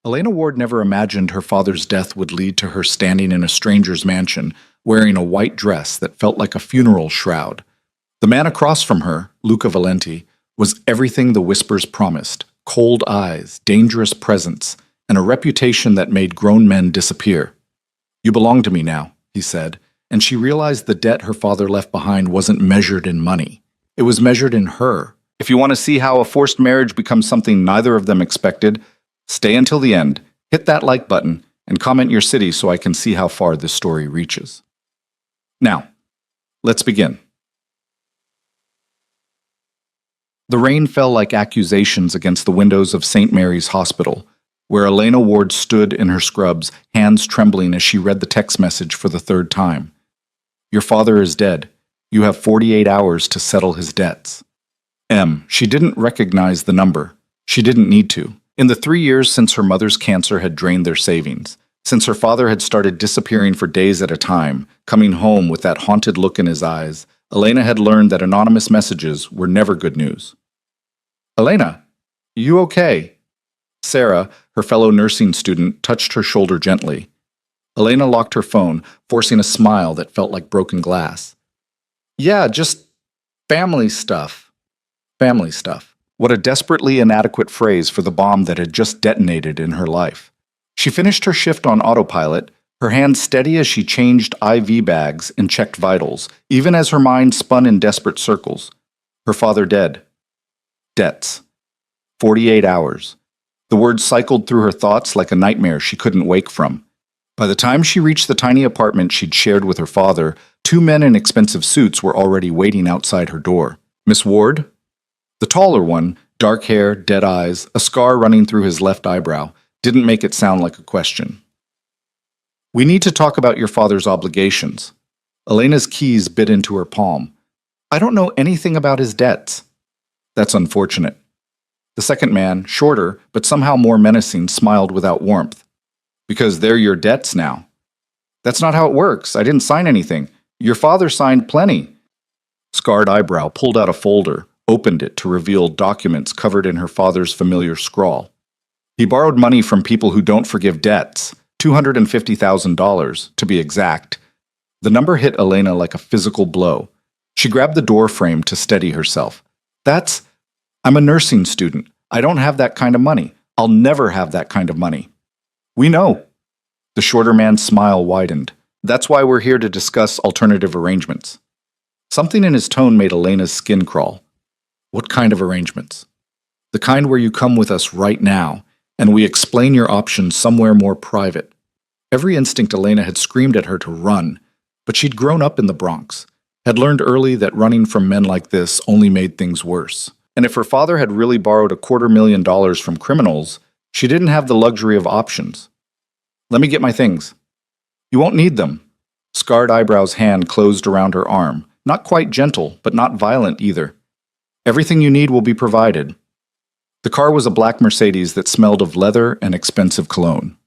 Elena Ward never imagined her father's death would lead to her standing in a stranger's mansion, wearing a white dress that felt like a funeral shroud. The man across from her, Luca Valenti, was everything the whispers promised: cold eyes, dangerous presence, and a reputation that made grown men disappear. "You belong to me now," he said, and she realized the debt her father left behind wasn't measured in money. It was measured in her. If you want to see how a forced marriage becomes something neither of them expected, stay until the end, hit that like button, and comment your city so I can see how far this story reaches. Now, let's begin. The rain fell like accusations against the windows of St. Mary's Hospital, where Elena Ward stood in her scrubs, hands trembling as she read the text message for the third time. "Your father is dead. You have 48 hours to settle his debts." She didn't recognize the number. She didn't need to. In the 3 years since her mother's cancer had drained their savings, since her father had started disappearing for days at a time, coming home with that haunted look in his eyes, Elena had learned that anonymous messages were never good news. "Elena, you okay?" Sarah, her fellow nursing student, touched her shoulder gently. Elena locked her phone, forcing a smile that felt like broken glass. "Yeah, just family stuff." Family stuff. What a desperately inadequate phrase for the bomb that had just detonated in her life. She finished her shift on autopilot, her hands steady as she changed IV bags and checked vitals, even as her mind spun in desperate circles. Her father dead. Debts. 48 hours. The words cycled through her thoughts like a nightmare she couldn't wake from. By the time she reached the tiny apartment she'd shared with her father, 2 men in expensive suits were already waiting outside her door. "Miss Ward?" The taller one, dark hair, dead eyes, a scar running through his left eyebrow, didn't make it sound like a question. "We need to talk about your father's obligations." Elena's keys bit into her palm. "I don't know anything about his debts." "That's unfortunate." The second man, shorter, but somehow more menacing, smiled without warmth. "Because they're your debts now." "That's not how it works. I didn't sign anything. Your father signed plenty." Scarred eyebrow pulled out a folder, opened it to reveal documents covered in her father's familiar scrawl. "He borrowed money from people who don't forgive debts, $250,000 to be exact." The number hit Elena like a physical blow. She grabbed the door frame to steady herself. I'm a nursing student. I don't have that kind of money. I'll never have that kind of money." "We know." The shorter man's smile widened. "That's why we're here to discuss alternative arrangements." Something in his tone made Elena's skin crawl. "What kind of arrangements?" "The kind where you come with us right now, and we explain your options somewhere more private." Every instinct Elena had screamed at her to run, but she'd grown up in the Bronx, had learned early that running from men like this only made things worse. And if her father had really borrowed $250,000 from criminals, she didn't have the luxury of options. "Let me get my things." "You won't need them." Scarred eyebrow's hand closed around her arm, not quite gentle, but not violent either. "Everything you need will be provided." The car was a black Mercedes that smelled of leather and expensive cologne.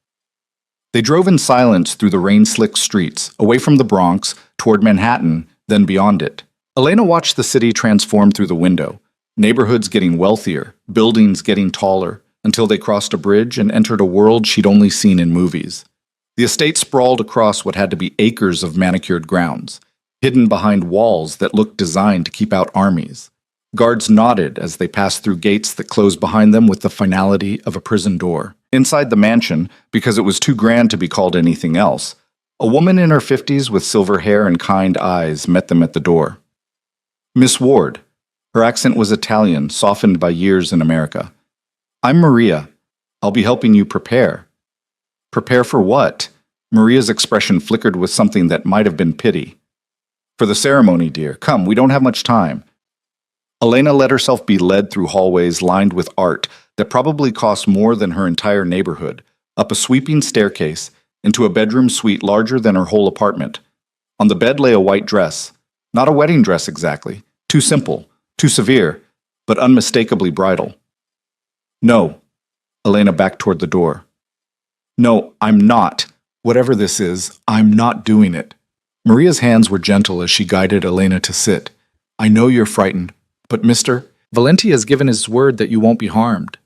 They drove in silence through the rain-slicked streets, away from the Bronx, toward Manhattan, then beyond it. Elena watched the city transform through the window, neighborhoods getting wealthier, buildings getting taller, until they crossed a bridge and entered a world she'd only seen in movies. The estate sprawled across what had to be acres of manicured grounds, hidden behind walls that looked designed to keep out armies. Guards nodded as they passed through gates that closed behind them with the finality of a prison door. Inside the mansion, because it was too grand to be called anything else, a woman in her 50s with silver hair and kind eyes met them at the door. "Miss Ward." Her accent was Italian, softened by years in America. "I'm Maria. I'll be helping you prepare." "Prepare for what?" Maria's expression flickered with something that might have been pity. "For the ceremony, dear. Come, we don't have much time." Elena let herself be led through hallways lined with art that probably cost more than her entire neighborhood, up a sweeping staircase, into a bedroom suite larger than her whole apartment. On the bed lay a white dress. Not a wedding dress exactly. Too simple, too severe, but unmistakably bridal. "No." Elena backed toward the door. "No, I'm not. Whatever this is, I'm not doing it." Maria's hands were gentle as she guided Elena to sit. "I know you're frightened, but Mr. Valenti has given his word that you won't be harmed."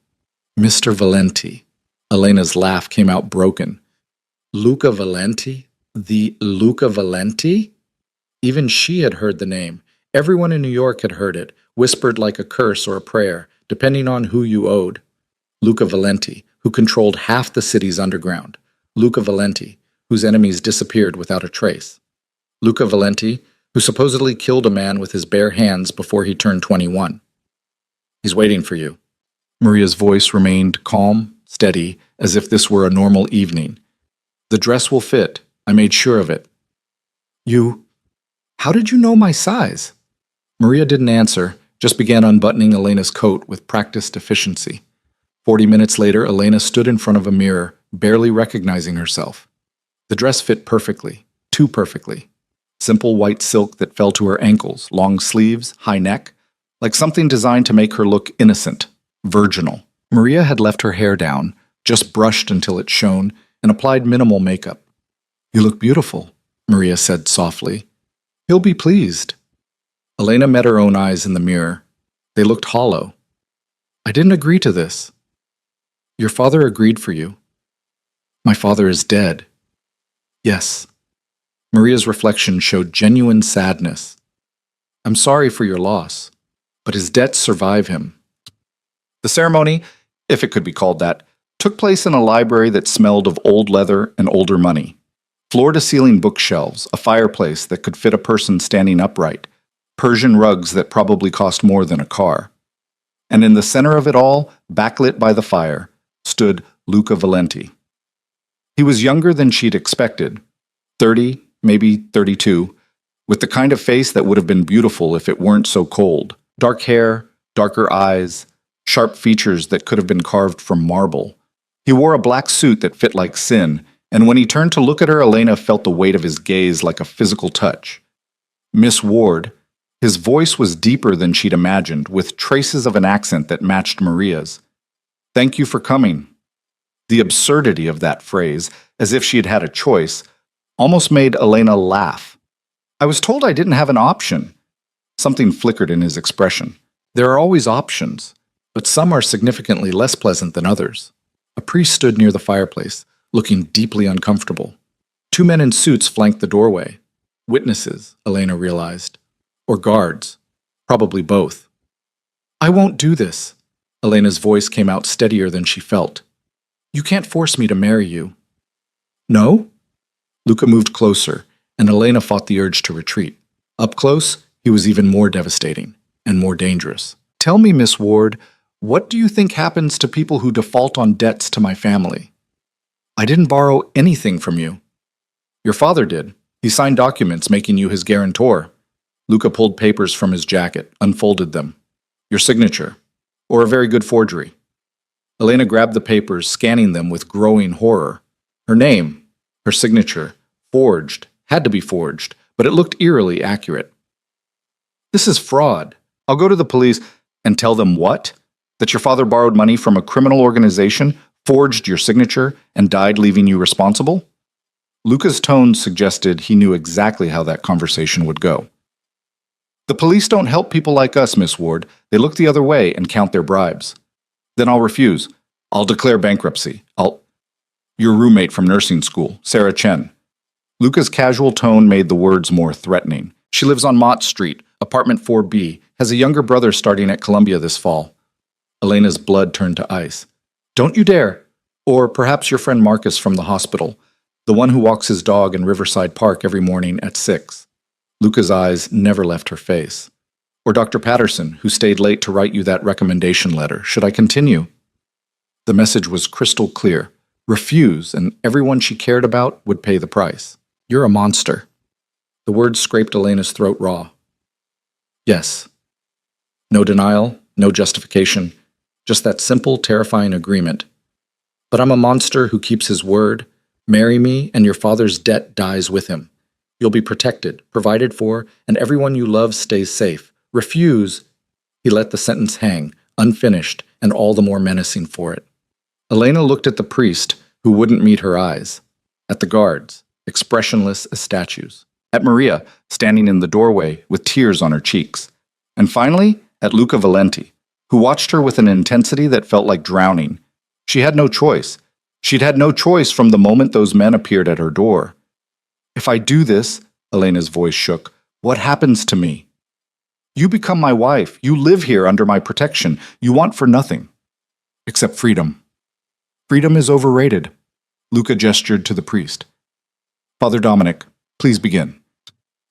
"Mr. Valenti." Elena's laugh came out broken. Luca Valenti? The Luca Valenti? Even she had heard the name. Everyone in New York had heard it, whispered like a curse or a prayer, depending on who you owed. Luca Valenti, who controlled half the city's underground. Luca Valenti, whose enemies disappeared without a trace. Luca Valenti, who supposedly killed a man with his bare hands before he turned 21. He's waiting for you. Maria's voice remained calm, steady, as if this were a normal evening. The dress will fit. I made sure of it. How did you know my size? Maria didn't answer, just began unbuttoning Elena's coat with practiced efficiency. 40 minutes later, Elena stood in front of a mirror, barely recognizing herself. The dress fit perfectly, too perfectly. Simple white silk that fell to her ankles, long sleeves, high neck, like something designed to make her look innocent, virginal. Maria had left her hair down, just brushed until it shone, and applied minimal makeup. You look beautiful, Maria said softly. He'll be pleased. Elena met her own eyes in the mirror. They looked hollow. I didn't agree to this. Your father agreed for you. My father is dead. Yes. Maria's reflection showed genuine sadness. I'm sorry for your loss, but his debts survive him. The ceremony, if it could be called that, took place in a library that smelled of old leather and older money. Floor-to-ceiling bookshelves, a fireplace that could fit a person standing upright, Persian rugs that probably cost more than a car. And in the center of it all, backlit by the fire, stood Luca Valenti. He was younger than she'd expected, 30, maybe 32, with the kind of face that would have been beautiful if it weren't so cold. Dark hair, darker eyes, sharp features that could have been carved from marble. He wore a black suit that fit like sin, and when he turned to look at her, Elena felt the weight of his gaze like a physical touch. Miss Ward, his voice was deeper than she'd imagined, with traces of an accent that matched Maria's. Thank you for coming. The absurdity of that phrase, as if she had had a choice, almost made Elena laugh. I was told I didn't have an option. Something flickered in his expression. There are always options, but some are significantly less pleasant than others. A priest stood near the fireplace, looking deeply uncomfortable. 2 men in suits flanked the doorway. Witnesses, Elena realized. Or guards. Probably both. I won't do this. Elena's voice came out steadier than she felt. You can't force me to marry you. No? Luca moved closer, and Elena fought the urge to retreat. Up close, he was even more devastating and more dangerous. Tell me, Miss Ward, what do you think happens to people who default on debts to my family? I didn't borrow anything from you. Your father did. He signed documents making you his guarantor. Luca pulled papers from his jacket, unfolded them. Your signature. Or a very good forgery. Elena grabbed the papers, scanning them with growing horror. Her name, her signature, forged, had to be forged, but it looked eerily accurate. This is fraud. I'll go to the police and tell them what? That your father borrowed money from a criminal organization, forged your signature, and died leaving you responsible? Luca's tone suggested he knew exactly how that conversation would go. The police don't help people like us, Miss Ward. They look the other way and count their bribes. Then I'll refuse. I'll declare bankruptcy. Your roommate from nursing school, Sarah Chen. Luca's casual tone made the words more threatening. She lives on Mott Street, apartment 4B, has a younger brother starting at Columbia this fall. Elena's blood turned to ice. Don't you dare. Or perhaps your friend Marcus from the hospital, the one who walks his dog in Riverside Park every morning at 6. Luca's eyes never left her face. Or Dr. Patterson, who stayed late to write you that recommendation letter. Should I continue? The message was crystal clear. Refuse, and everyone she cared about would pay the price. You're a monster. The words scraped Elena's throat raw. Yes. No denial, no justification, just that simple, terrifying agreement. But I'm a monster who keeps his word. Marry me, and your father's debt dies with him. You'll be protected, provided for, and everyone you love stays safe. Refuse. He let the sentence hang, unfinished, and all the more menacing for it. Elena looked at the priest, who wouldn't meet her eyes. At the guards, expressionless as statues. At Maria, standing in the doorway with tears on her cheeks. And finally, at Luca Valenti, who watched her with an intensity that felt like drowning. She had no choice. She'd had no choice from the moment those men appeared at her door. If I do this, Elena's voice shook, what happens to me? You become my wife. You live here under my protection. You want for nothing. Except freedom. Freedom is overrated. Luca gestured to the priest. Father Dominic, please begin.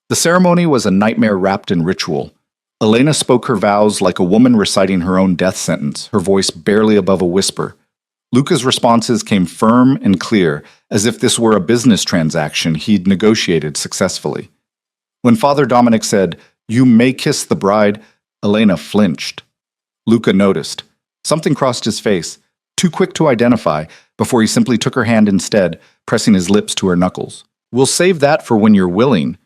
The ceremony was a nightmare wrapped in ritual. Elena spoke her vows like a woman reciting her own death sentence, her voice barely above a whisper. Luca's responses came firm and clear, as if this were a business transaction he'd negotiated successfully. When Father Dominic said, "You may kiss the bride," Elena flinched. Luca noticed. Something crossed his face, too quick to identify, before he simply took her hand instead, pressing his lips to her knuckles. "We'll save that for when you're willing."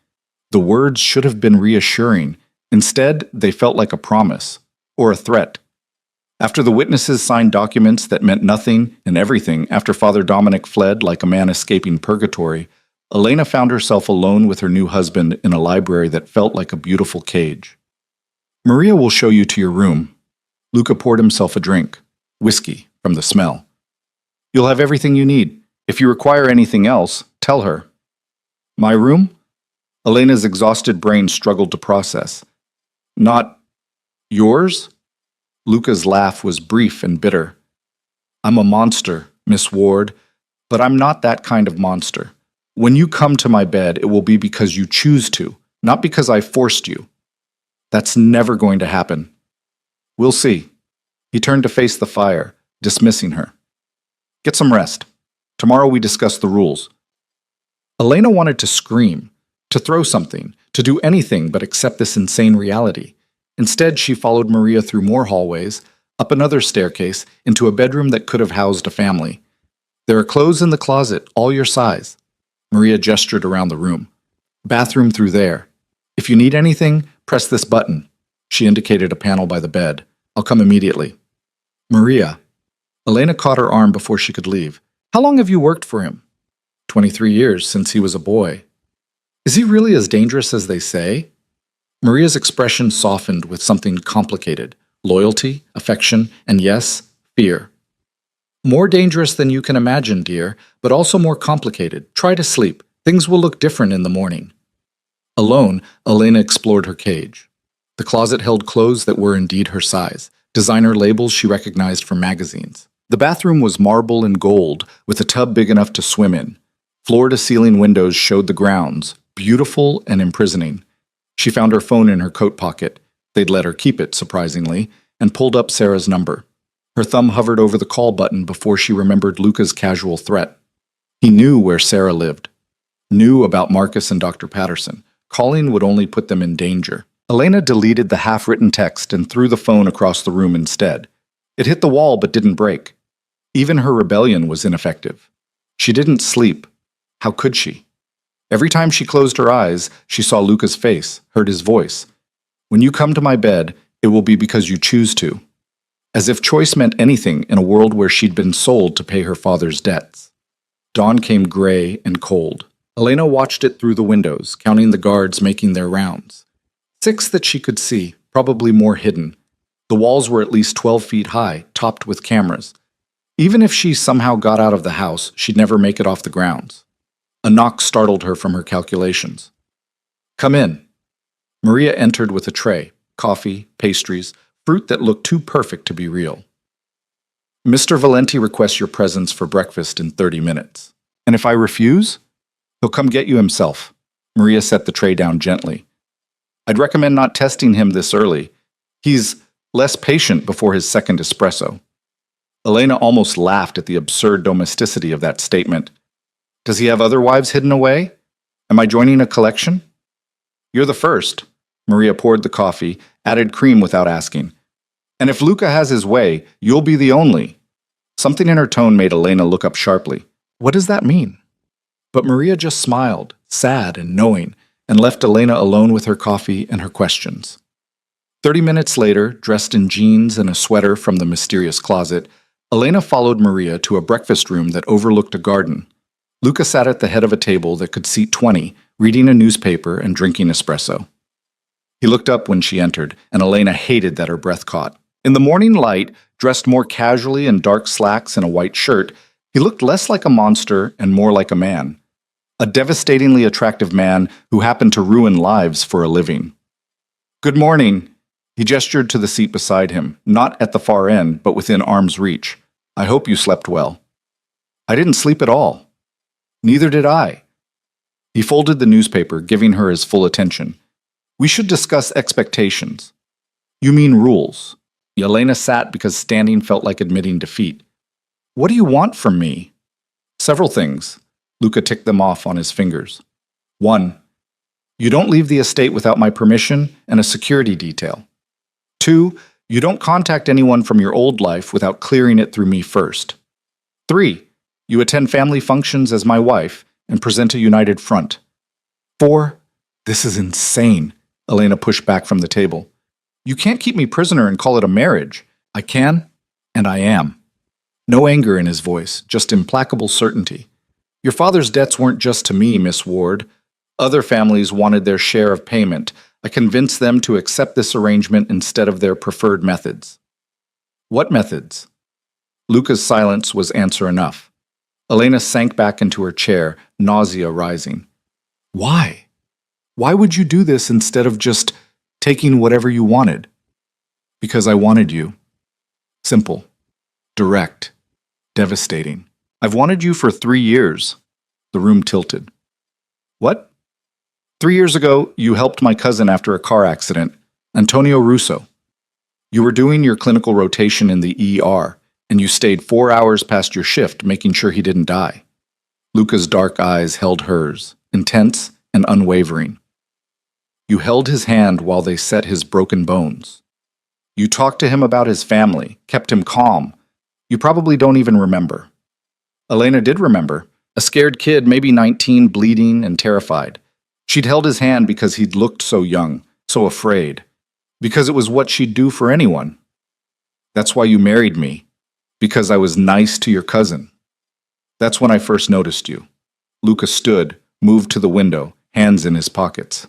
The words should have been reassuring. Instead, they felt like a promise, or a threat. After the witnesses signed documents that meant nothing and everything after Father Dominic fled like a man escaping purgatory, Elena found herself alone with her new husband in a library that felt like a beautiful cage. "Maria will show you to your room." Luca poured himself a drink, whiskey, from the smell. "You'll have everything you need. If you require anything else, tell her." "My room?" Elena's exhausted brain struggled to process. "Not yours?" Luca's laugh was brief and bitter. "I'm a monster, Miss Ward, but I'm not that kind of monster. When you come to my bed, it will be because you choose to, not because I forced you. That's never going to happen." "We'll see." He turned to face the fire, dismissing her. "Get some rest. Tomorrow we discuss the rules." Elena wanted to scream, to throw something, to do anything but accept this insane reality. Instead, she followed Maria through more hallways, up another staircase, into a bedroom that could have housed a family. "There are clothes in the closet, all your size." Maria gestured around the room. "Bathroom through there. If you need anything, press this button." She indicated a panel by the bed. "I'll come immediately." "Maria." Elena caught her arm before she could leave. "How long have you worked for him?" 23 years, since he was a boy." "Is he really as dangerous as they say?" Maria's expression softened with something complicated. Loyalty, affection, and yes, fear. "More dangerous than you can imagine, dear, but also more complicated. Try to sleep. Things will look different in the morning." Alone, Elena explored her cage. The closet held clothes that were indeed her size, designer labels she recognized from magazines. The bathroom was marble and gold, with a tub big enough to swim in. Floor-to-ceiling windows showed the grounds, beautiful and imprisoning. She found her phone in her coat pocket. They'd let her keep it, surprisingly, and pulled up Sarah's number. Her thumb hovered over the call button before she remembered Luca's casual threat. He knew where Sarah lived. Knew about Marcus and Dr. Patterson. Calling would only put them in danger. Elena deleted the half-written text and threw the phone across the room instead. It hit the wall but didn't break. Even her rebellion was ineffective. She didn't sleep. How could she? Every time she closed her eyes, she saw Luca's face, heard his voice. "When you come to my bed, it will be because you choose to." As if choice meant anything in a world where she'd been sold to pay her father's debts. Dawn came gray and cold. Elena watched it through the windows, counting the guards making their rounds. 6 that she could see, probably more hidden. The walls were at least 12 feet high, topped with cameras. Even if she somehow got out of the house, she'd never make it off the grounds. A knock startled her from her calculations. "Come in." Maria entered with a tray, coffee, pastries, fruit that looked too perfect to be real. "Mr. Valenti requests your presence for breakfast in 30 minutes. And if I refuse, he'll come get you himself." Maria set the tray down gently. "I'd recommend not testing him this early. He's less patient before his second espresso." Elena almost laughed at the absurd domesticity of that statement. "Does he have other wives hidden away? Am I joining a collection?" "You're the first." Maria poured the coffee, added cream without asking. "And if Luca has his way, you'll be the only." Something in her tone made Elena look up sharply. What does that mean? But Maria just smiled, sad and knowing, and left Elena alone with her coffee and her questions. 30 minutes later, dressed in jeans and a sweater from the mysterious closet, Elena followed Maria to a breakfast room that overlooked a garden. Luca sat at the head of a table that could seat 20, reading a newspaper and drinking espresso. He looked up when she entered, and Elena hated that her breath caught. In the morning light, dressed more casually in dark slacks and a white shirt, He looked less like a monster and more like a man. A devastatingly attractive man who happened to ruin lives for a living. "Good morning." He gestured to the seat beside him, not at the far end, but within arm's reach. "I hope you slept well." "I didn't sleep at all." "Neither did I." He folded the newspaper, giving her his full attention. "We should discuss expectations." "You mean rules." Yelena sat because standing felt like admitting defeat. "What do you want from me?" "Several things." Luca ticked them off on his fingers. 1. You don't leave the estate without my permission and a security detail. 2. You don't contact anyone from your old life without clearing it through me first. 3. You attend family functions as my wife and present a united front. 4. This is insane, Elena pushed back from the table. You can't keep me prisoner and call it a marriage. I can, and I am. No anger in his voice, just implacable certainty. Your father's debts weren't just to me, Miss Ward. Other families wanted their share of payment. I convinced them to accept this arrangement instead of their preferred methods. What methods? Luca's silence was answer enough. Elena sank back into her chair, nausea rising. Why? Why would you do this instead of just taking whatever you wanted? Because I wanted you. Simple. Direct. Devastating. I've wanted you for 3 years. The room tilted. What? 3 years ago, you helped my cousin after a car accident, Antonio Russo. You were doing your clinical rotation in the ER, and you stayed 4 hours past your shift making sure he didn't die. Luca's dark eyes held hers, intense and unwavering. You held his hand while they set his broken bones. You talked to him about his family, kept him calm. You probably don't even remember. Elena did remember. A scared kid, maybe 19, bleeding and terrified. She'd held his hand because he'd looked so young, so afraid. Because it was what she'd do for anyone. That's why you married me. Because I was nice to your cousin. That's when I first noticed you. Luca stood, moved to the window, hands in his pockets.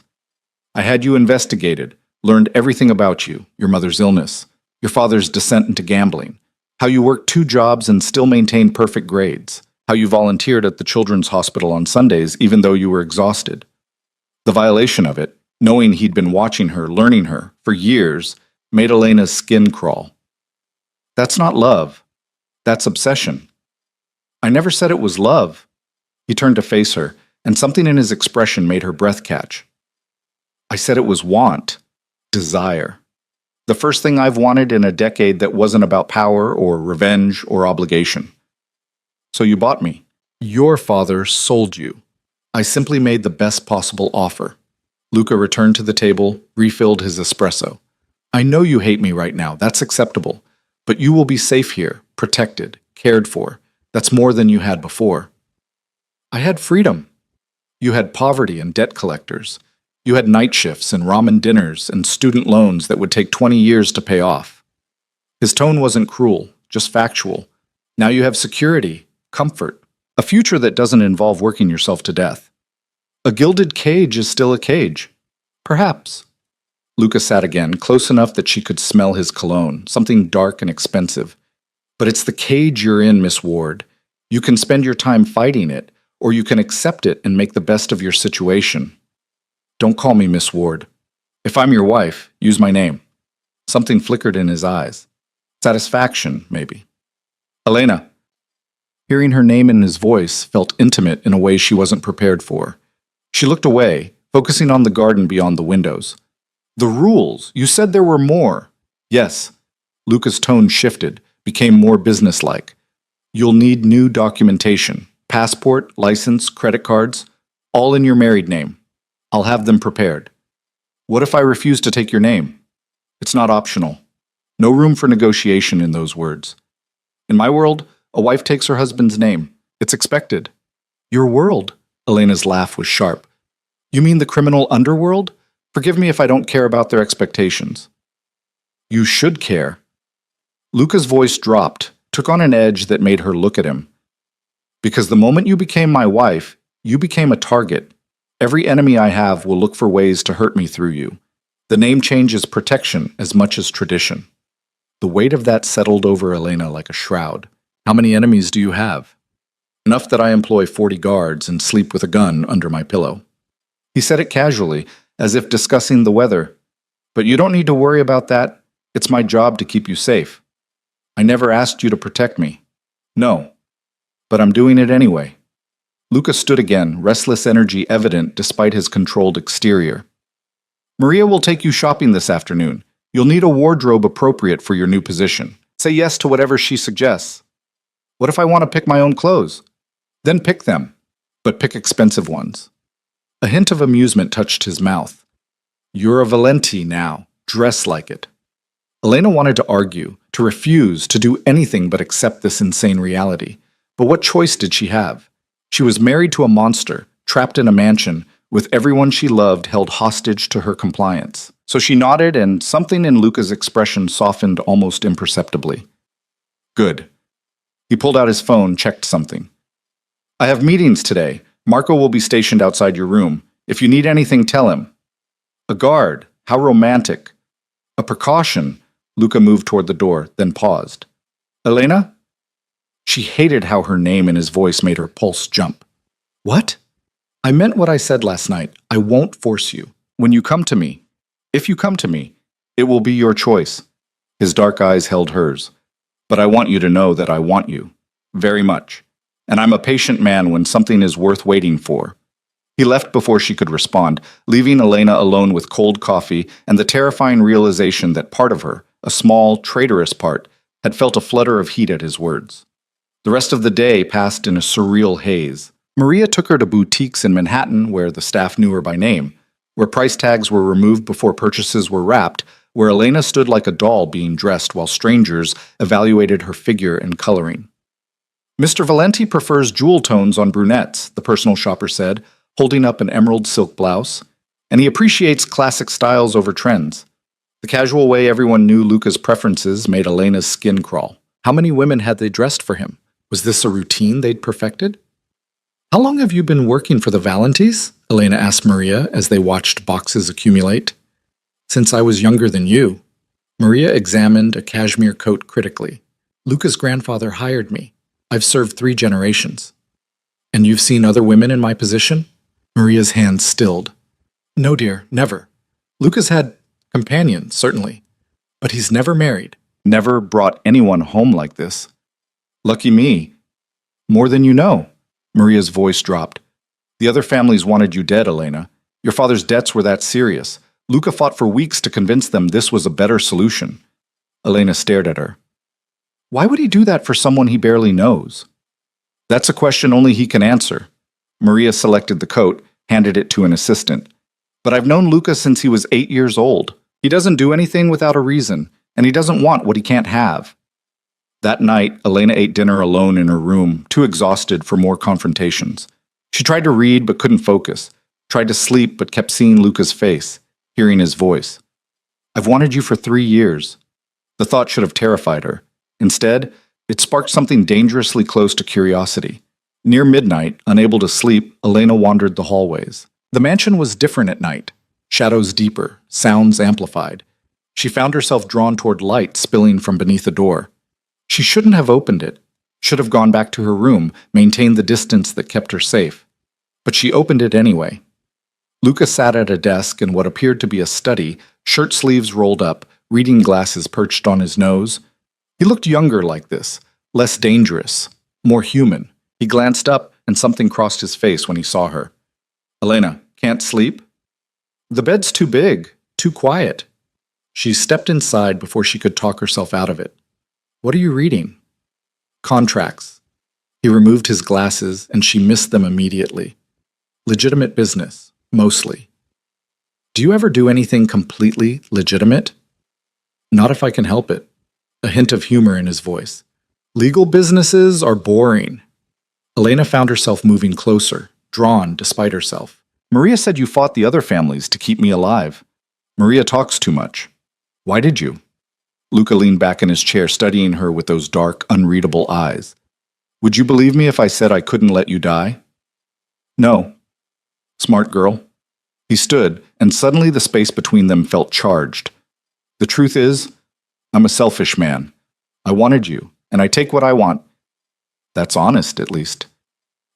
I had you investigated, learned everything about you, your mother's illness, your father's descent into gambling, how you worked 2 jobs and still maintained perfect grades, how you volunteered at the children's hospital on Sundays even though you were exhausted. The violation of it, knowing he'd been watching her, learning her, for years, made Elena's skin crawl. That's not love. That's obsession. I never said it was love. He turned to face her, and something in his expression made her breath catch. I said it was want, desire. The first thing I've wanted in a decade that wasn't about power or revenge or obligation. So you bought me. Your father sold you. I simply made the best possible offer. Luca returned to the table, refilled his espresso. I know you hate me right now. That's acceptable. But you will be safe here, protected, cared for. That's more than you had before. I had freedom. You had poverty and debt collectors. You had night shifts and ramen dinners and student loans that would take 20 years to pay off. His tone wasn't cruel, just factual. Now you have security, comfort, a future that doesn't involve working yourself to death. A gilded cage is still a cage. Perhaps. Luca sat again, close enough that she could smell his cologne, something dark and expensive. But it's the cage you're in, Miss Ward. You can spend your time fighting it, or you can accept it and make the best of your situation. Don't call me Miss Ward. If I'm your wife, use my name. Something flickered in his eyes. Satisfaction, maybe. Elena. Hearing her name in his voice felt intimate in a way she wasn't prepared for. She looked away, focusing on the garden beyond the windows. The rules. You said there were more. Yes. Luca's tone shifted, became more businesslike. You'll need new documentation. Passport, license, credit cards, all in your married name. I'll have them prepared. What if I refuse to take your name? It's not optional. No room for negotiation in those words. In my world, a wife takes her husband's name. It's expected. Your world? Elena's laugh was sharp. You mean the criminal underworld? Forgive me if I don't care about their expectations. You should care. Luca's voice dropped, took on an edge that made her look at him. Because the moment you became my wife, you became a target. Every enemy I have will look for ways to hurt me through you. The name change is protection as much as tradition. The weight of that settled over Elena like a shroud. How many enemies do you have? Enough that I employ 40 guards and sleep with a gun under my pillow. He said it casually, as if discussing the weather. But you don't need to worry about that. It's my job to keep you safe. I never asked you to protect me. No. But I'm doing it anyway. Lucas stood again, restless energy evident despite his controlled exterior. Maria will take you shopping this afternoon. You'll need a wardrobe appropriate for your new position. Say yes to whatever she suggests. What if I want to pick my own clothes? Then pick them, but pick expensive ones. A hint of amusement touched his mouth. You're a Valenti now. Dress like it. Elena wanted to argue, to refuse, to do anything but accept this insane reality. But what choice did she have? She was married to a monster, trapped in a mansion, with everyone she loved held hostage to her compliance. So she nodded, and something in Luca's expression softened almost imperceptibly. Good. He pulled out his phone, checked something. I have meetings today. Marco will be stationed outside your room. If you need anything, tell him. A guard. How romantic. A precaution. Luca moved toward the door, then paused. Elena? She hated how her name and his voice made her pulse jump. What? I meant what I said last night. I won't force you. When you come to me, if you come to me, it will be your choice. His dark eyes held hers. But I want you to know that I want you. Very much. And I'm a patient man when something is worth waiting for. He left before she could respond, leaving Elena alone with cold coffee and the terrifying realization that part of her, a small, traitorous part, had felt a flutter of heat at his words. The rest of the day passed in a surreal haze. Maria took her to boutiques in Manhattan where the staff knew her by name, where price tags were removed before purchases were wrapped, where Elena stood like a doll being dressed while strangers evaluated her figure and coloring. Mr. Valenti prefers jewel tones on brunettes, the personal shopper said, holding up an emerald silk blouse, and he appreciates classic styles over trends. The casual way everyone knew Luca's preferences made Elena's skin crawl. How many women had they dressed for him? Was this a routine they'd perfected? How long have you been working for the Valentis? Elena asked Maria as they watched boxes accumulate. Since I was younger than you. Maria examined a cashmere coat critically. Luca's grandfather hired me. I've served 3 generations. And you've seen other women in my position? Maria's hands stilled. No, dear, never. Luca's had companions, certainly. But he's never married. Never brought anyone home like this. Lucky me. More than you know. Maria's voice dropped. The other families wanted you dead, Elena. Your father's debts were that serious. Luca fought for weeks to convince them this was a better solution. Elena stared at her. Why would he do that for someone he barely knows? That's a question only he can answer. Maria selected the coat, handed it to an assistant. But I've known Luca since he was 8 years old. He doesn't do anything without a reason, and he doesn't want what he can't have. That night, Elena ate dinner alone in her room, too exhausted for more confrontations. She tried to read but couldn't focus, tried to sleep but kept seeing Luca's face, hearing his voice. I've wanted you for 3 years. The thought should have terrified her. Instead, it sparked something dangerously close to curiosity. Near midnight, unable to sleep, Elena wandered the hallways. The mansion was different at night. Shadows deeper, sounds amplified. She found herself drawn toward light spilling from beneath the door. She shouldn't have opened it, should have gone back to her room, maintained the distance that kept her safe. But she opened it anyway. Luca sat at a desk in what appeared to be a study, shirt sleeves rolled up, reading glasses perched on his nose. He looked younger like this, less dangerous, more human. He glanced up and something crossed his face when he saw her. Elena, can't sleep? The bed's too big, too quiet. She stepped inside before she could talk herself out of it. What are you reading? Contracts. He removed his glasses and she missed them immediately. Legitimate business, mostly. Do you ever do anything completely legitimate? Not if I can help it. A hint of humor in his voice. Legal businesses are boring. Elena found herself moving closer, drawn despite herself. Maria said you fought the other families to keep me alive. Maria talks too much. Why did you? Luca leaned back in his chair, studying her with those dark, unreadable eyes. Would you believe me if I said I couldn't let you die? No. Smart girl. He stood, and suddenly the space between them felt charged. The truth is, I'm a selfish man. I wanted you, and I take what I want. That's honest, at least.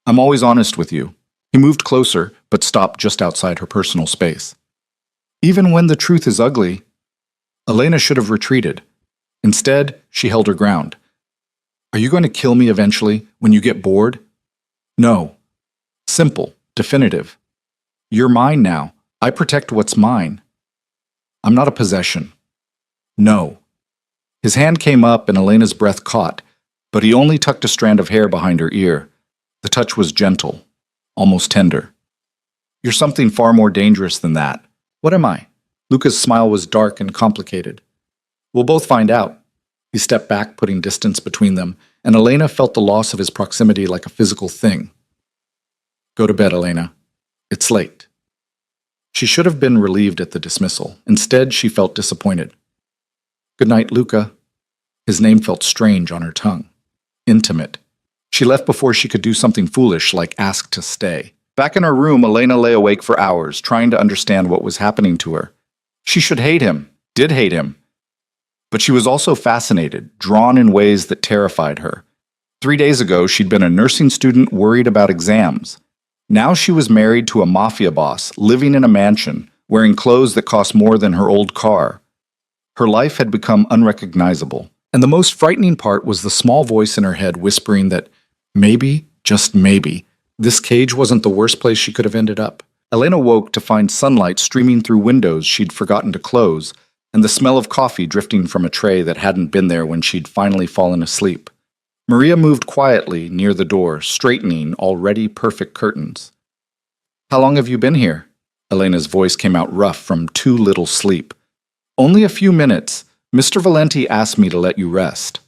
I'm always honest with you. He moved closer, but stopped just outside her personal space. Even when the truth is ugly, Elena should have retreated. Instead, she held her ground. Are you going to kill me eventually, when you get bored? No. Simple, definitive. You're mine now. I protect what's mine. I'm not a possession. No. His hand came up and Elena's breath caught, but he only tucked a strand of hair behind her ear. The touch was gentle, almost tender. You're something far more dangerous than that. What am I? Luca's smile was dark and complicated. We'll both find out. He stepped back, putting distance between them, and Elena felt the loss of his proximity like a physical thing. Go to bed, Elena. It's late. She should have been relieved at the dismissal. Instead, she felt disappointed. Good night, Luca. His name felt strange on her tongue. Intimate. She left before she could do something foolish like ask to stay. Back in her room, Elena lay awake for hours, trying to understand what was happening to her. She should hate him, did hate him. But she was also fascinated, drawn in ways that terrified her. 3 days ago, she'd been a nursing student worried about exams. Now she was married to a mafia boss, living in a mansion, wearing clothes that cost more than her old car. Her life had become unrecognizable, and the most frightening part was the small voice in her head whispering that maybe, just maybe, this cage wasn't the worst place she could have ended up. Elena woke to find sunlight streaming through windows she'd forgotten to close, and the smell of coffee drifting from a tray that hadn't been there when she'd finally fallen asleep. Maria moved quietly near the door, straightening already perfect curtains. How long have you been here? Elena's voice came out rough from too little sleep. Only a few minutes. Mr. Valenti asked me to let you rest.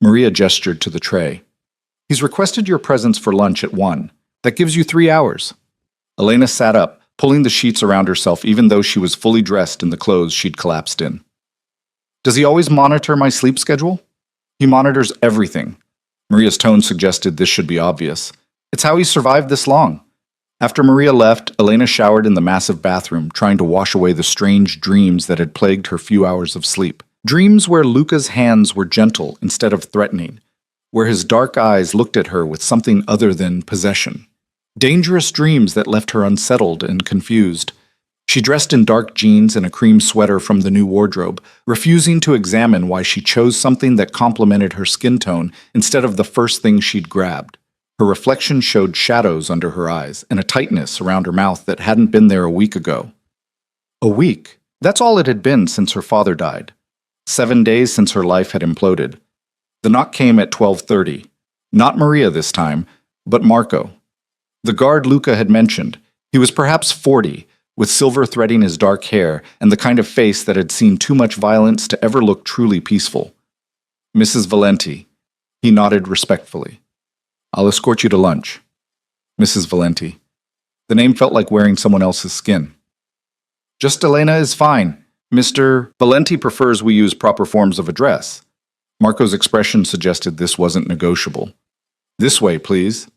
Maria gestured to the tray. He's requested your presence for lunch at 1. That gives you 3 hours. Elena sat up, pulling the sheets around herself even though she was fully dressed in the clothes she'd collapsed in. Does he always monitor my sleep schedule? He monitors everything. Maria's tone suggested this should be obvious. It's how he survived this long. After Maria left, Elena showered in the massive bathroom, trying to wash away the strange dreams that had plagued her few hours of sleep. Dreams where Luca's hands were gentle instead of threatening, where his dark eyes looked at her with something other than possession. Dangerous dreams that left her unsettled and confused. She dressed in dark jeans and a cream sweater from the new wardrobe, refusing to examine why she chose something that complemented her skin tone instead of the first thing she'd grabbed. Her reflection showed shadows under her eyes and a tightness around her mouth that hadn't been there a week ago. A week? That's all it had been since her father died. 7 days since her life had imploded. The knock came at 12:30. Not Maria this time, but Marco. The guard Luca had mentioned. He was perhaps 40, with silver threading his dark hair and the kind of face that had seen too much violence to ever look truly peaceful. Mrs. Valenti. He nodded respectfully. I'll escort you to lunch. Mrs. Valenti. The name felt like wearing someone else's skin. Just Elena is fine. Mr. Valenti prefers we use proper forms of address. Marco's expression suggested this wasn't negotiable. This way, please.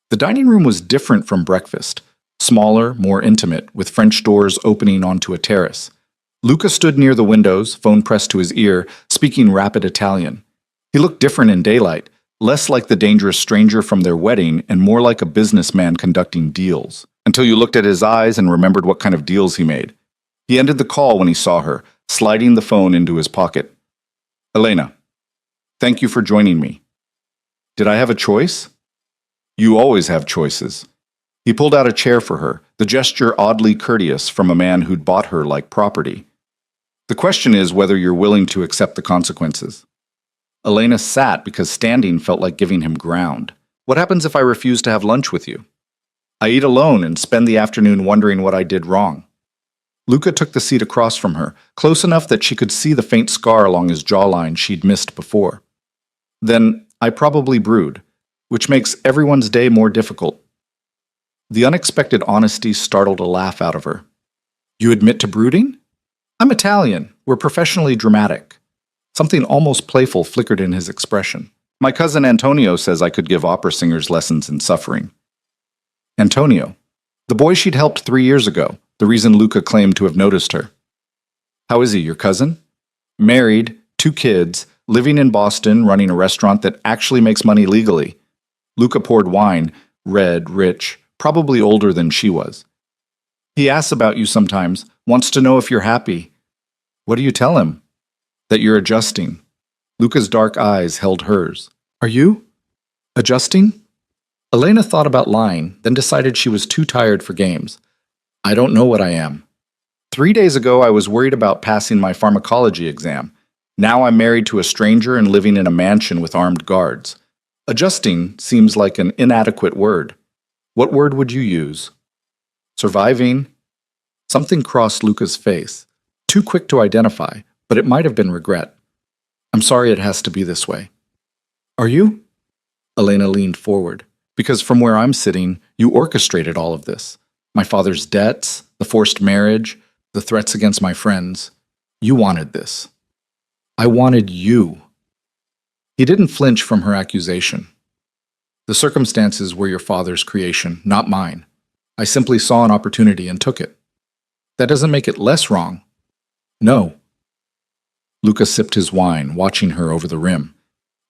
The dining room was different from breakfast. Smaller, more intimate, with French doors opening onto a terrace. Luca stood near the windows, phone pressed to his ear, speaking rapid Italian. He looked different in daylight, less like the dangerous stranger from their wedding and more like a businessman conducting deals, until you looked at his eyes and remembered what kind of deals he made. He ended the call when he saw her, sliding the phone into his pocket. Elena, thank you for joining me. Did I have a choice? You always have choices. He pulled out a chair for her, the gesture oddly courteous from a man who'd bought her like property. The question is whether you're willing to accept the consequences. Elena sat because standing felt like giving him ground. What happens if I refuse to have lunch with you? I eat alone and spend the afternoon wondering what I did wrong. Luca took the seat across from her, close enough that she could see the faint scar along his jawline she'd missed before. Then I probably brood, which makes everyone's day more difficult. The unexpected honesty startled a laugh out of her. You admit to brooding? I'm Italian. We're professionally dramatic. Something almost playful flickered in his expression. My cousin Antonio says I could give opera singers lessons in suffering. Antonio, the boy she'd helped 3 years ago, the reason Luca claimed to have noticed her. How is he, your cousin? Married, 2 kids, living in Boston, running a restaurant that actually makes money legally. Luca poured wine, red, rich, probably older than she was. He asks about you sometimes, wants to know if you're happy. What do you tell him? That you're adjusting. Luca's dark eyes held hers. Are you? Adjusting? Elena thought about lying, then decided she was too tired for games. I don't know what I am. 3 days ago, I was worried about passing my pharmacology exam. Now I'm married to a stranger and living in a mansion with armed guards. Adjusting seems like an inadequate word. What word would you use? Surviving? Something crossed Luca's face. Too quick to identify, but it might have been regret. I'm sorry it has to be this way. Are you? Elena leaned forward. Because from where I'm sitting, you orchestrated all of this. My father's debts, the forced marriage, the threats against my friends. You wanted this. I wanted you. He didn't flinch from her accusation. The circumstances were your father's creation, not mine. I simply saw an opportunity and took it. That doesn't make it less wrong. No. Luca sipped his wine, watching her over the rim.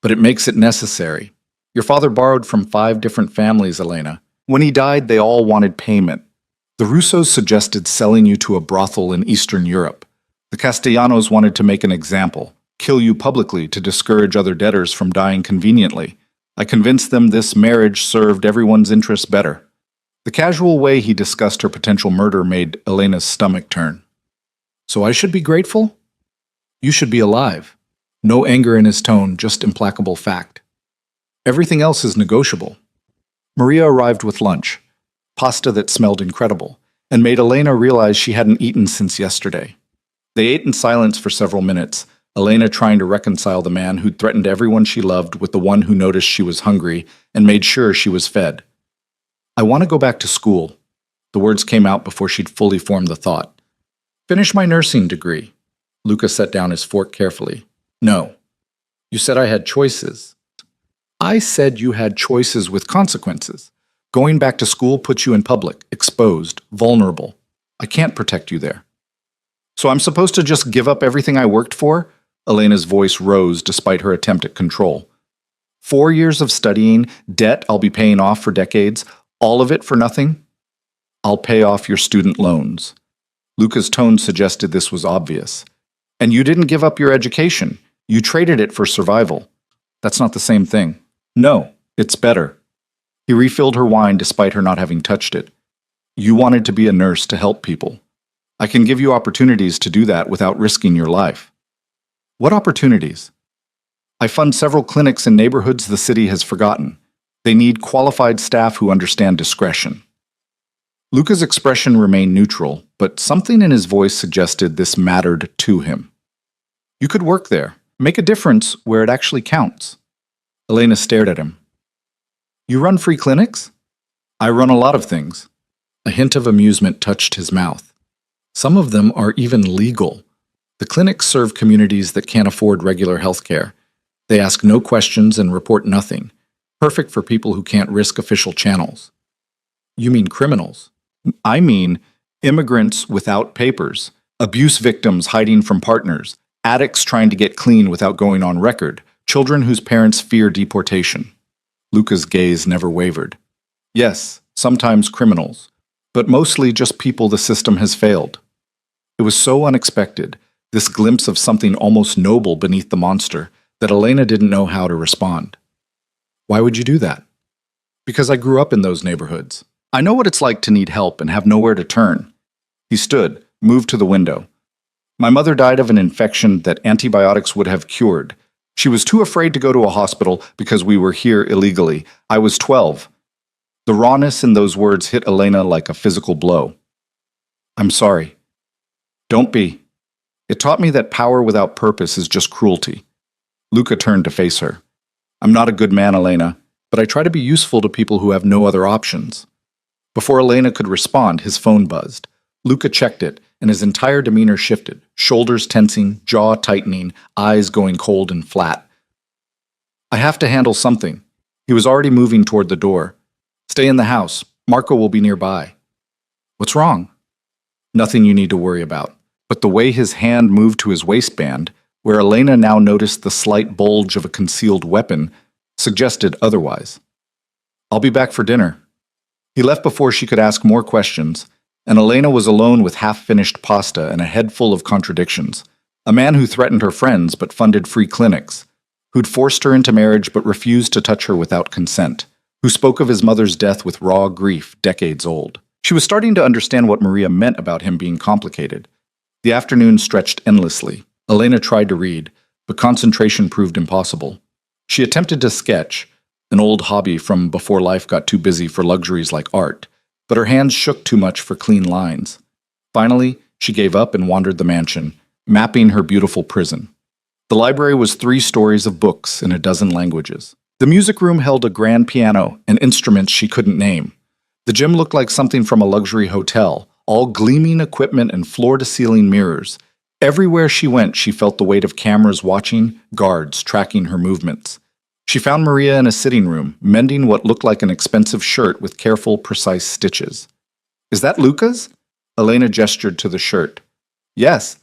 But it makes it necessary. Your father borrowed from 5 different families, Elena. When he died, they all wanted payment. The Russos suggested selling you to a brothel in Eastern Europe. The Castellanos wanted to make an example, kill you publicly to discourage other debtors from dying conveniently. I convinced them this marriage served everyone's interests better. The casual way he discussed her potential murder made Elena's stomach turn. So I should be grateful? You should be alive. No anger in his tone, just implacable fact. Everything else is negotiable. Maria arrived with lunch, pasta that smelled incredible, and made Elena realize she hadn't eaten since yesterday. They ate in silence for several minutes, Elena trying to reconcile the man who'd threatened everyone she loved with the one who noticed she was hungry and made sure she was fed. I want to go back to school. The words came out before she'd fully formed the thought. Finish my nursing degree. Luca set down his fork carefully. No. You said I had choices. I said you had choices with consequences. Going back to school puts you in public, exposed, vulnerable. I can't protect you there. So I'm supposed to just give up everything I worked for? Elena's voice rose despite her attempt at control. 4 years of studying, debt I'll be paying off for decades, all of it for nothing? I'll pay off your student loans. Luca's tone suggested this was obvious. And you didn't give up your education. You traded it for survival. That's not the same thing. No, it's better. He refilled her wine despite her not having touched it. You wanted to be a nurse to help people. I can give you opportunities to do that without risking your life. What opportunities? I fund several clinics in neighborhoods the city has forgotten. They need qualified staff who understand discretion. Luca's expression remained neutral, but something in his voice suggested this mattered to him. You could work there, make a difference where it actually counts. Elena stared at him. You run free clinics? I run a lot of things. A hint of amusement touched his mouth. Some of them are even legal. The clinics serve communities that can't afford regular health care. They ask no questions and report nothing. Perfect for people who can't risk official channels. You mean criminals? I mean immigrants without papers, abuse victims hiding from partners, addicts trying to get clean without going on record, children whose parents fear deportation. Luca's gaze never wavered. Yes, sometimes criminals, but mostly just people the system has failed. It was so unexpected, this glimpse of something almost noble beneath the monster, that Elena didn't know how to respond. Why would you do that? Because I grew up in those neighborhoods. I know what it's like to need help and have nowhere to turn. He stood, moved to the window. My mother died of an infection that antibiotics would have cured. She was too afraid to go to a hospital because we were here illegally. I was 12. The rawness in those words hit Elena like a physical blow. I'm sorry. Don't be. It taught me that power without purpose is just cruelty. Luca turned to face her. I'm not a good man, Elena, but I try to be useful to people who have no other options. Before Elena could respond, his phone buzzed. Luca checked it, and his entire demeanor shifted, shoulders tensing, jaw tightening, eyes going cold and flat. I have to handle something. He was already moving toward the door. Stay in the house. Marco will be nearby. What's wrong? Nothing you need to worry about. But the way his hand moved to his waistband, where Elena now noticed the slight bulge of a concealed weapon, suggested otherwise. I'll be back for dinner. He left before she could ask more questions, and Elena was alone with half-finished pasta and a head full of contradictions. A man who threatened her friends but funded free clinics, who'd forced her into marriage but refused to touch her without consent, who spoke of his mother's death with raw grief decades old. She was starting to understand what Maria meant about him being complicated. The afternoon stretched endlessly. Elena tried to read, but concentration proved impossible. She attempted to sketch, an old hobby from before life got too busy for luxuries like art, but her hands shook too much for clean lines. Finally, she gave up and wandered the mansion, mapping her beautiful prison. The library was 3 stories of books in a dozen languages. The music room held a grand piano and instruments she couldn't name. The gym looked like something from a luxury hotel, all gleaming equipment and floor-to-ceiling mirrors. Everywhere she went, she felt the weight of cameras watching, guards tracking her movements. She found Maria in a sitting room, mending what looked like an expensive shirt with careful, precise stitches. "Is that Luca's?" Elena gestured to the shirt. "Yes.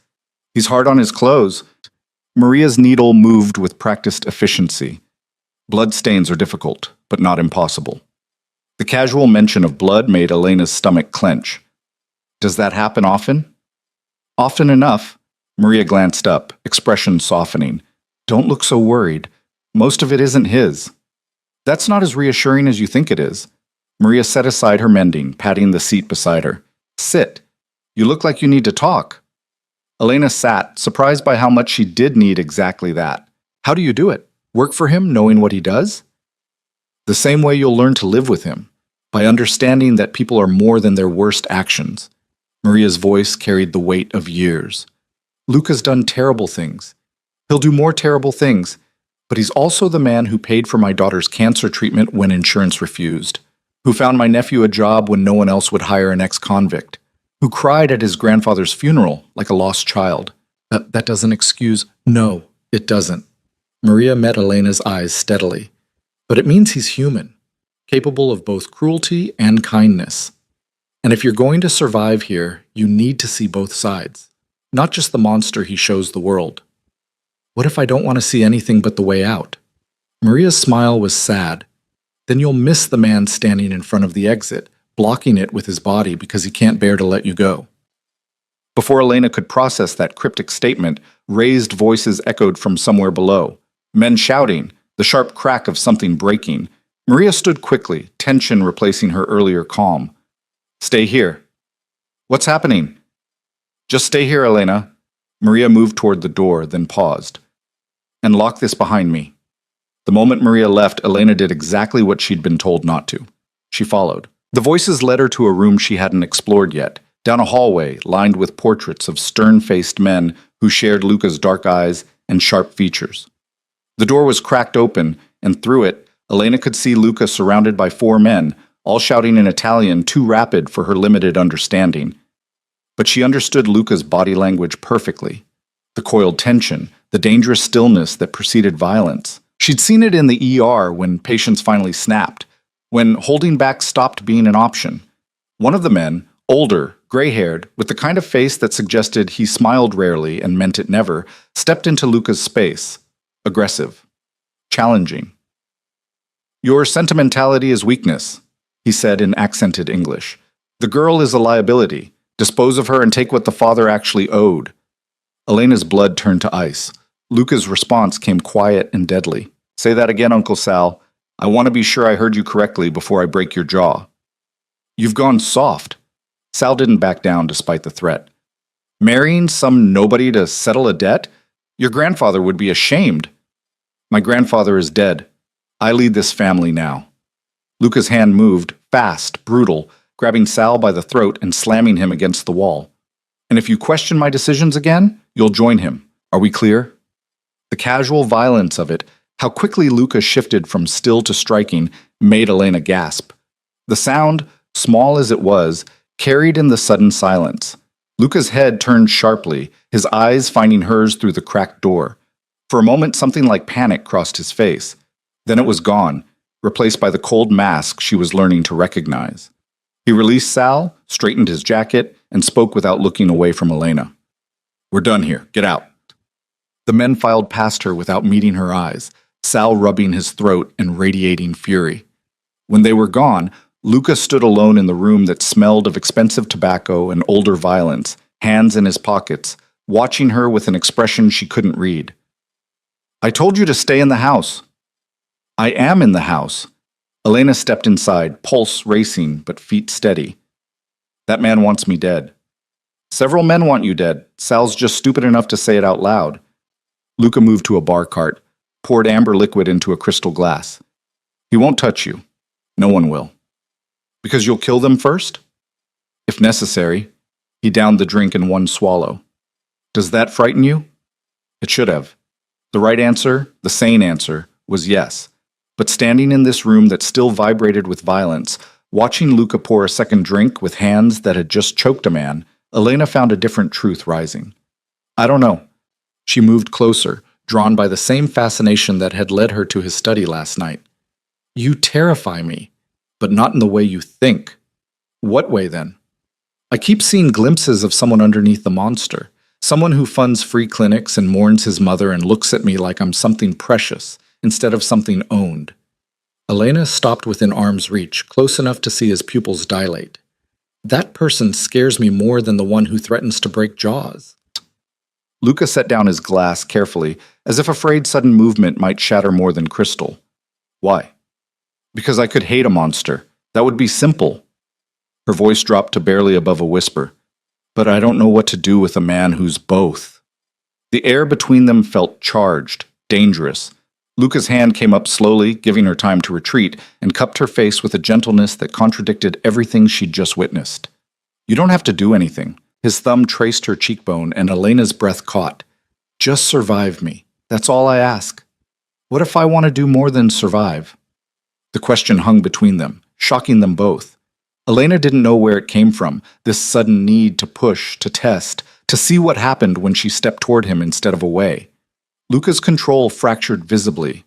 He's hard on his clothes." Maria's needle moved with practiced efficiency. Bloodstains are difficult, but not impossible. The casual mention of blood made Elena's stomach clench. "Does that happen often?" "Often enough." Maria glanced up, expression softening. "Don't look so worried. Most of it isn't his." "That's not as reassuring as you think it is." Maria set aside her mending, patting the seat beside her. "Sit. You look like you need to talk." Elena sat, surprised by how much she did need exactly that. "How do you do it? Work for him, knowing what he does?" "The same way you'll learn to live with him, by understanding that people are more than their worst actions." Maria's voice carried the weight of years. "Luca's done terrible things. He'll do more terrible things, but he's also the man who paid for my daughter's cancer treatment when insurance refused, who found my nephew a job when no one else would hire an ex-convict, who cried at his grandfather's funeral like a lost child. That doesn't excuse—" "No, it doesn't." Maria met Elena's eyes steadily. "But it means he's human, capable of both cruelty and kindness. And if you're going to survive here, you need to see both sides, not just the monster he shows the world." "What if I don't want to see anything but the way out?" Maria's smile was sad. "Then you'll miss the man standing in front of the exit, blocking it with his body because he can't bear to let you go." Before Elena could process that cryptic statement, raised voices echoed from somewhere below. Men shouting, the sharp crack of something breaking. Maria stood quickly, tension replacing her earlier calm. "Stay here." "What's happening?" "Just stay here, Elena." Maria moved toward the door, then paused. "And lock this behind me." The moment Maria left, Elena did exactly what she'd been told not to. She followed. The voices led her to a room she hadn't explored yet, down a hallway lined with portraits of stern-faced men who shared Luca's dark eyes and sharp features. The door was cracked open, and through it, Elena could see Luca surrounded by 4 men, all shouting in Italian too rapid for her limited understanding. But she understood Luca's body language perfectly. The coiled tension, the dangerous stillness that preceded violence. She'd seen it in the ER when patients finally snapped, when holding back stopped being an option. One of the men, older, gray-haired, with the kind of face that suggested he smiled rarely and meant it never, stepped into Luca's space. Aggressive. Challenging. "Your sentimentality is weakness," he said in accented English. "The girl is a liability. Dispose of her and take what the father actually owed." Elena's blood turned to ice. Luca's response came quiet and deadly. "Say that again, Uncle Sal. I want to be sure I heard you correctly before I break your jaw." "You've gone soft." Sal didn't back down despite the threat. "Marrying some nobody to settle a debt? Your grandfather would be ashamed." "My grandfather is dead. I lead this family now." Luca's hand moved, fast, brutal, grabbing Sal by the throat and slamming him against the wall. "And if you question my decisions again, you'll join him. Are we clear?" The casual violence of it, how quickly Luca shifted from still to striking, made Elena gasp. The sound, small as it was, carried in the sudden silence. Luca's head turned sharply, his eyes finding hers through the cracked door. For a moment, something like panic crossed his face. Then it was gone, replaced by the cold mask she was learning to recognize. He released Sal, straightened his jacket, and spoke without looking away from Elena. "We're done here. Get out." The men filed past her without meeting her eyes, Sal rubbing his throat and radiating fury. When they were gone, Luca stood alone in the room that smelled of expensive tobacco and older violence, hands in his pockets, watching her with an expression she couldn't read. I told you to stay in the house. I am in the house. Elena stepped inside, pulse racing but feet steady. That man wants me dead. Several men want you dead. Sal's just stupid enough to say it out loud. Luca moved to a bar cart, poured amber liquid into a crystal glass. He won't touch you. No one will. Because you'll kill them first? If necessary. He downed the drink in one swallow. Does that frighten you? It should have. The right answer, the sane answer, was yes. But standing in this room that still vibrated with violence, watching Luca pour a second drink with hands that had just choked a man, Elena found a different truth rising. I don't know. She moved closer, drawn by the same fascination that had led her to his study last night. You terrify me, but not in the way you think. What way, then? I keep seeing glimpses of someone underneath the monster, someone who funds free clinics and mourns his mother and looks at me like I'm something precious instead of something owned. Elena stopped within arm's reach, close enough to see his pupils dilate. That person scares me more than the one who threatens to break jaws. Luca set down his glass carefully, as if afraid sudden movement might shatter more than crystal. Why? Because I could hate a monster. That would be simple. Her voice dropped to barely above a whisper. But I don't know what to do with a man who's both. The air between them felt charged, dangerous. Luca's hand came up slowly, giving her time to retreat, and cupped her face with a gentleness that contradicted everything she'd just witnessed. You don't have to do anything. His thumb traced her cheekbone, and Elena's breath caught. Just survive me. That's all I ask. What if I want to do more than survive? The question hung between them, shocking them both. Elena didn't know where it came from, this sudden need to push, to test, to see what happened when she stepped toward him instead of away. Luca's control fractured visibly.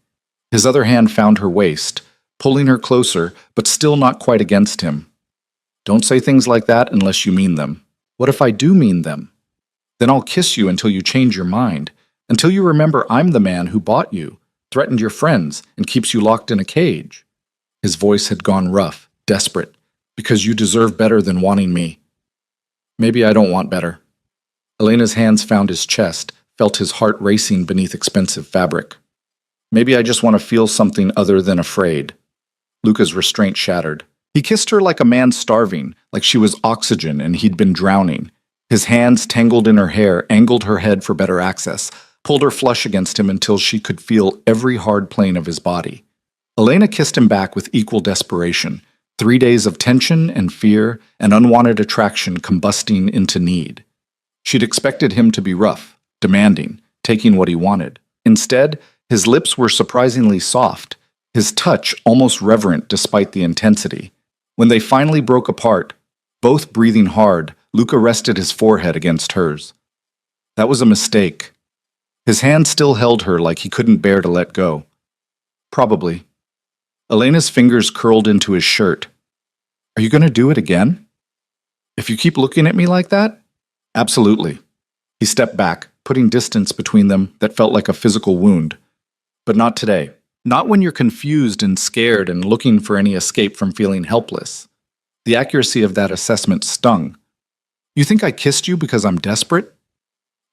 His other hand found her waist, pulling her closer, but still not quite against him. Don't say things like that unless you mean them. What if I do mean them? Then I'll kiss you until you change your mind, until you remember I'm the man who bought you, threatened your friends, and keeps you locked in a cage. His voice had gone rough, desperate, because you deserve better than wanting me. Maybe I don't want better. Elena's hands found his chest, felt his heart racing beneath expensive fabric. Maybe I just want to feel something other than afraid. Luca's restraint shattered. He kissed her like a man starving, like she was oxygen and he'd been drowning. His hands tangled in her hair, angled her head for better access, pulled her flush against him until she could feel every hard plane of his body. Elena kissed him back with equal desperation, 3 days of tension and fear and unwanted attraction combusting into need. She'd expected him to be rough, demanding, taking what he wanted. Instead, his lips were surprisingly soft, his touch almost reverent despite the intensity. When they finally broke apart, both breathing hard, Luca rested his forehead against hers. That was a mistake. His hand still held her like he couldn't bear to let go. Probably. Elena's fingers curled into his shirt. Are you going to do it again? If you keep looking at me like that? Absolutely. He stepped back, putting distance between them that felt like a physical wound. But not today. Not when you're confused and scared and looking for any escape from feeling helpless. The accuracy of that assessment stung. You think I kissed you because I'm desperate?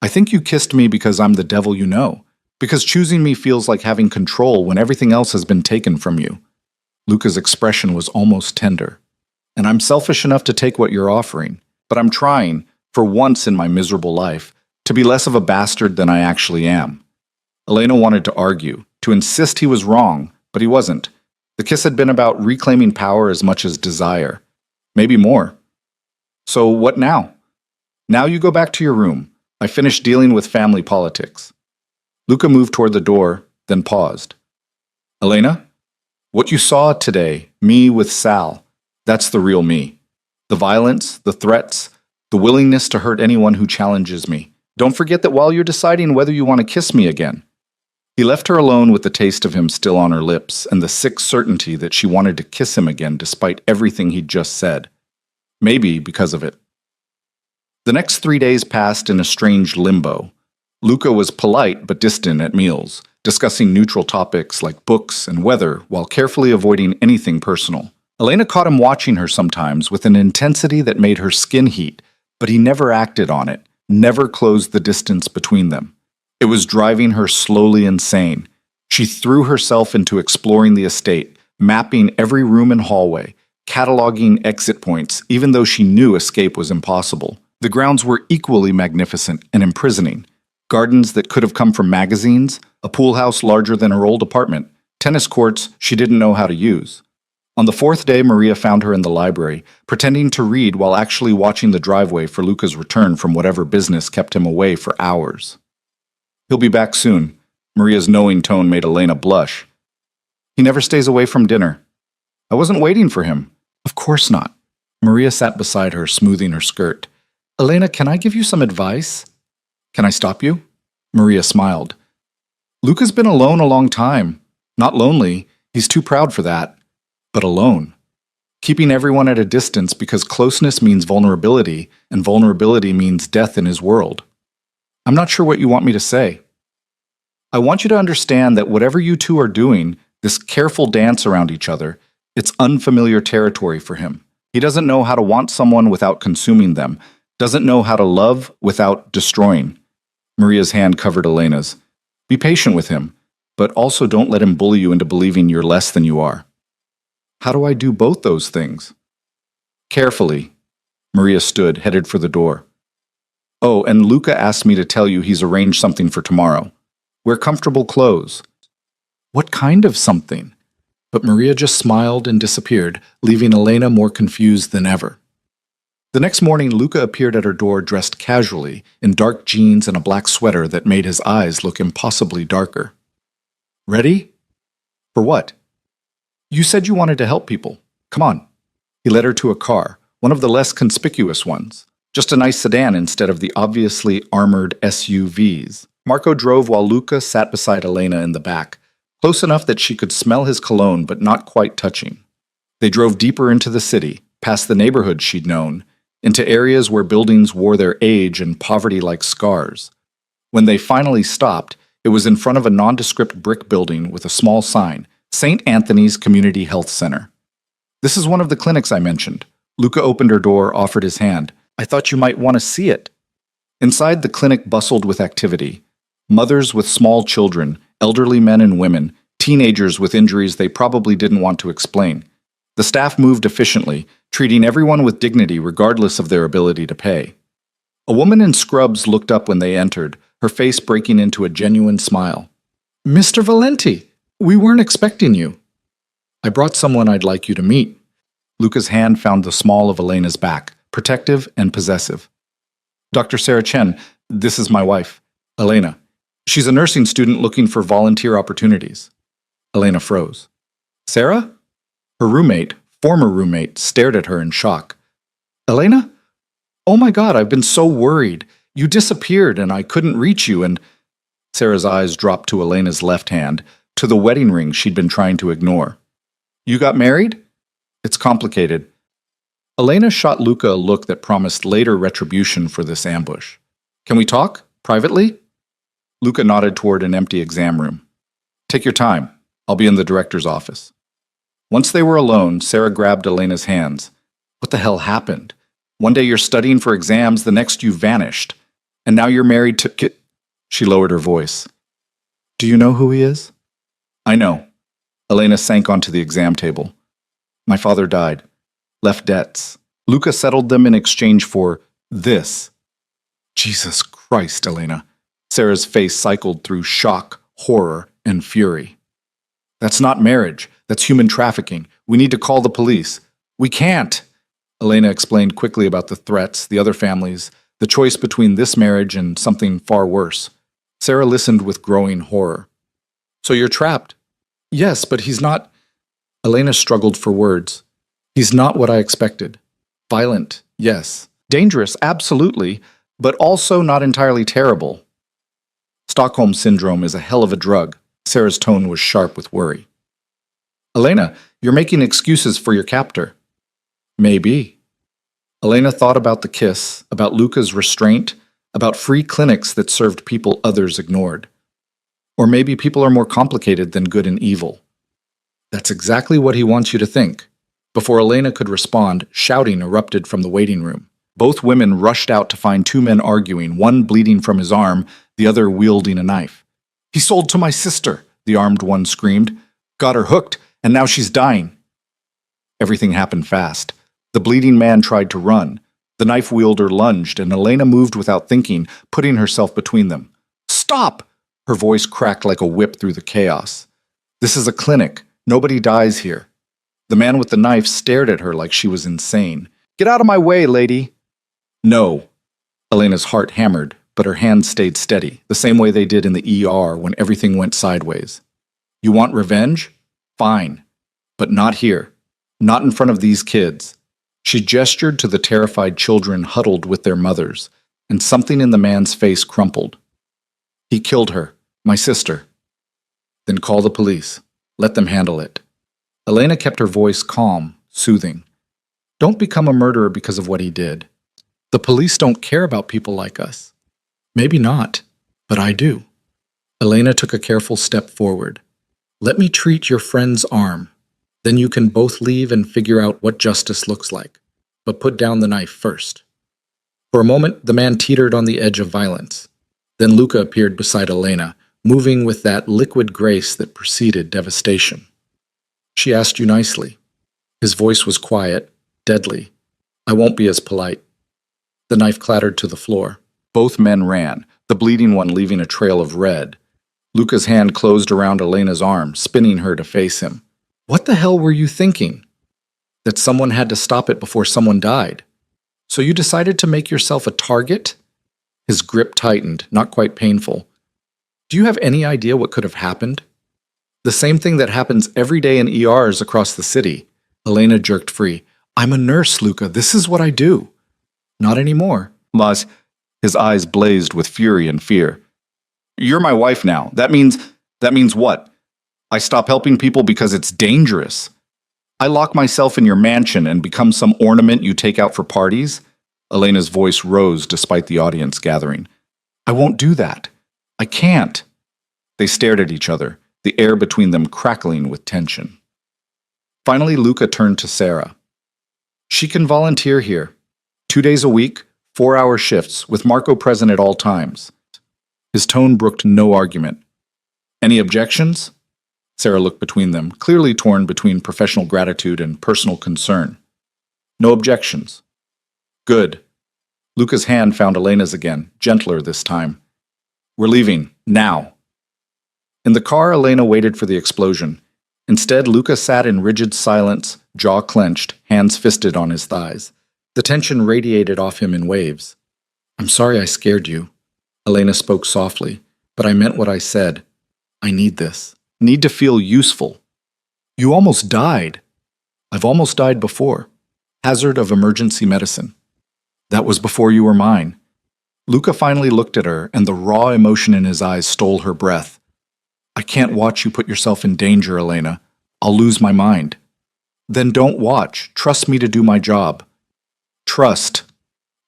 I think you kissed me because I'm the devil you know. Because choosing me feels like having control when everything else has been taken from you. Luca's expression was almost tender. And I'm selfish enough to take what you're offering. But I'm trying, for once in my miserable life, to be less of a bastard than I actually am. Elena wanted to argue, to insist he was wrong, but he wasn't. The kiss had been about reclaiming power as much as desire. Maybe more. So what now? Now you go back to your room. I finished dealing with family politics. Luca moved toward the door, then paused. Elena, what you saw today, me with Sal, that's the real me. The violence, the threats, the willingness to hurt anyone who challenges me. Don't forget that while you're deciding whether you want to kiss me again. He left her alone with the taste of him still on her lips and the sick certainty that she wanted to kiss him again despite everything he'd just said. Maybe because of it. The next 3 days passed in a strange limbo. Luca was polite but distant at meals, discussing neutral topics like books and weather while carefully avoiding anything personal. Elena caught him watching her sometimes with an intensity that made her skin heat, but he never acted on it, never closed the distance between them. It was driving her slowly insane. She threw herself into exploring the estate, mapping every room and hallway, cataloging exit points, even though she knew escape was impossible. The grounds were equally magnificent and imprisoning. Gardens that could have come from magazines, a pool house larger than her old apartment, tennis courts she didn't know how to use. On the fourth day, Maria found her in the library, pretending to read while actually watching the driveway for Luca's return from whatever business kept him away for hours. He'll be back soon. Maria's knowing tone made Elena blush. He never stays away from dinner. I wasn't waiting for him. Of course not. Maria sat beside her, smoothing her skirt. Elena, can I give you some advice? Can I stop you? Maria smiled. Luca's been alone a long time. Not lonely. He's too proud for that. But alone. Keeping everyone at a distance because closeness means vulnerability, and vulnerability means death in his world. I'm not sure what you want me to say. I want you to understand that whatever you two are doing, this careful dance around each other, it's unfamiliar territory for him. He doesn't know how to want someone without consuming them, doesn't know how to love without destroying. Maria's hand covered Elena's. Be patient with him, but also don't let him bully you into believing you're less than you are. How do I do both those things? Carefully. Maria stood, headed for the door. Oh, and Luca asked me to tell you he's arranged something for tomorrow. Wear comfortable clothes. What kind of something? But Maria just smiled and disappeared, leaving Elena more confused than ever. The next morning, Luca appeared at her door dressed casually, in dark jeans and a black sweater that made his eyes look impossibly darker. Ready? For what? You said you wanted to help people. Come on. He led her to a car, one of the less conspicuous ones. Just a nice sedan instead of the obviously armored SUVs. Marco drove while Luca sat beside Elena in the back, close enough that she could smell his cologne but not quite touching. They drove deeper into the city, past the neighborhoods she'd known, into areas where buildings wore their age and poverty like scars. When they finally stopped, it was in front of a nondescript brick building with a small sign, St. Anthony's Community Health Center. This is one of the clinics I mentioned. Luca opened her door, offered his hand. I thought you might want to see it. Inside, the clinic bustled with activity. Mothers with small children, elderly men and women, teenagers with injuries they probably didn't want to explain. The staff moved efficiently, treating everyone with dignity regardless of their ability to pay. A woman in scrubs looked up when they entered, her face breaking into a genuine smile. Mr. Valenti, we weren't expecting you. I brought someone I'd like you to meet. Luca's hand found the small of Elena's back, protective and possessive. Dr. Sarah Chen, this is my wife, Elena. She's a nursing student looking for volunteer opportunities. Elena froze. Sarah? Her roommate, former roommate, stared at her in shock. Elena? Oh my God, I've been so worried. You disappeared and I couldn't reach you and... Sarah's eyes dropped to Elena's left hand, to the wedding ring she'd been trying to ignore. You got married? It's complicated. Elena shot Luca a look that promised later retribution for this ambush. Can we talk? Privately? Luca nodded toward an empty exam room. Take your time. I'll be in the director's office. Once they were alone, Sarah grabbed Elena's hands. What the hell happened? One day you're studying for exams, the next you vanished. And now you're married to... She lowered her voice. Do you know who he is? I know. Elena sank onto the exam table. My father died. Left debts. Luca settled them in exchange for this. Jesus Christ, Elena. Sarah's face cycled through shock, horror, and fury. That's not marriage. That's human trafficking. We need to call the police. We can't. Elena explained quickly about the threats, the other families, the choice between this marriage and something far worse. Sarah listened with growing horror. So you're trapped? Yes, but he's not... Elena struggled for words. He's not what I expected. Violent, yes. Dangerous, absolutely, but also not entirely terrible. Stockholm Syndrome is a hell of a drug. Sarah's tone was sharp with worry. Elena, you're making excuses for your captor. Maybe. Elena thought about the kiss, about Luca's restraint, about free clinics that served people others ignored. Or maybe people are more complicated than good and evil. That's exactly what he wants you to think. Before Elena could respond, shouting erupted from the waiting room. Both women rushed out to find two men arguing, one bleeding from his arm, the other wielding a knife. "He sold to my sister," the armed one screamed. "Got her hooked, and now she's dying." Everything happened fast. The bleeding man tried to run. The knife wielder lunged, and Elena moved without thinking, putting herself between them. "Stop!" Her voice cracked like a whip through the chaos. "This is a clinic. Nobody dies here." The man with the knife stared at her like she was insane. "Get out of my way, lady!" "No." Elena's heart hammered, but her hands stayed steady, the same way they did in the ER when everything went sideways. "You want revenge? Fine. But not here. Not in front of these kids." She gestured to the terrified children huddled with their mothers, and something in the man's face crumpled. "He killed her, my sister." "Then call the police. Let them handle it." Elena kept her voice calm, soothing. "Don't become a murderer because of what he did. The police don't care about people like us." "Maybe not, but I do." Elena took a careful step forward. "Let me treat your friend's arm. Then you can both leave and figure out what justice looks like. But put down the knife first." For a moment, the man teetered on the edge of violence. Then Luca appeared beside Elena, moving with that liquid grace that preceded devastation. "She asked you nicely." His voice was quiet, deadly. "I won't be as polite." The knife clattered to the floor. Both men ran, the bleeding one leaving a trail of red. Luca's hand closed around Elena's arm, spinning her to face him. "What the hell were you thinking?" "That someone had to stop it before someone died." "So you decided to make yourself a target?" His grip tightened, not quite painful. "Do you have any idea what could have happened?" "The same thing that happens every day in ERs across the city." Elena jerked free. "I'm a nurse, Luca. This is what I do." "Not anymore." His eyes blazed with fury and fear. "You're my wife now. That means what? I stop helping people because it's dangerous. I lock myself in your mansion and become some ornament you take out for parties?" Elena's voice rose despite the audience gathering. "I won't do that. I can't." They stared at each other, the air between them crackling with tension. Finally, Luca turned to Sarah. "She can volunteer here. 2 days a week, 4-hour shifts, with Marco present at all times." His tone brooked no argument. "Any objections?" Sarah looked between them, clearly torn between professional gratitude and personal concern. "No objections." "Good." Luca's hand found Elena's again, gentler this time. "We're leaving, now." In the car, Elena waited for the explosion. Instead, Luca sat in rigid silence, jaw clenched, hands fisted on his thighs. The tension radiated off him in waves. "I'm sorry I scared you." Elena spoke softly, "but I meant what I said. I need this. Need to feel useful." "You almost died." "I've almost died before. Hazard of emergency medicine." "That was before you were mine." Luca finally looked at her, and the raw emotion in his eyes stole her breath. "I can't watch you put yourself in danger, Elena. I'll lose my mind." "Then don't watch. Trust me to do my job." "Trust."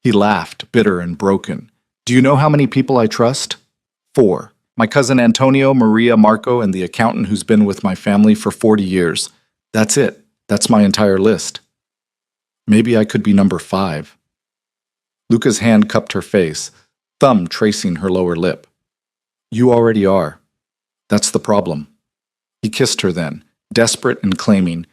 He laughed, bitter and broken. "Do you know how many people I trust? 4. My cousin Antonio, Maria, Marco, and the accountant who's been with my family for 40 years. That's it. That's my entire list." "Maybe I could be number 5. Luca's hand cupped her face, thumb tracing her lower lip. "You already are. That's the problem." He kissed her then, desperate and claiming,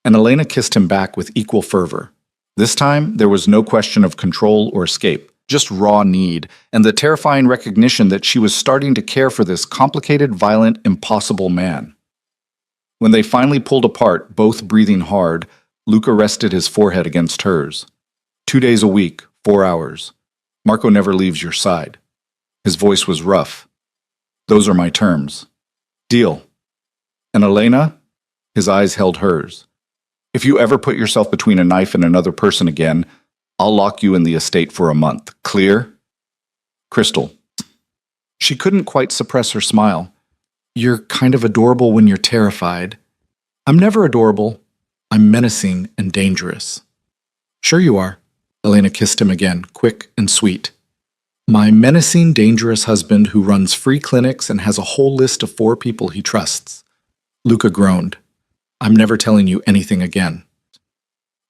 and Elena kissed him back with equal fervor. This time, there was no question of control or escape, just raw need, and the terrifying recognition that she was starting to care for this complicated, violent, impossible man. When they finally pulled apart, both breathing hard, Luca rested his forehead against hers. 2 days a week, 4 hours. Marco never leaves your side. His voice was rough. "Those are my terms. Deal." And Elena? His eyes held hers. "If you ever put yourself between a knife and another person again, I'll lock you in the estate for a month. Clear?" "Crystal." She couldn't quite suppress her smile. "You're kind of adorable when you're terrified." "I'm never adorable. I'm menacing and dangerous." "Sure you are." Elena kissed him again, quick and sweet. "My menacing, dangerous husband who runs free clinics and has a whole list of 4 people he trusts." Luca groaned. "I'm never telling you anything again."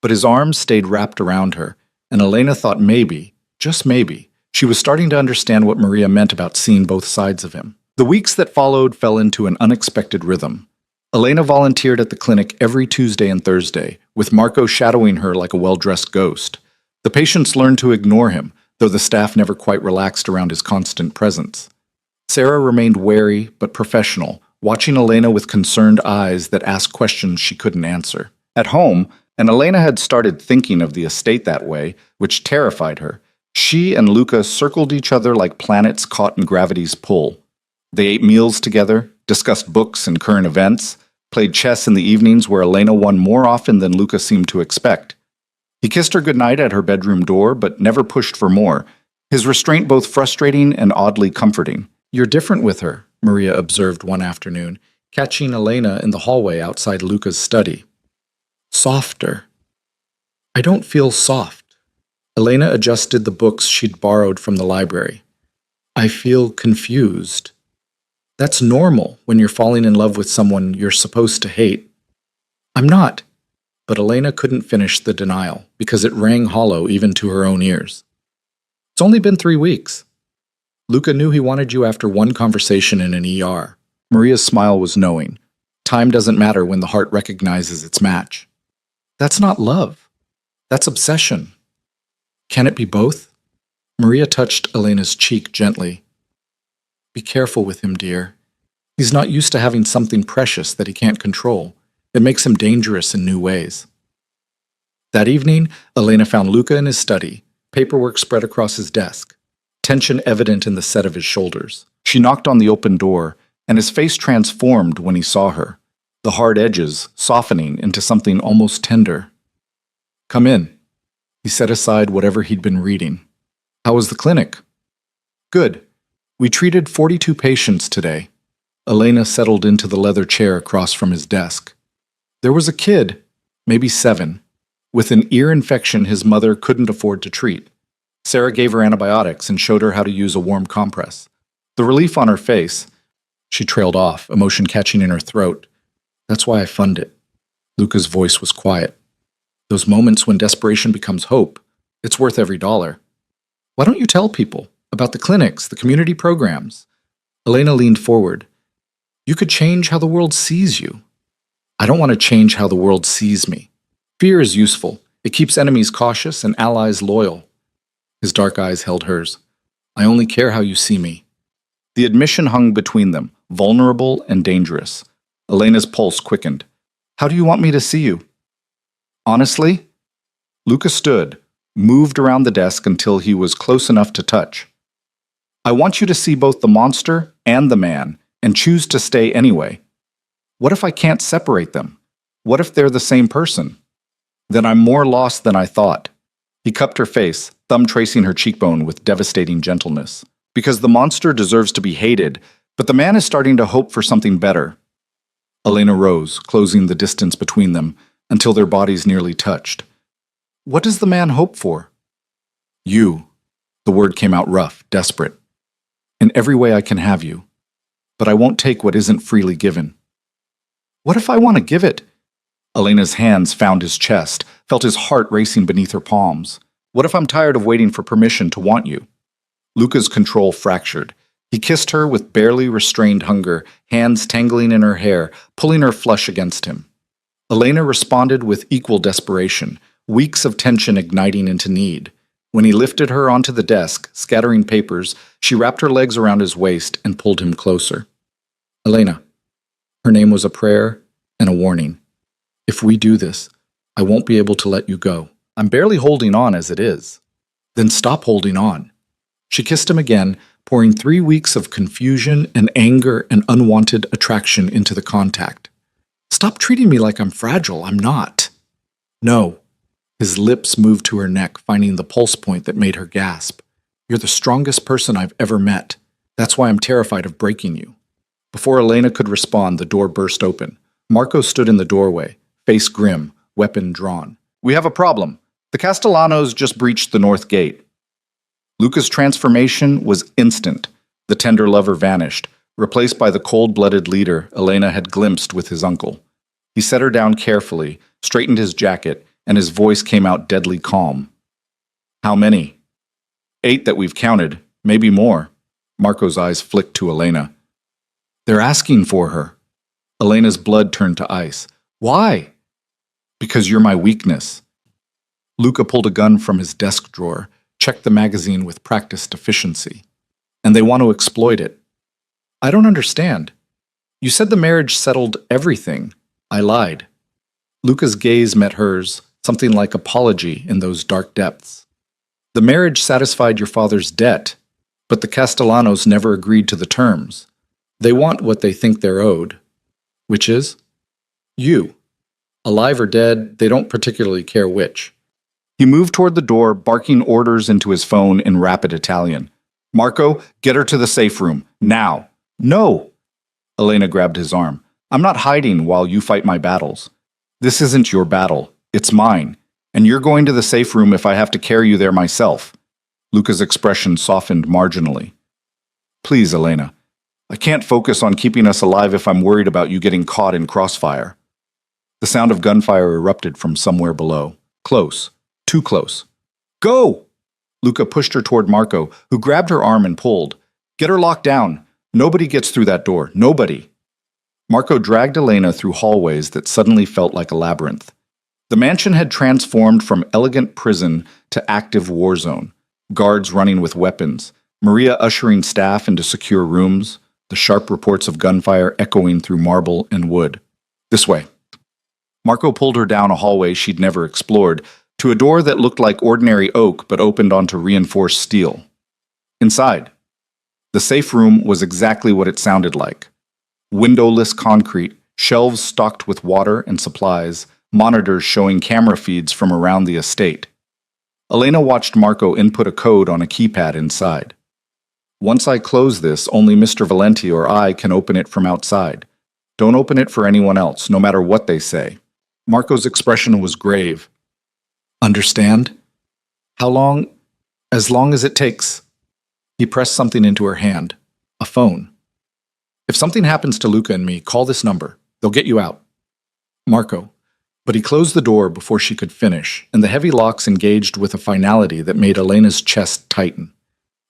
But his arms stayed wrapped around her, and Elena thought maybe, just maybe, she was starting to understand what Maria meant about seeing both sides of him. The weeks that followed fell into an unexpected rhythm. Elena volunteered at the clinic every Tuesday and Thursday, with Marco shadowing her like a well-dressed ghost. The patients learned to ignore him, though the staff never quite relaxed around his constant presence. Sarah remained wary but professional, watching Elena with concerned eyes that asked questions she couldn't answer. At home, and Elena had started thinking of the estate that way, which terrified her, she and Luca circled each other like planets caught in gravity's pull. They ate meals together, discussed books and current events, played chess in the evenings where Elena won more often than Luca seemed to expect. He kissed her goodnight at her bedroom door, but never pushed for more, his restraint both frustrating and oddly comforting. "You're different with her," Maria observed one afternoon, catching Elena in the hallway outside Luca's study. "Softer." "I don't feel soft." Elena adjusted the books she'd borrowed from the library. "I feel confused." "That's normal when you're falling in love with someone you're supposed to hate." "I'm not." But Elena couldn't finish the denial, because it rang hollow even to her own ears. "It's only been 3 weeks. Luca knew he wanted you after one conversation in an ER. Maria's smile was knowing. Time doesn't matter when the heart recognizes its match. "That's not love. That's obsession." "Can it be both?" Maria touched Elena's cheek gently. "Be careful with him, dear. He's not used to having something precious that he can't control. It makes him dangerous in new ways." That evening, Elena found Luca in his study, paperwork spread across his desk, tension evident in the set of his shoulders. She knocked on the open door, and his face transformed when he saw her, the hard edges softening into something almost tender. "Come in." He set aside whatever he'd been reading. "How was the clinic?" "Good. We treated 42 patients today." Elena settled into the leather chair across from his desk. "There was a kid, maybe 7, with an ear infection his mother couldn't afford to treat. Sarah gave her antibiotics and showed her how to use a warm compress. The relief on her face—" She trailed off, emotion catching in her throat. "That's why I fund it." Luca's voice was quiet. "Those moments when desperation becomes hope, it's worth every dollar. Why don't you tell people about the clinics, the community programs?" Elena leaned forward. "You could change how the world sees you." "I don't want to change how the world sees me. Fear is useful. It keeps enemies cautious and allies loyal." His dark eyes held hers. "I only care how you see me." The admission hung between them, vulnerable and dangerous. Elena's pulse quickened. "How do you want me to see you?" "Honestly?" Luca stood, moved around the desk until he was close enough to touch. "I want you to see both the monster and the man, and choose to stay anyway. What if I can't separate them? What if they're the same person? Then I'm more lost than I thought." He cupped her face, thumb tracing her cheekbone with devastating gentleness. "Because the monster deserves to be hated, but the man is starting to hope for something better." Elena rose, closing the distance between them, until their bodies nearly touched. "What does the man hope for?" "You." The word came out rough, desperate. "In every way I can have you. But I won't take what isn't freely given." "What if I want to give it?" Elena's hands found his chest, felt his heart racing beneath her palms. "What if I'm tired of waiting for permission to want you?" Luca's control fractured. He kissed her with barely restrained hunger, hands tangling in her hair, pulling her flush against him. Elena responded with equal desperation, weeks of tension igniting into need. When he lifted her onto the desk, scattering papers, she wrapped her legs around his waist and pulled him closer. "Elena." Her name was a prayer and a warning. "If we do this, I won't be able to let you go. I'm barely holding on as it is." "Then stop holding on." She kissed him again, pouring 3 weeks of confusion and anger and unwanted attraction into the contact. "Stop treating me like I'm fragile. I'm not." "No." His lips moved to her neck, finding the pulse point that made her gasp. "You're the strongest person I've ever met. That's why I'm terrified of breaking you." Before Elena could respond, the door burst open. Marco stood in the doorway, face grim, weapon drawn. "We have a problem. The Castellanos just breached the north gate." Luca's transformation was instant. The tender lover vanished, replaced by the cold-blooded leader Elena had glimpsed with his uncle. He set her down carefully, straightened his jacket, and his voice came out deadly calm. How many? 8 that we've counted, maybe more. Marco's eyes flicked to Elena. They're asking for her. Elena's blood turned to ice. Why? Because you're my weakness. Luca pulled a gun from his desk drawer, checked the magazine with practiced efficiency. And they want to exploit it. I don't understand. You said the marriage settled everything. I lied. Luca's gaze met hers, something like apology in those dark depths. The marriage satisfied your father's debt, but the Castellanos never agreed to the terms. They want what they think they're owed. Which is? You. Alive or dead, they don't particularly care which. He moved toward the door, barking orders into his phone in rapid Italian. Marco, get her to the safe room. Now. No! Elena grabbed his arm. I'm not hiding while you fight my battles. This isn't your battle. It's mine. And you're going to the safe room if I have to carry you there myself. Luca's expression softened marginally. Please, Elena. I can't focus on keeping us alive if I'm worried about you getting caught in crossfire. The sound of gunfire erupted from somewhere below. Close. Too close. Go! Luca pushed her toward Marco, who grabbed her arm and pulled. Get her locked down. Nobody gets through that door. Nobody. Marco dragged Elena through hallways that suddenly felt like a labyrinth. The mansion had transformed from elegant prison to active war zone. Guards running with weapons, Maria ushering staff into secure rooms, the sharp reports of gunfire echoing through marble and wood. This way. Marco pulled her down a hallway she'd never explored, to a door that looked like ordinary oak but opened onto reinforced steel. Inside, the safe room was exactly what it sounded like. Windowless concrete, shelves stocked with water and supplies, monitors showing camera feeds from around the estate. Elena watched Marco input a code on a keypad inside. Once I close this, only Mr. Valenti or I can open it from outside. Don't open it for anyone else, no matter what they say. Marco's expression was grave. Understand? How long? As long as it takes. He pressed something into her hand. A phone. If something happens to Luca and me, call this number. They'll get you out. Marco. But he closed the door before she could finish, and the heavy locks engaged with a finality that made Elena's chest tighten.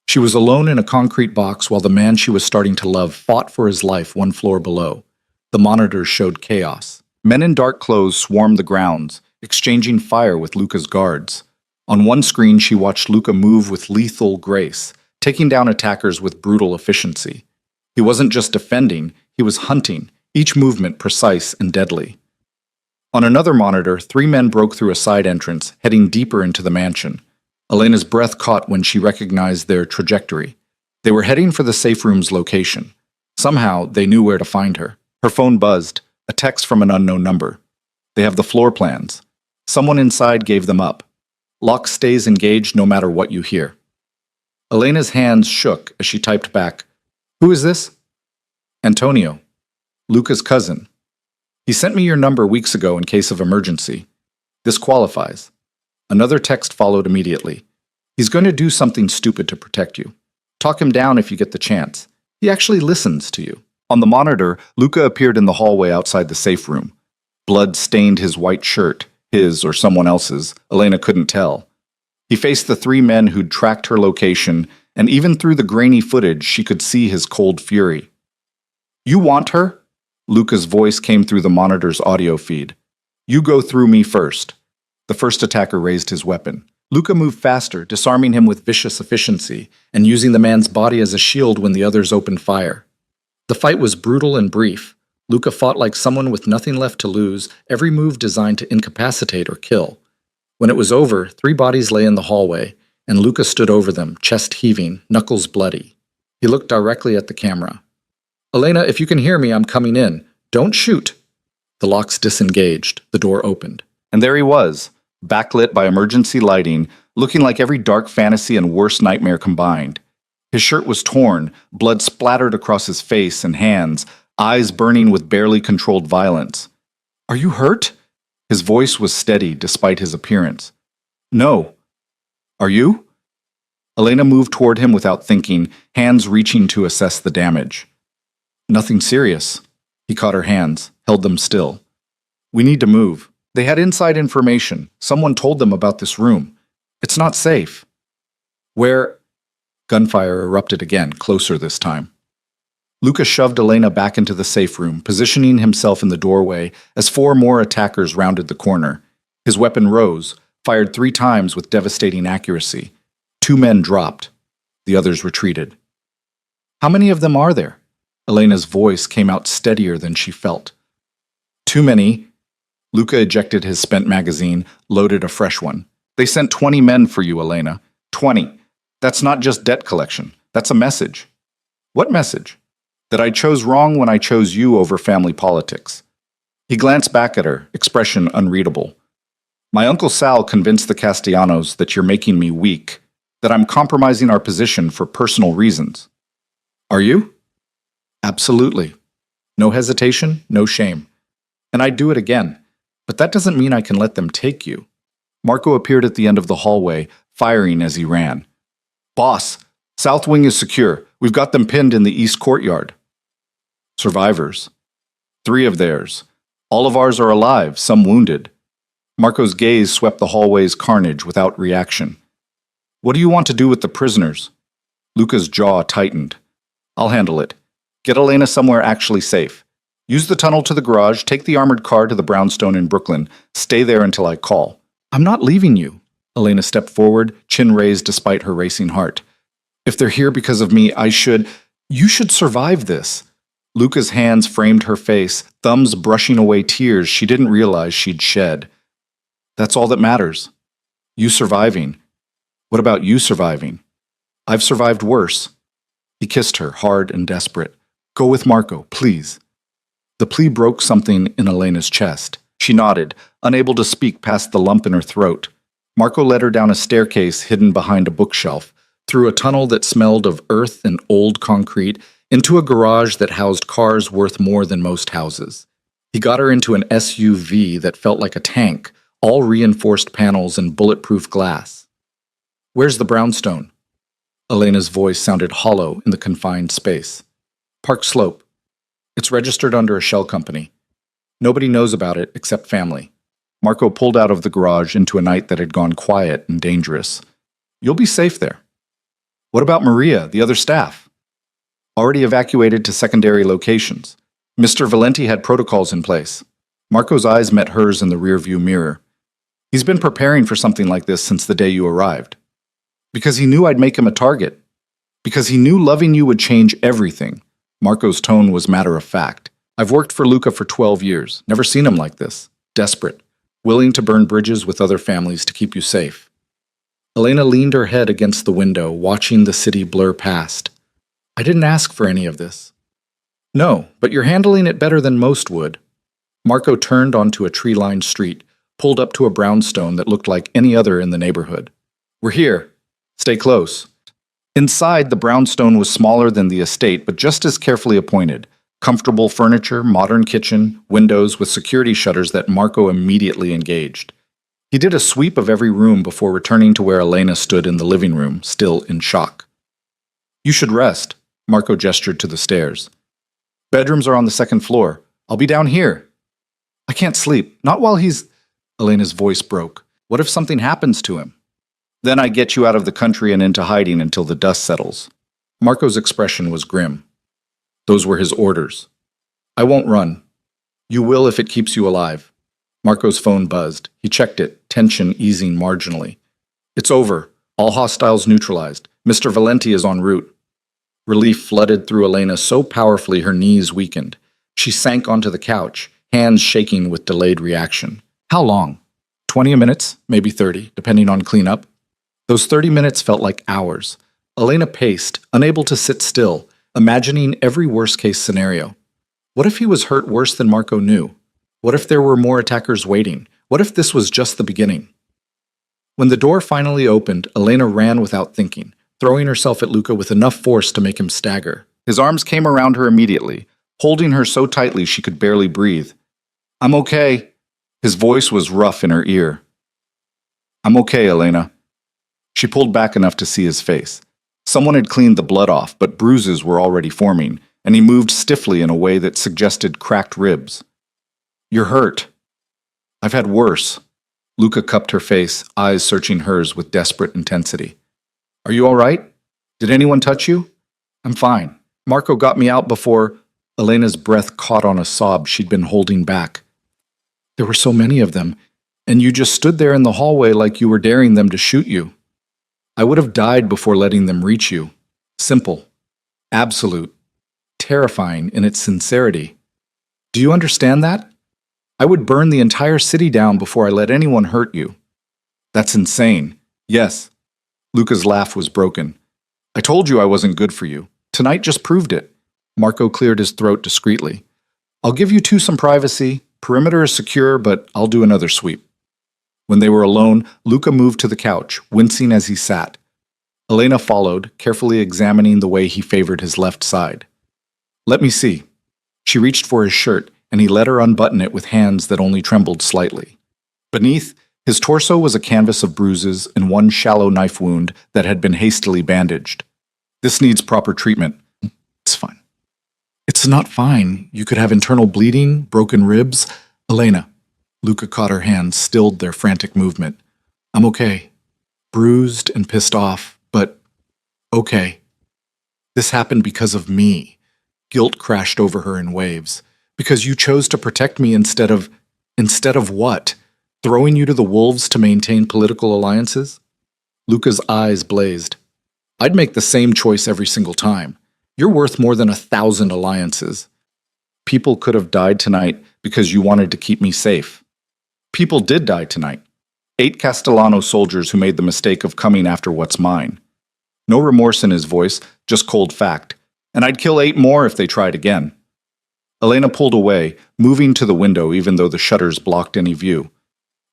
She was alone in a concrete box while the man she was starting to love fought for his life one floor below. The monitors showed chaos. Men in dark clothes swarmed the grounds, exchanging fire with Luca's guards. On one screen, she watched Luca move with lethal grace, taking down attackers with brutal efficiency. He wasn't just defending, he was hunting, each movement precise and deadly. On another monitor, 3 men broke through a side entrance, heading deeper into the mansion. Elena's breath caught when she recognized their trajectory. They were heading for the safe room's location. Somehow, they knew where to find her. Her phone buzzed, a text from an unknown number. They have the floor plans. Someone inside gave them up. Lock stays engaged no matter what you hear. Elena's hands shook as she typed back, Who is this? Antonio, Luca's cousin. He sent me your number weeks ago in case of emergency. This qualifies. Another text followed immediately. He's going to do something stupid to protect you. Talk him down if you get the chance. He actually listens to you. On the monitor, Luca appeared in the hallway outside the safe room. Blood stained his white shirt, his or someone else's. Elena couldn't tell. He faced the 3 men who'd tracked her location, and even through the grainy footage, she could see his cold fury. You want her? Luca's voice came through the monitor's audio feed. You go through me first. The first attacker raised his weapon. Luca moved faster, disarming him with vicious efficiency, and using the man's body as a shield when the others opened fire. The fight was brutal and brief. Luca fought like someone with nothing left to lose, every move designed to incapacitate or kill. When it was over, 3 bodies lay in the hallway, and Luca stood over them, chest heaving, knuckles bloody. He looked directly at the camera. Elena, if you can hear me, I'm coming in. Don't shoot. The locks disengaged. The door opened. And there he was, backlit by emergency lighting, looking like every dark fantasy and worst nightmare combined. His shirt was torn, blood splattered across his face and hands, eyes burning with barely controlled violence. Are you hurt? His voice was steady despite his appearance. No. Are you? Elena moved toward him without thinking, hands reaching to assess the damage. Nothing serious. He caught her hands, held them still. We need to move. They had inside information. Someone told them about this room. It's not safe. Where? Gunfire erupted again, closer this time. Luca shoved Elena back into the safe room, positioning himself in the doorway as 4 more attackers rounded the corner. His weapon rose, fired 3 times with devastating accuracy. 2 men dropped. The others retreated. How many of them are there? Elena's voice came out steadier than she felt. Too many. Luca ejected his spent magazine, loaded a fresh one. They sent 20 men for you, Elena. 20. That's not just debt collection. That's a message. What message? That I chose wrong when I chose you over family politics. He glanced back at her, expression unreadable. My Uncle Sal convinced the Castellanos that you're making me weak, that I'm compromising our position for personal reasons. Are you? Absolutely. No hesitation, no shame. And I'd do it again. But that doesn't mean I can let them take you. Marco appeared at the end of the hallway, firing as he ran. Boss, South Wing is secure. We've got them pinned in the east courtyard. Survivors. 3 of theirs. All of ours are alive, some wounded. Marco's gaze swept the hallway's carnage without reaction. What do you want to do with the prisoners? Luca's jaw tightened. I'll handle it. Get Elena somewhere actually safe. Use the tunnel to the garage, take the armored car to the brownstone in Brooklyn. Stay there until I call. I'm not leaving you. Elena stepped forward, chin raised despite her racing heart. If they're here because of me, You should survive this. Luca's hands framed her face, thumbs brushing away tears she didn't realize she'd shed. That's all that matters. You surviving. What about you surviving? I've survived worse. He kissed her, hard and desperate. Go with Marco, please. The plea broke something in Elena's chest. She nodded, unable to speak past the lump in her throat. Marco led her down a staircase hidden behind a bookshelf, through a tunnel that smelled of earth and old concrete, into a garage that housed cars worth more than most houses. He got her into an SUV that felt like a tank, all reinforced panels and bulletproof glass. Where's the brownstone? Elena's voice sounded hollow in the confined space. Park Slope. It's registered under a shell company. Nobody knows about it except family. Marco pulled out of the garage into a night that had gone quiet and dangerous. You'll be safe there. What about Maria, the other staff? Already evacuated to secondary locations. Mr. Valenti had protocols in place. Marco's eyes met hers in the rearview mirror. He's been preparing for something like this since the day you arrived. Because he knew I'd make him a target. Because he knew loving you would change everything. Marco's tone was matter of fact. I've worked for Luca for 12 years. Never seen him like this. Desperate. Willing to burn bridges with other families to keep you safe. Elena leaned her head against the window, watching the city blur past. I didn't ask for any of this. No, but you're handling it better than most would. Marco turned onto a tree-lined street, pulled up to a brownstone that looked like any other in the neighborhood. We're here. Stay close. Inside, the brownstone was smaller than the estate, but just as carefully appointed. Comfortable furniture, modern kitchen, windows with security shutters that Marco immediately engaged. He did a sweep of every room before returning to where Elena stood in the living room, still in shock. You should rest. Marco gestured to the stairs. Bedrooms are on the 2nd floor. I'll be down here. I can't sleep. Not while he's... Elena's voice broke. What if something happens to him? Then I get you out of the country and into hiding until the dust settles. Marco's expression was grim. Those were his orders. I won't run. You will if it keeps you alive. Marco's phone buzzed. He checked it, tension easing marginally. It's over. All hostiles neutralized. Mr. Valenti is en route. Relief flooded through Elena so powerfully her knees weakened. She sank onto the couch, hands shaking with delayed reaction. How long? 20 minutes, maybe 30, depending on cleanup. Those 30 minutes felt like hours. Elena paced, unable to sit still, imagining every worst-case scenario. What if he was hurt worse than Marco knew? What if there were more attackers waiting? What if this was just the beginning? When the door finally opened, Elena ran without thinking, throwing herself at Luca with enough force to make him stagger. His arms came around her immediately, holding her so tightly she could barely breathe. I'm okay. His voice was rough in her ear. I'm okay, Elena. She pulled back enough to see his face. Someone had cleaned the blood off, but bruises were already forming, and he moved stiffly in a way that suggested cracked ribs. You're hurt. I've had worse. Luca cupped her face, eyes searching hers with desperate intensity. Are you all right? Did anyone touch you? I'm fine. Marco got me out before. Elena's breath caught on a sob she'd been holding back. There were so many of them, and you just stood there in the hallway like you were daring them to shoot you. I would have died before letting them reach you. Simple. Absolute. Terrifying in its sincerity. Do you understand that? I would burn the entire city down before I let anyone hurt you. That's insane. Yes. Luca's laugh was broken. I told you I wasn't good for you. Tonight just proved it. Marco cleared his throat discreetly. I'll give you two some privacy. Perimeter is secure, but I'll do another sweep. When they were alone, Luca moved to the couch, wincing as he sat. Elena followed, carefully examining the way he favored his left side. Let me see. She reached for his shirt, and he let her unbutton it with hands that only trembled slightly. Beneath, his torso was a canvas of bruises and one shallow knife wound that had been hastily bandaged. This needs proper treatment. It's fine. It's not fine. You could have internal bleeding, broken ribs. Elena. Luca caught her hands, stilled their frantic movement. I'm okay. Bruised and pissed off, but okay. This happened because of me. Guilt crashed over her in waves. Because you chose to protect me instead of what? Throwing you to the wolves to maintain political alliances? Luca's eyes blazed. I'd make the same choice every single time. You're worth more than 1,000 alliances. People could have died tonight because you wanted to keep me safe. People did die tonight. 8 Castellano soldiers who made the mistake of coming after what's mine. No remorse in his voice, just cold fact. And I'd kill 8 more if they tried again. Elena pulled away, moving to the window even though the shutters blocked any view.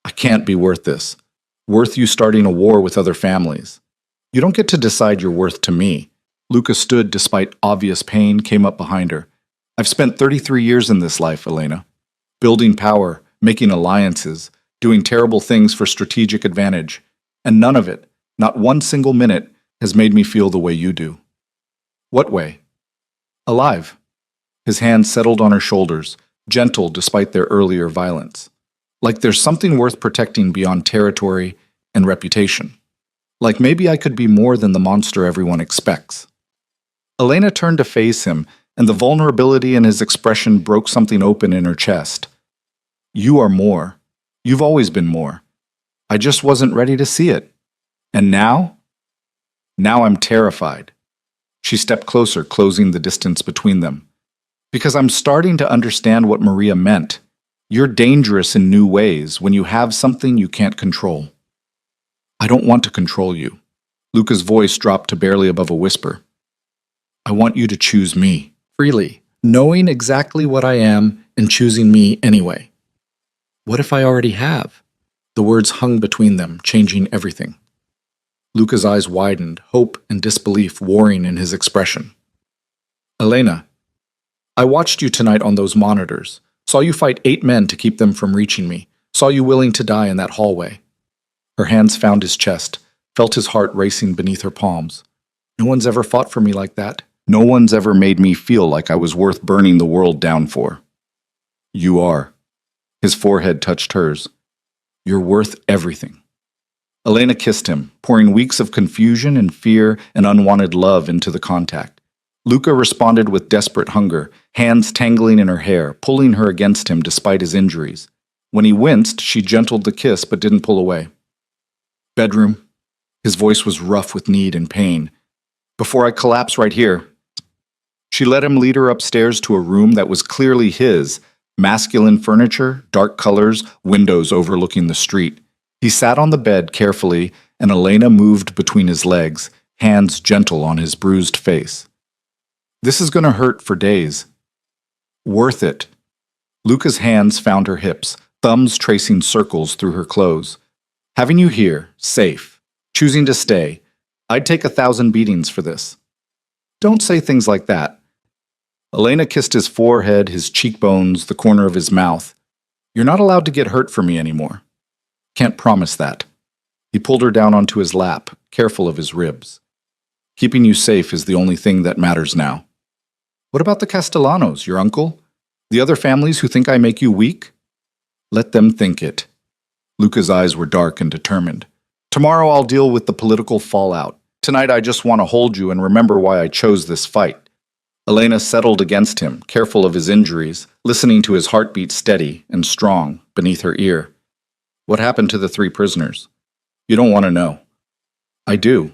I can't be worth this. Worth you starting a war with other families. You don't get to decide your worth to me. Luca stood despite obvious pain, came up behind her. I've spent 33 years in this life, Elena. Building power, making alliances, doing terrible things for strategic advantage. And none of it, not one single minute, has made me feel the way you do. What way? Alive. His hand settled on her shoulders, gentle despite their earlier violence. Like there's something worth protecting beyond territory and reputation. Like maybe I could be more than the monster everyone expects. Elena turned to face him, and the vulnerability in his expression broke something open in her chest. You are more. You've always been more. I just wasn't ready to see it. And now? Now I'm terrified. She stepped closer, closing the distance between them. Because I'm starting to understand what Maria meant. You're dangerous in new ways when you have something you can't control. I don't want to control you. Luca's voice dropped to barely above a whisper. I want you to choose me, freely, knowing exactly what I am and choosing me anyway. What if I already have? The words hung between them, changing everything. Luca's eyes widened, hope and disbelief warring in his expression. Elena, I watched you tonight on those monitors, saw you fight 8 men to keep them from reaching me, saw you willing to die in that hallway. Her hands found his chest, felt his heart racing beneath her palms. No one's ever fought for me like that. No one's ever made me feel like I was worth burning the world down for. You are. His forehead touched hers. You're worth everything. Elena kissed him, pouring weeks of confusion and fear and unwanted love into the contact. Luca responded with desperate hunger, hands tangling in her hair, pulling her against him despite his injuries. When he winced, she gentled the kiss but didn't pull away. Bedroom. His voice was rough with need and pain. Before I collapse right here. She let him lead her upstairs to a room that was clearly his, masculine furniture, dark colors, windows overlooking the street. He sat on the bed carefully, and Elena moved between his legs, hands gentle on his bruised face. This is going to hurt for days. Worth it. Luca's hands found her hips, thumbs tracing circles through her clothes. Having you here, safe, choosing to stay, I'd take 1,000 beatings for this. Don't say things like that. Elena kissed his forehead, his cheekbones, the corner of his mouth. You're not allowed to get hurt for me anymore. Can't promise that. He pulled her down onto his lap, careful of his ribs. Keeping you safe is the only thing that matters now. What about the Castellanos, your uncle? The other families who think I make you weak? Let them think it. Luca's eyes were dark and determined. Tomorrow I'll deal with the political fallout. Tonight I just want to hold you and remember why I chose this fight. Elena settled against him, careful of his injuries, listening to his heartbeat steady and strong beneath her ear. What happened to the 3 prisoners? You don't want to know. I do.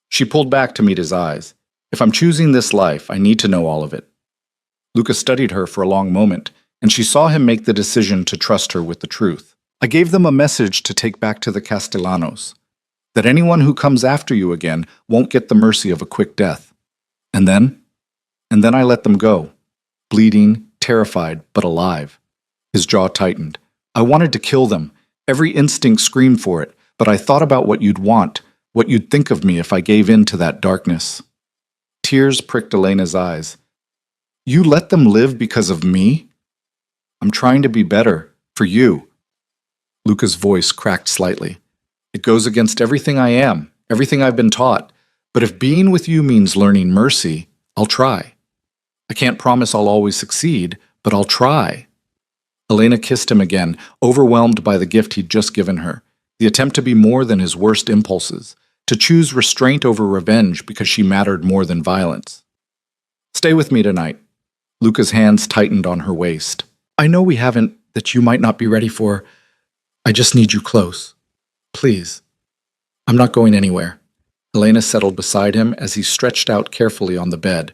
She pulled back to meet his eyes. If I'm choosing this life, I need to know all of it. Luca studied her for a long moment, and she saw him make the decision to trust her with the truth. I gave them a message to take back to the Castellanos, that anyone who comes after you again won't get the mercy of a quick death. And then I let them go, bleeding, terrified, but alive. His jaw tightened. I wanted to kill them. Every instinct screamed for it, but I thought about what you'd want, what you'd think of me if I gave in to that darkness. Tears pricked Elena's eyes. You let them live because of me? I'm trying to be better, for you. Luca's voice cracked slightly. It goes against everything I am, everything I've been taught. But if being with you means learning mercy, I'll try. I can't promise I'll always succeed, but I'll try. Elena kissed him again, overwhelmed by the gift he'd just given her, the attempt to be more than his worst impulses, to choose restraint over revenge because she mattered more than violence. Stay with me tonight. Luca's hands tightened on her waist. I know we haven't, that you might not be ready for. I just need you close. Please. I'm not going anywhere. Elena settled beside him as he stretched out carefully on the bed.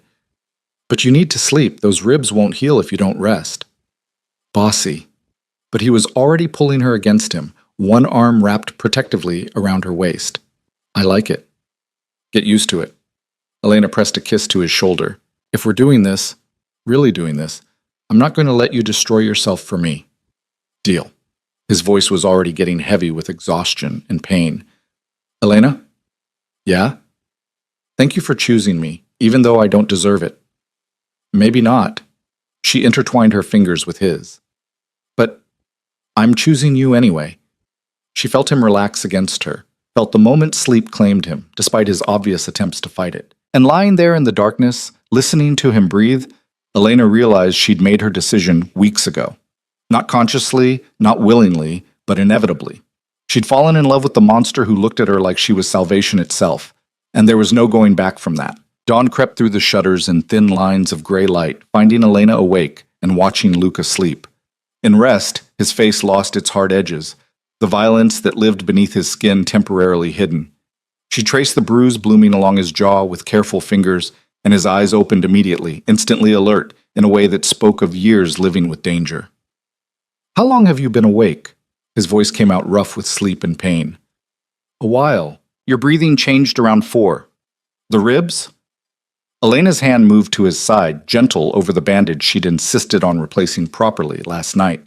But you need to sleep. Those ribs won't heal if you don't rest. Bossy. But he was already pulling her against him, one arm wrapped protectively around her waist. I like it. Get used to it. Elena pressed a kiss to his shoulder. If we're doing this, really doing this, I'm not going to let you destroy yourself for me. Deal. His voice was already getting heavy with exhaustion and pain. Elena? Yeah? Thank you for choosing me, even though I don't deserve it. Maybe not. She intertwined her fingers with his. But I'm choosing you anyway. She felt him relax against her, felt the moment sleep claimed him, despite his obvious attempts to fight it. And lying there in the darkness, listening to him breathe, Elena realized she'd made her decision weeks ago. Not consciously, not willingly, but inevitably. She'd fallen in love with the monster who looked at her like she was salvation itself, and there was no going back from that. Dawn crept through the shutters in thin lines of gray light, finding Elena awake and watching Luca sleep. In rest, his face lost its hard edges, the violence that lived beneath his skin temporarily hidden. She traced the bruise blooming along his jaw with careful fingers, and his eyes opened immediately, instantly alert, in a way that spoke of years living with danger. How long have you been awake? His voice came out rough with sleep and pain. A while. Your breathing changed around 4. The ribs? Elena's hand moved to his side, gentle over the bandage she'd insisted on replacing properly last night.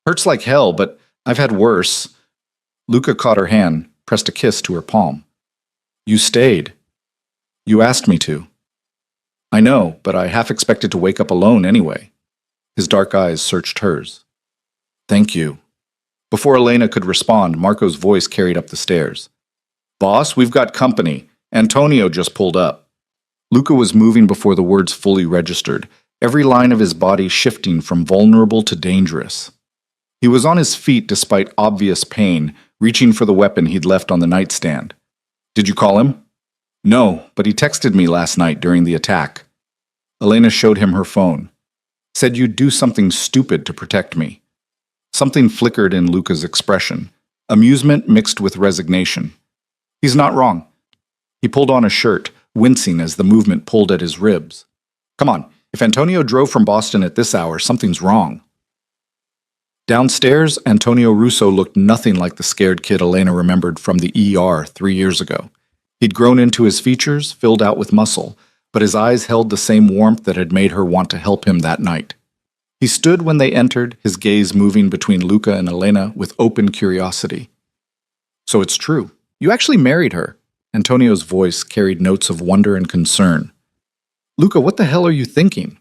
Hurts like hell, but I've had worse. Luca caught her hand, pressed a kiss to her palm. You stayed. You asked me to. I know, but I half expected to wake up alone anyway. His dark eyes searched hers. Thank you. Before Elena could respond, Marco's voice carried up the stairs. Boss, we've got company. Antonio just pulled up. Luca was moving before the words fully registered, every line of his body shifting from vulnerable to dangerous. He was on his feet despite obvious pain, reaching for the weapon he'd left on the nightstand. Did you call him? No, but he texted me last night during the attack. Elena showed him her phone. Said you'd do something stupid to protect me. Something flickered in Luca's expression, amusement mixed with resignation. He's not wrong. He pulled on a shirt, wincing as the movement pulled at his ribs. Come on, if Antonio drove from Boston at this hour, something's wrong. Downstairs, Antonio Russo looked nothing like the scared kid Elena remembered from the ER 3 years ago. He'd grown into his features, filled out with muscle, but his eyes held the same warmth that had made her want to help him that night. He stood when they entered, his gaze moving between Luca and Elena with open curiosity. So it's true. You actually married her. Antonio's voice carried notes of wonder and concern. Luca, what the hell are you thinking?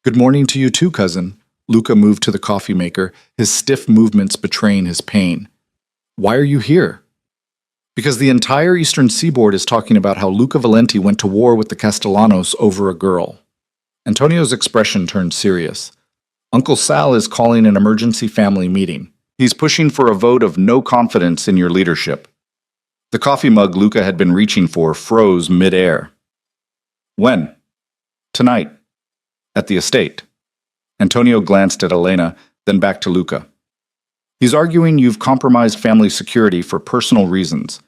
Good morning to you too, cousin. Luca moved to the coffee maker, his stiff movements betraying his pain. Why are you here? Because the entire Eastern Seaboard is talking about how Luca Valenti went to war with the Castellanos over a girl. Antonio's expression turned serious. Uncle Sal is calling an emergency family meeting. He's pushing for a vote of no confidence in your leadership. The coffee mug Luca had been reaching for froze mid-air. When? Tonight. At the estate. Antonio glanced at Elena, then back to Luca. He's arguing you've compromised family security for personal reasons.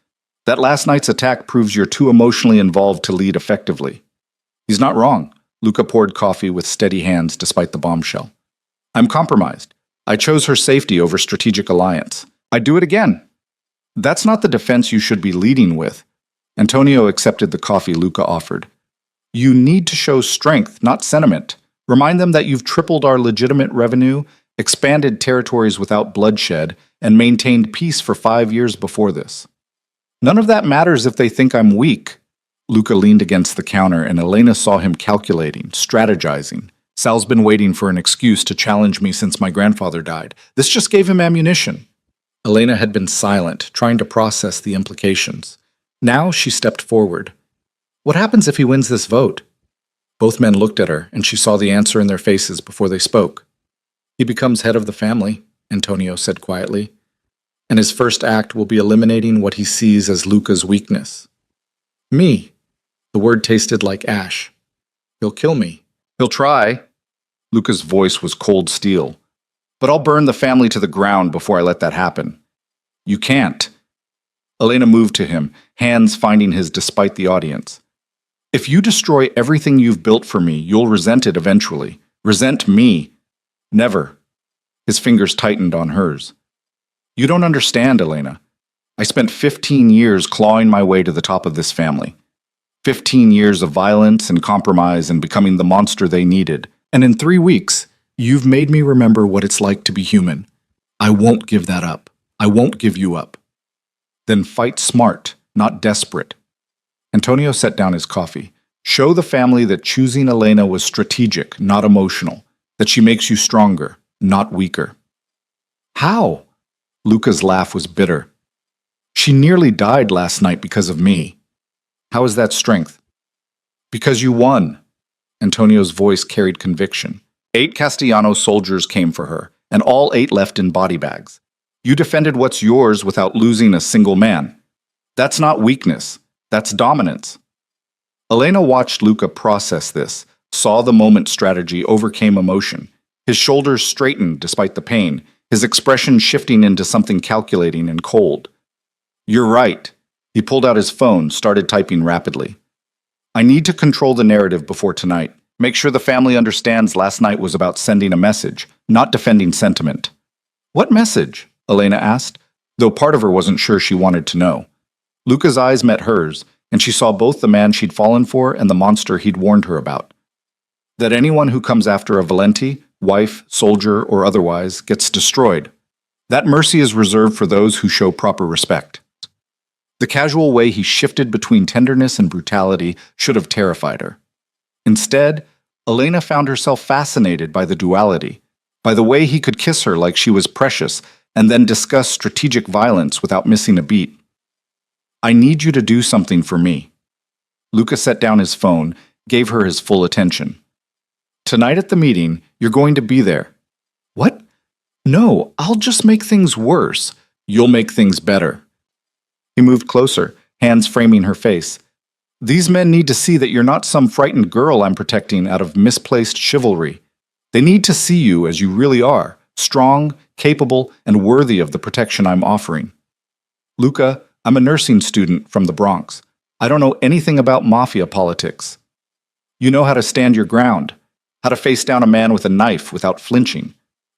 That last night's attack proves you're too emotionally involved to lead effectively. He's not wrong. Luca poured coffee with steady hands despite the bombshell. I'm compromised. I chose her safety over strategic alliance. I'd do it again. That's not the defense you should be leading with. Antonio accepted the coffee Luca offered. You need to show strength, not sentiment. Remind them that you've tripled our legitimate revenue, expanded territories without bloodshed, and maintained peace for 5 years before this. None of that matters if they think I'm weak. Luca leaned against the counter, and Elena saw him calculating, strategizing. Sal's been waiting for an excuse to challenge me since my grandfather died. This just gave him ammunition. Elena had been silent, trying to process the implications. Now she stepped forward. What happens if he wins this vote? Both men looked at her, and she saw the answer in their faces before they spoke. He becomes head of the family, Antonio said quietly, and his first act will be eliminating what he sees as Luca's weakness. Me. The word tasted like ash. He'll kill me. He'll try. Luca's voice was cold steel. But I'll burn the family to the ground before I let that happen. You can't. Elena moved to him, hands finding his despite the audience. If you destroy everything you've built for me, you'll resent it eventually. Resent me. Never. His fingers tightened on hers. You don't understand, Elena. I spent 15 years clawing my way to the top of this family. 15 years of violence and compromise and becoming the monster they needed. And in 3 weeks, you've made me remember what it's like to be human. I won't give that up. I won't give you up. Then fight smart, not desperate. Antonio set down his coffee. Show the family that choosing Elena was strategic, not emotional. That she makes you stronger, not weaker. How? Luca's laugh was bitter. She nearly died last night because of me. How is that strength? Because you won. Antonio's voice carried conviction. 8 Castellano soldiers came for her, and all 8 left in body bags. You defended what's yours without losing a single man. That's not weakness. That's dominance. Elena watched Luca process this, saw the moment strategy overcame emotion. His shoulders straightened despite the pain, his expression shifting into something calculating and cold. You're right. He pulled out his phone, started typing rapidly. I need to control the narrative before tonight. Make sure the family understands last night was about sending a message, not defending sentiment. What message? Elena asked, though part of her wasn't sure she wanted to know. Luca's eyes met hers, and she saw both the man she'd fallen for and the monster he'd warned her about. That anyone who comes after a Valenti, wife, soldier, or otherwise, gets destroyed. That mercy is reserved for those who show proper respect. The casual way he shifted between tenderness and brutality should have terrified her. Instead, Elena found herself fascinated by the duality, by the way he could kiss her like she was precious and then discuss strategic violence without missing a beat. I need you to do something for me. Luca set down his phone, gave her his full attention. Tonight at the meeting, you're going to be there. What? No, I'll just make things worse. You'll make things better. He moved closer, hands framing her face. These men need to see that you're not some frightened girl I'm protecting out of misplaced chivalry. They need to see you as you really are, strong, capable, and worthy of the protection I'm offering. Luca, I'm a nursing student from the Bronx. I don't know anything about mafia politics. You know how to stand your ground, how to face down a man with a knife without flinching,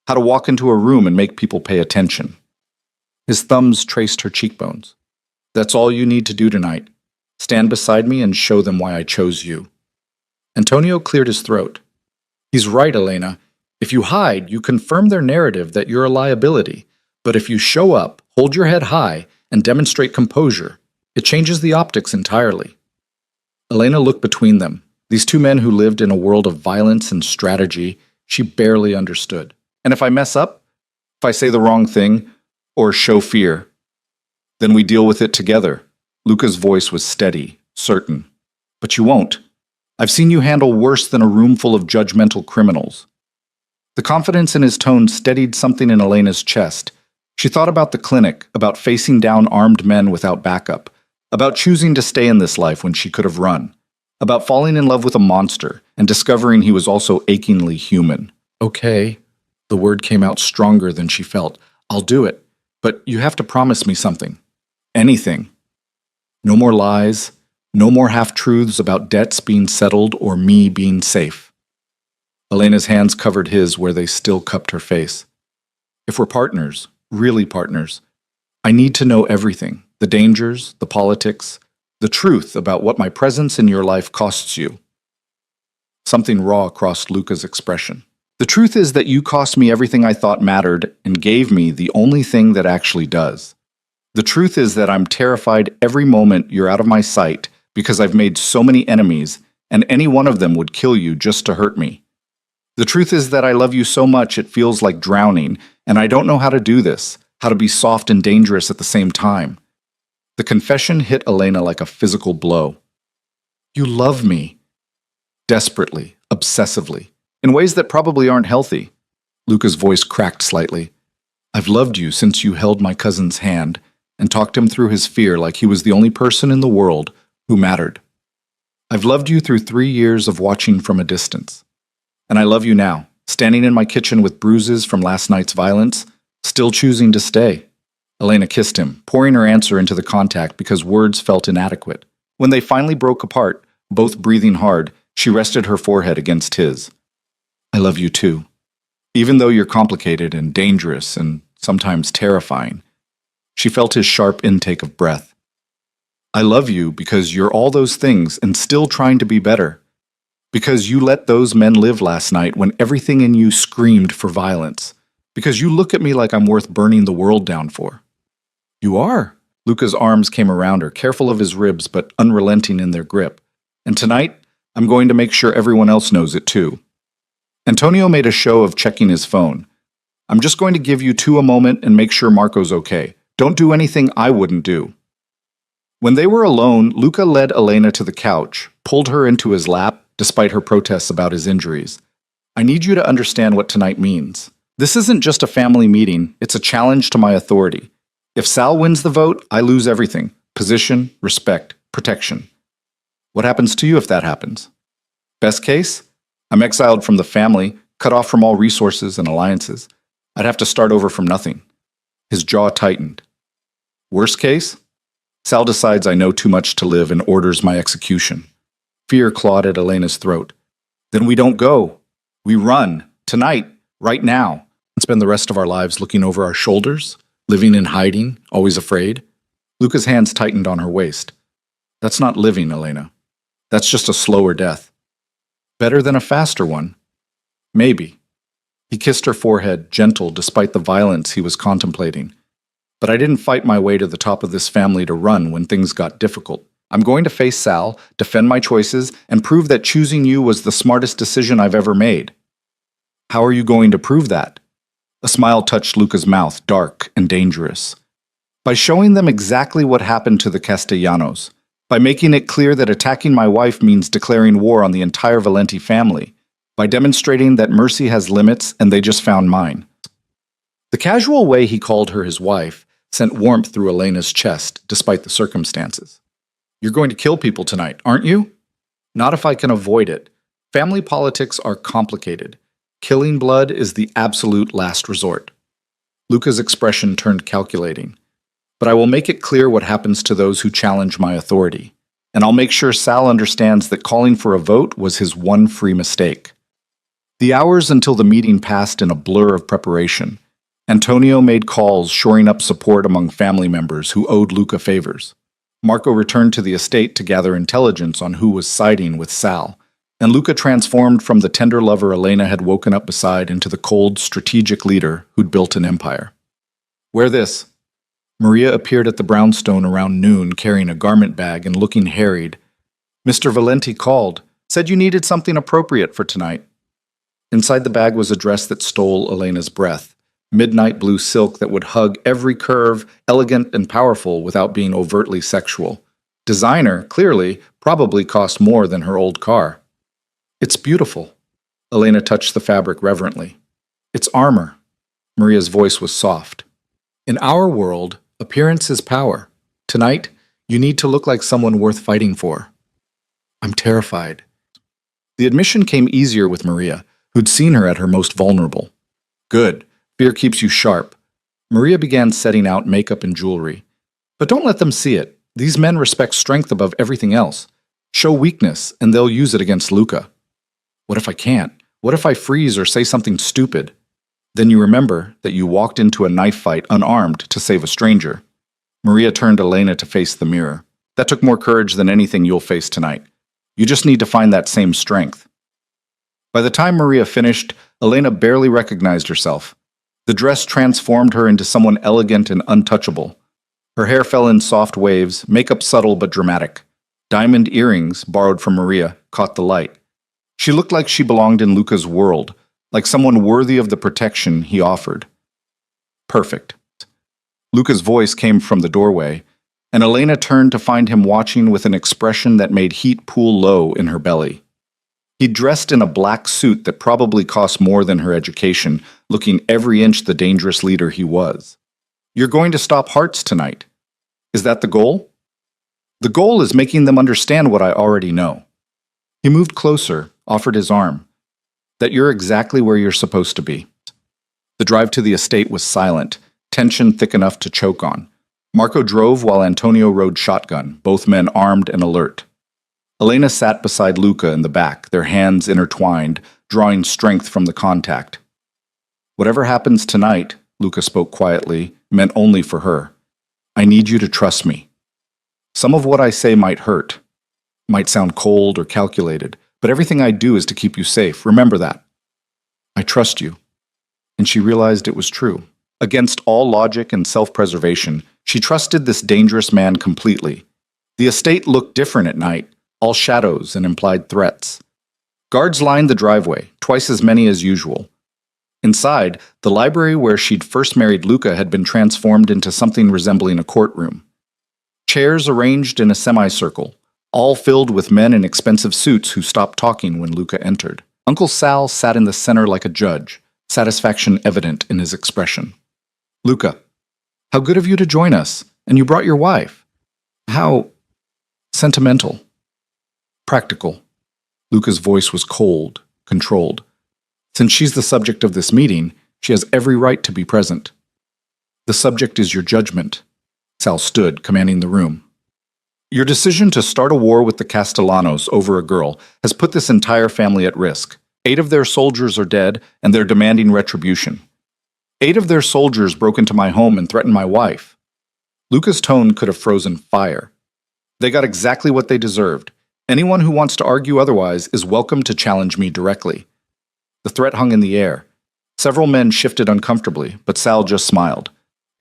how to walk into a room and make people pay attention. His thumbs traced her cheekbones. That's all you need to do tonight. Stand beside me and show them why I chose you. Antonio cleared his throat. He's right, Elena. If you hide, you confirm their narrative that you're a liability. But if you show up, hold your head high, and demonstrate composure, it changes the optics entirely. Elena looked between them. These 2 men who lived in a world of violence and strategy she barely understood. And if I mess up, if I say the wrong thing, or show fear, then we deal with it together. Luca's voice was steady, certain. But you won't. I've seen you handle worse than a room full of judgmental criminals. The confidence in his tone steadied something in Elena's chest. She thought about the clinic, about facing down armed men without backup, about choosing to stay in this life when she could have run, about falling in love with a monster and discovering he was also achingly human. Okay. The word came out stronger than she felt. I'll do it. But you have to promise me something. Anything. No more lies. No more half-truths about debts being settled or me being safe. Elena's hands covered his where they still cupped her face. If we're partners, really partners, I need to know everything. The dangers, the politics, the truth about what my presence in your life costs you. Something raw crossed Luca's expression. The truth is that you cost me everything I thought mattered and gave me the only thing that actually does. The truth is that I'm terrified every moment you're out of my sight because I've made so many enemies, and any one of them would kill you just to hurt me. The truth is that I love you so much it feels like drowning, and I don't know how to do this, how to be soft and dangerous at the same time. The confession hit Elena like a physical blow. You love me. Desperately, obsessively, in ways that probably aren't healthy. Luca's voice cracked slightly. I've loved you since you held my cousin's hand and talked him through his fear like he was the only person in the world who mattered. I've loved you through 3 years of watching from a distance. And I love you now, standing in my kitchen with bruises from last night's violence, still choosing to stay. Elena kissed him, pouring her answer into the contact because words felt inadequate. When they finally broke apart, both breathing hard, she rested her forehead against his. I love you too. Even though you're complicated and dangerous and sometimes terrifying. She felt his sharp intake of breath. I love you because you're all those things and still trying to be better. Because you let those men live last night when everything in you screamed for violence. Because you look at me like I'm worth burning the world down for. You are. Luca's arms came around her, careful of his ribs but unrelenting in their grip. And tonight, I'm going to make sure everyone else knows it too. Antonio made a show of checking his phone. I'm just going to give you two a moment and make sure Marco's okay. Don't do anything I wouldn't do. When they were alone, Luca led Elena to the couch, pulled her into his lap, despite her protests about his injuries. I need you to understand what tonight means. This isn't just a family meeting, it's a challenge to my authority. If Sal wins the vote, I lose everything. Position, respect, protection. What happens to you if that happens? Best case? I'm exiled from the family, cut off from all resources and alliances. I'd have to start over from nothing. His jaw tightened. Worst case? Sal decides I know too much to live and orders my execution. Fear clawed at Elena's throat. Then we don't go. We run. Tonight. Right now. And spend the rest of our lives looking over our shoulders? Living in hiding? Always afraid? Luca's hands tightened on her waist. That's not living, Elena. That's just a slower death. Better than a faster one. Maybe. He kissed her forehead, gentle despite the violence he was contemplating. But I didn't fight my way to the top of this family to run when things got difficult. I'm going to face Sal, defend my choices, and prove that choosing you was the smartest decision I've ever made. How are you going to prove that? A smile touched Luca's mouth, dark and dangerous. By showing them exactly what happened to the Castellanos. By making it clear that attacking my wife means declaring war on the entire Valenti family. By demonstrating that mercy has limits and they just found mine. The casual way he called her his wife sent warmth through Elena's chest, despite the circumstances. You're going to kill people tonight, aren't you? Not if I can avoid it. Family politics are complicated. Killing blood is the absolute last resort. Luca's expression turned calculating. But I will make it clear what happens to those who challenge my authority. And I'll make sure Sal understands that calling for a vote was his one free mistake. The hours until the meeting passed in a blur of preparation. Antonio made calls shoring up support among family members who owed Luca favors. Marco returned to the estate to gather intelligence on who was siding with Sal, and Luca transformed from the tender lover Elena had woken up beside into the cold, strategic leader who'd built an empire. Wear this. Maria appeared at the brownstone around noon carrying a garment bag and looking harried. Mr. Valenti called, said you needed something appropriate for tonight. Inside the bag was a dress that stole Elena's breath, midnight blue silk that would hug every curve, elegant and powerful without being overtly sexual. Designer, clearly, probably cost more than her old car. It's beautiful. Elena touched the fabric reverently. It's armor. Maria's voice was soft. In our world, appearance is power. Tonight, you need to look like someone worth fighting for. I'm terrified. The admission came easier with Maria, who'd seen her at her most vulnerable. Good. Fear keeps you sharp. Maria began setting out makeup and jewelry. But don't let them see it. These men respect strength above everything else. Show weakness, and they'll use it against Luca. What if I can't? What if I freeze or say something stupid? Then you remember that you walked into a knife fight unarmed to save a stranger. Maria turned Elena to face the mirror. That took more courage than anything you'll face tonight. You just need to find that same strength. By the time Maria finished, Elena barely recognized herself. The dress transformed her into someone elegant and untouchable. Her hair fell in soft waves, makeup subtle but dramatic. Diamond earrings, borrowed from Maria, caught the light. She looked like she belonged in Luca's world, like someone worthy of the protection he offered. Perfect. Luca's voice came from the doorway, and Elena turned to find him watching with an expression that made heat pool low in her belly. He dressed in a black suit that probably cost more than her education, looking every inch the dangerous leader he was. You're going to stop hearts tonight. Is that the goal? The goal is making them understand what I already know. He moved closer, offered his arm. That you're exactly where you're supposed to be. The drive to the estate was silent, tension thick enough to choke on. Marco drove while Antonio rode shotgun, both men armed and alert. Elena sat beside Luca in the back, their hands intertwined, drawing strength from the contact. Whatever happens tonight, Luca spoke quietly, meant only for her. I need you to trust me. Some of what I say might hurt, might sound cold or calculated, but everything I do is to keep you safe. Remember that. I trust you. And she realized it was true. Against all logic and self-preservation, she trusted this dangerous man completely. The estate looked different at night, all shadows and implied threats. Guards lined the driveway, twice as many as usual. Inside, the library where she'd first married Luca had been transformed into something resembling a courtroom. Chairs arranged in a semicircle, all filled with men in expensive suits who stopped talking when Luca entered. Uncle Sal sat in the center like a judge, satisfaction evident in his expression. Luca, how good of you to join us, and you brought your wife. How sentimental. Practical. Luca's voice was cold, controlled. Since she's the subject of this meeting, she has every right to be present. The subject is your judgment. Sal stood, commanding the room. Your decision to start a war with the Castellanos over a girl has put this entire family at risk. 8 of their soldiers are dead, and they're demanding retribution. 8 of their soldiers broke into my home and threatened my wife. Luca's tone could have frozen fire. They got exactly what they deserved. Anyone who wants to argue otherwise is welcome to challenge me directly. The threat hung in the air. Several men shifted uncomfortably, but Sal just smiled.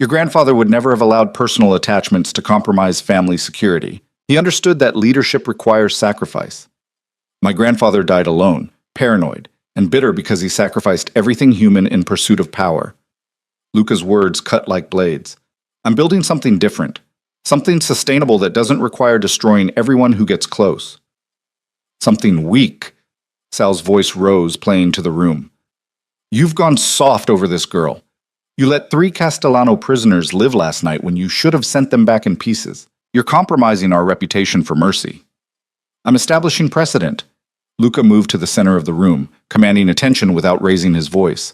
Your grandfather would never have allowed personal attachments to compromise family security. He understood that leadership requires sacrifice. My grandfather died alone, paranoid, and bitter because he sacrificed everything human in pursuit of power. Luca's words cut like blades. I'm building something different. Something sustainable that doesn't require destroying everyone who gets close. Something weak. Sal's voice rose, playing to the room. You've gone soft over this girl. You let 3 Castellano prisoners live last night when you should have sent them back in pieces. You're compromising our reputation for mercy. I'm establishing precedent. Luca moved to the center of the room, commanding attention without raising his voice.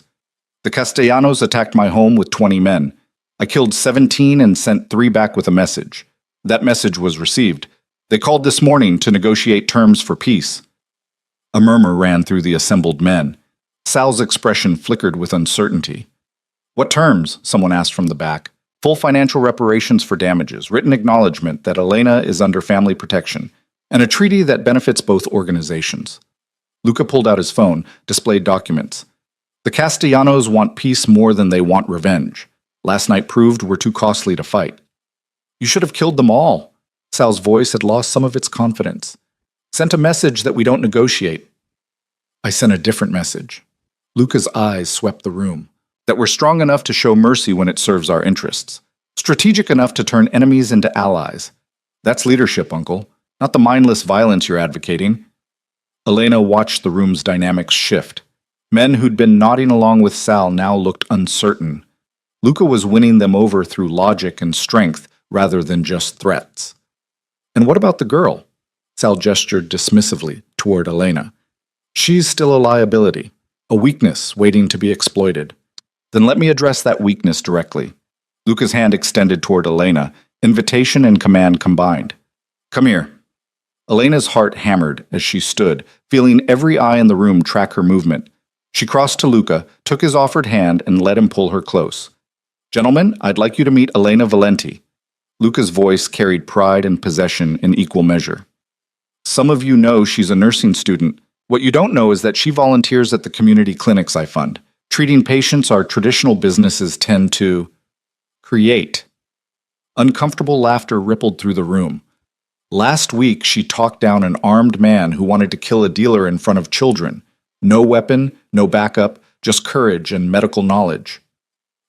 The Castellanos attacked my home with 20 men. I killed 17 and sent 3 back with a message. That message was received. They called this morning to negotiate terms for peace. A murmur ran through the assembled men. Sal's expression flickered with uncertainty. What terms? Someone asked from the back. Full financial reparations for damages, written acknowledgement that Elena is under family protection, and a treaty that benefits both organizations. Luca pulled out his phone, displayed documents. The Castellanos want peace more than they want revenge. Last night proved we're too costly to fight. You should have killed them all. Sal's voice had lost some of its confidence. Sent a message that we don't negotiate. I sent a different message. Luca's eyes swept the room. That we're strong enough to show mercy when it serves our interests. Strategic enough to turn enemies into allies. That's leadership, Uncle. Not the mindless violence you're advocating. Elena watched the room's dynamics shift. Men who'd been nodding along with Sal now looked uncertain. Luca was winning them over through logic and strength rather than just threats. And what about the girl? Sal gestured dismissively toward Elena. She's still a liability, a weakness waiting to be exploited. Then let me address that weakness directly. Luca's hand extended toward Elena, invitation and command combined. Come here. Elena's heart hammered as she stood, feeling every eye in the room track her movement. She crossed to Luca, took his offered hand, and let him pull her close. Gentlemen, I'd like you to meet Elena Valenti. Luca's voice carried pride and possession in equal measure. Some of you know she's a nursing student. What you don't know is that she volunteers at the community clinics I fund, treating patients our traditional businesses tend to create. Uncomfortable laughter rippled through the room. Last week, she talked down an armed man who wanted to kill a dealer in front of children. No weapon, no backup, just courage and medical knowledge.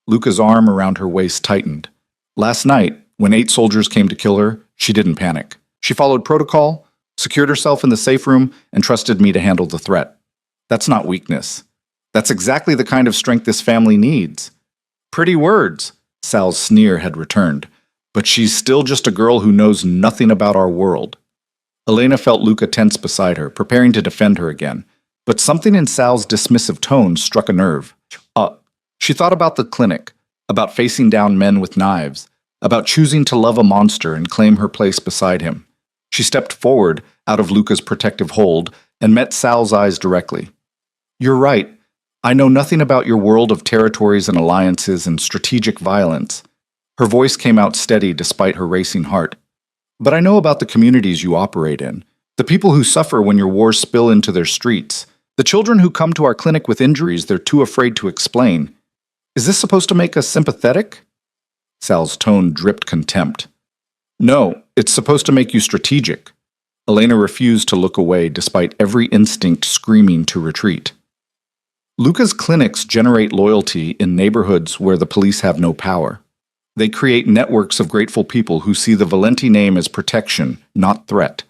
Luca's arm around her waist tightened. Last night, when 8 soldiers came to kill her, she didn't panic. She followed protocol, secured herself in the safe room, and trusted me to handle the threat. That's not weakness. That's exactly the kind of strength this family needs. Pretty words, Sal's sneer had returned. But she's still just a girl who knows nothing about our world. Elena felt Luca tense beside her, preparing to defend her again. But something in Sal's dismissive tone struck a nerve. She thought about the clinic, about facing down men with knives, about choosing to love a monster and claim her place beside him. She stepped forward, out of Luca's protective hold, and met Sal's eyes directly. You're right. I know nothing about your world of territories and alliances and strategic violence. Her voice came out steady despite her racing heart. But I know about the communities you operate in, the people who suffer when your wars spill into their streets, the children who come to our clinic with injuries they're too afraid to explain. Is this supposed to make us sympathetic? Sal's tone dripped contempt. No, it's supposed to make you strategic. Elena refused to look away despite every instinct screaming to retreat. Luca's clinics generate loyalty in neighborhoods where the police have no power. They create networks of grateful people who see the Valenti name as protection, not threat.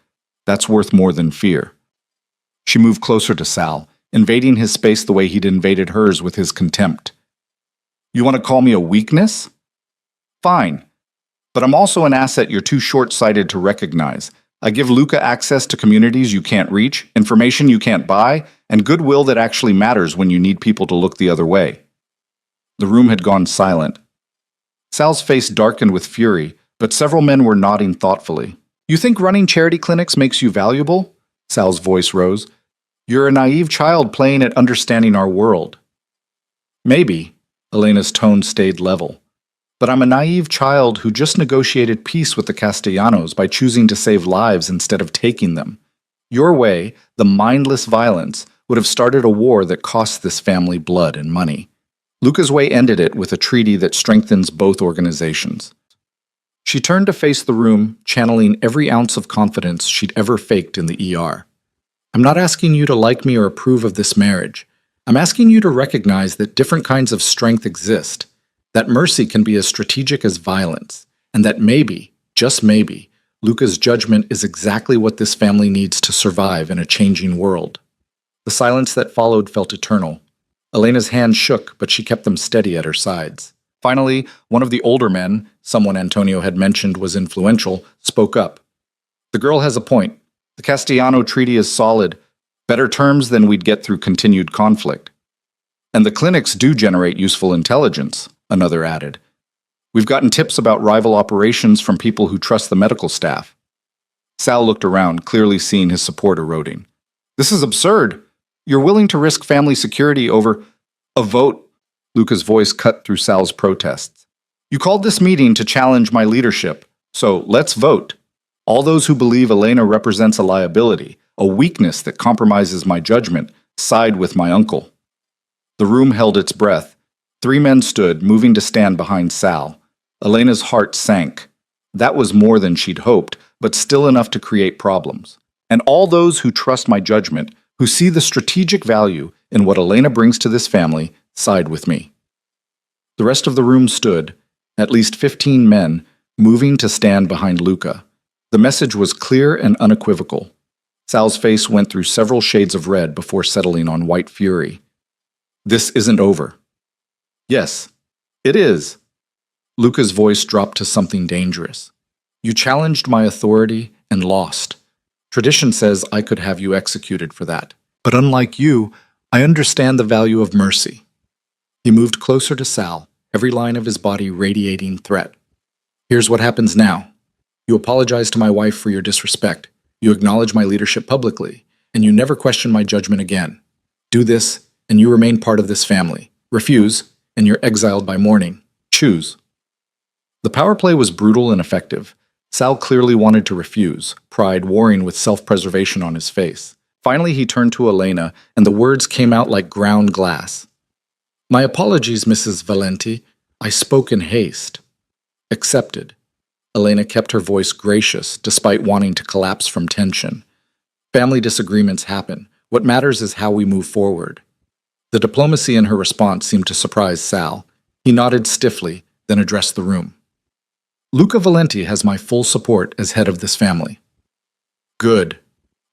That's worth more than fear. She moved closer to Sal, invading his space the way he'd invaded hers with his contempt. You want to call me a weakness? Fine. But I'm also an asset you're too short-sighted to recognize. I give Luca access to communities you can't reach, information you can't buy, and goodwill that actually matters when you need people to look the other way. The room had gone silent. Sal's face darkened with fury, but several men were nodding thoughtfully. You think running charity clinics makes you valuable? Sal's voice rose. You're a naive child playing at understanding our world. Maybe. Elena's tone stayed level. But I'm a naive child who just negotiated peace with the Castellanos by choosing to save lives instead of taking them. Your way, the mindless violence, would have started a war that cost this family blood and money. Luca's way ended it with a treaty that strengthens both organizations. She turned to face the room, channeling every ounce of confidence she'd ever faked in the ER. I'm not asking you to like me or approve of this marriage. I'm asking you to recognize that different kinds of strength exist, that mercy can be as strategic as violence, and that maybe, just maybe, Luca's judgment is exactly what this family needs to survive in a changing world. The silence that followed felt eternal. Elena's hands shook, but she kept them steady at her sides. Finally, one of the older men, someone Antonio had mentioned was influential, spoke up. The girl has a point. The Castellano Treaty is solid, better terms than we'd get through continued conflict. And the clinics do generate useful intelligence, another added. We've gotten tips about rival operations from people who trust the medical staff. Sal looked around, clearly seeing his support eroding. This is absurd. You're willing to risk family security over a vote. Luca's voice cut through Sal's protests. You called this meeting to challenge my leadership, so let's vote. All those who believe Elena represents a liability, a weakness that compromises my judgment, side with my uncle. The room held its breath. 3 men stood, moving to stand behind Sal. Elena's heart sank. That was more than she'd hoped, but still enough to create problems. And all those who trust my judgment, who see the strategic value in what Elena brings to this family, side with me. The rest of the room stood, at least 15 men, moving to stand behind Luca. The message was clear and unequivocal. Sal's face went through several shades of red before settling on white fury. This isn't over. Yes, it is. Luca's voice dropped to something dangerous. You challenged my authority and lost. Tradition says I could have you executed for that. But unlike you, I understand the value of mercy. He moved closer to Sal, every line of his body radiating threat. Here's what happens now. You apologize to my wife for your disrespect. You acknowledge my leadership publicly, and you never question my judgment again. Do this, and you remain part of this family. Refuse, and you're exiled by morning. Choose. The power play was brutal and effective. Sal clearly wanted to refuse, pride warring with self-preservation on his face. Finally, he turned to Elena, and the words came out like ground glass. My apologies, Mrs. Valenti. I spoke in haste. Accepted. Elena kept her voice gracious, despite wanting to collapse from tension. Family disagreements happen. What matters is how we move forward. The diplomacy in her response seemed to surprise Sal. He nodded stiffly, then addressed the room. Luca Valenti has my full support as head of this family. Good.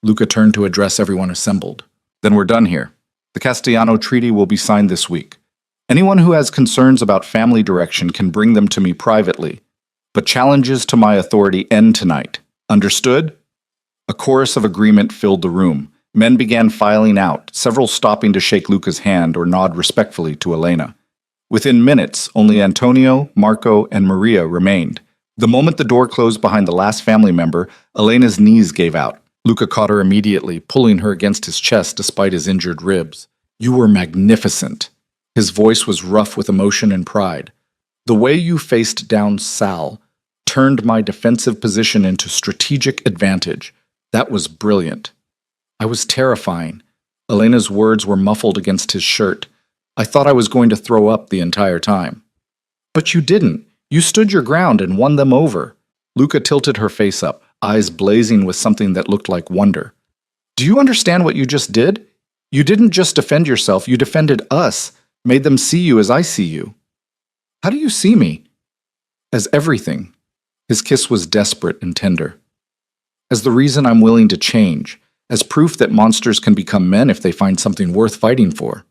Luca turned to address everyone assembled. Then we're done here. The Castellano Treaty will be signed this week. Anyone who has concerns about family direction can bring them to me privately, but challenges to my authority end tonight. Understood? A chorus of agreement filled the room. Men began filing out, several stopping to shake Luca's hand or nod respectfully to Elena. Within minutes, only Antonio, Marco, and Maria remained. The moment the door closed behind the last family member, Elena's knees gave out. Luca caught her immediately, pulling her against his chest despite his injured ribs. You were magnificent. His voice was rough with emotion and pride. The way you faced down Sal turned my defensive position into strategic advantage. That was brilliant. I was terrifying. Elena's words were muffled against his shirt. I thought I was going to throw up the entire time. But you didn't. You stood your ground and won them over. Luca tilted her face up, eyes blazing with something that looked like wonder. Do you understand what you just did? You didn't just defend yourself, you defended us, made them see you as I see you. How do you see me? As everything. His kiss was desperate and tender. As the reason I'm willing to change, as proof that monsters can become men if they find something worth fighting for.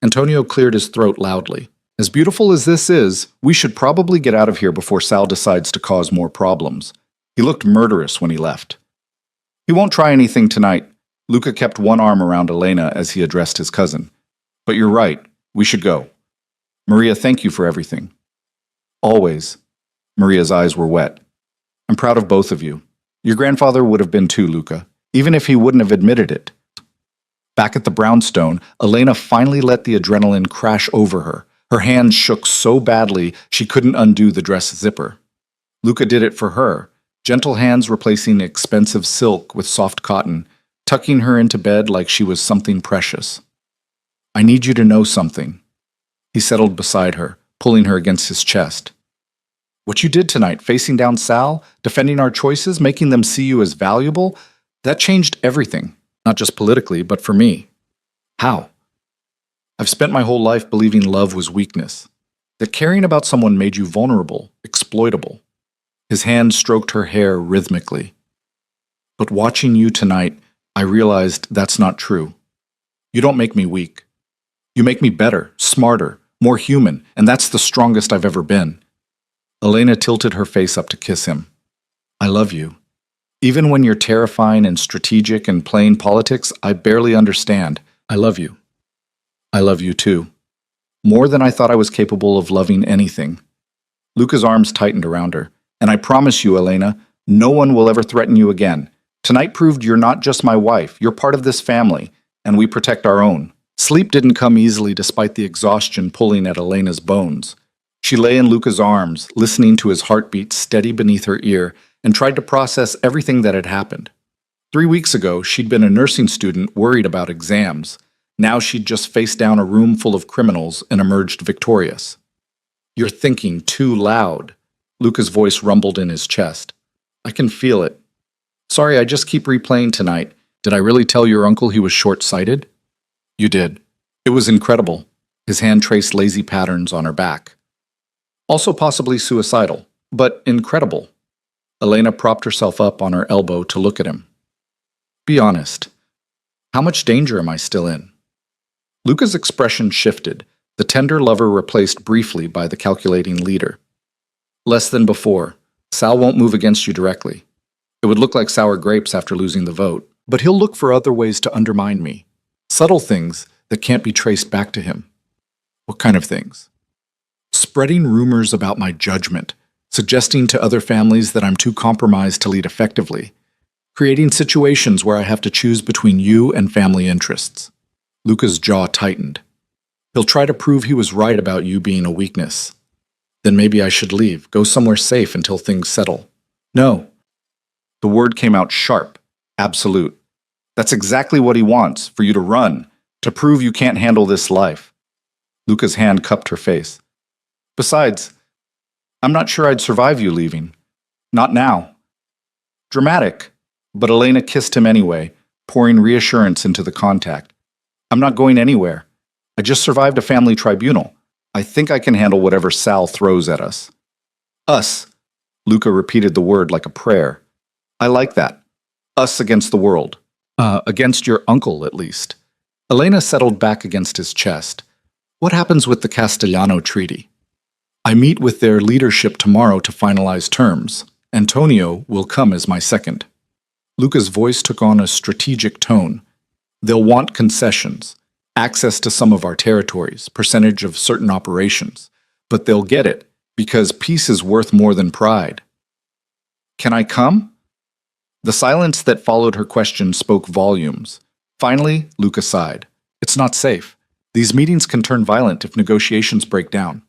Antonio cleared his throat loudly. As beautiful as this is, we should probably get out of here before Sal decides to cause more problems. He looked murderous when he left. He won't try anything tonight. Luca kept one arm around Elena as he addressed his cousin. But you're right. We should go. Maria, thank you for everything. Always. Maria's eyes were wet. I'm proud of both of you. Your grandfather would have been too, Luca, even if he wouldn't have admitted it. Back at the brownstone, Elena finally let the adrenaline crash over her. Her hands shook so badly she couldn't undo the dress zipper. Luca did it for her, gentle hands replacing expensive silk with soft cotton, tucking her into bed like she was something precious. I need you to know something. He settled beside her, pulling her against his chest. What you did tonight, facing down Sal, defending our choices, making them see you as valuable, that changed everything, not just politically, but for me. How? I've spent my whole life believing love was weakness, that caring about someone made you vulnerable, exploitable. His hand stroked her hair rhythmically. But watching you tonight, I realized that's not true. You don't make me weak. You make me better, smarter, more human, and that's the strongest I've ever been. Elena tilted her face up to kiss him. I love you. Even when you're terrifying and strategic and playing politics, I barely understand. I love you. I love you too. More than I thought I was capable of loving anything. Luca's arms tightened around her. And I promise you, Elena, no one will ever threaten you again. Tonight proved you're not just my wife, you're part of this family, and we protect our own. Sleep didn't come easily despite the exhaustion pulling at Elena's bones. She lay in Luca's arms, listening to his heartbeat steady beneath her ear, and tried to process everything that had happened. 3 weeks ago, she'd been a nursing student worried about exams. Now she'd just faced down a room full of criminals and emerged victorious. You're thinking too loud. Luca's voice rumbled in his chest. I can feel it. Sorry, I just keep replaying tonight. Did I really tell your uncle he was short-sighted? You did. It was incredible. His hand traced lazy patterns on her back. Also possibly suicidal, but incredible. Elena propped herself up on her elbow to look at him. Be honest. How much danger am I still in? Luca's expression shifted, the tender lover replaced briefly by the calculating leader. Less than before. Sal won't move against you directly. It would look like sour grapes after losing the vote, but he'll look for other ways to undermine me. Subtle things that can't be traced back to him. What kind of things? Spreading rumors about my judgment, suggesting to other families that I'm too compromised to lead effectively, creating situations where I have to choose between you and family interests. Luca's jaw tightened. He'll try to prove he was right about you being a weakness. Then maybe I should leave, go somewhere safe until things settle. No. The word came out sharp, absolute. That's exactly what he wants, for you to run, to prove you can't handle this life. Luca's hand cupped her face. Besides, I'm not sure I'd survive you leaving. Not now. Dramatic, but Elena kissed him anyway, pouring reassurance into the contact. I'm not going anywhere. I just survived a family tribunal. I think I can handle whatever Sal throws at us. Us. Luca repeated the word like a prayer. I like that. Us against the world. Against your uncle, at least. Elena settled back against his chest. What happens with the Castellano Treaty? I meet with their leadership tomorrow to finalize terms. Antonio will come as my second. Luca's voice took on a strategic tone. They'll want concessions, access to some of our territories, percentage of certain operations. But they'll get it, because peace is worth more than pride. Can I come? The silence that followed her question spoke volumes. Finally, Luca sighed. It's not safe. These meetings can turn violent if negotiations break down.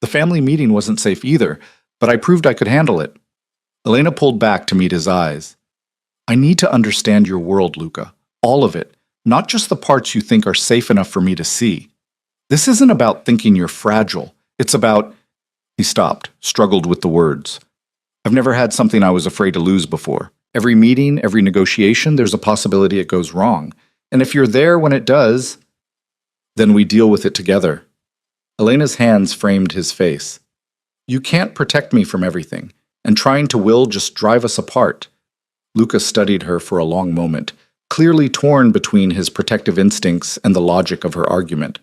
The family meeting wasn't safe either, but I proved I could handle it. Elena pulled back to meet his eyes. I need to understand your world, Luca. All of it. Not just the parts you think are safe enough for me to see. This isn't about thinking you're fragile. It's about... He stopped, struggled with the words. I've never had something I was afraid to lose before. Every meeting, every negotiation, there's a possibility it goes wrong. And if you're there when it does, then we deal with it together. Elena's hands framed his face. You can't protect me from everything, and trying to will just drive us apart. Luca studied her for a long moment, clearly torn between his protective instincts and the logic of her argument.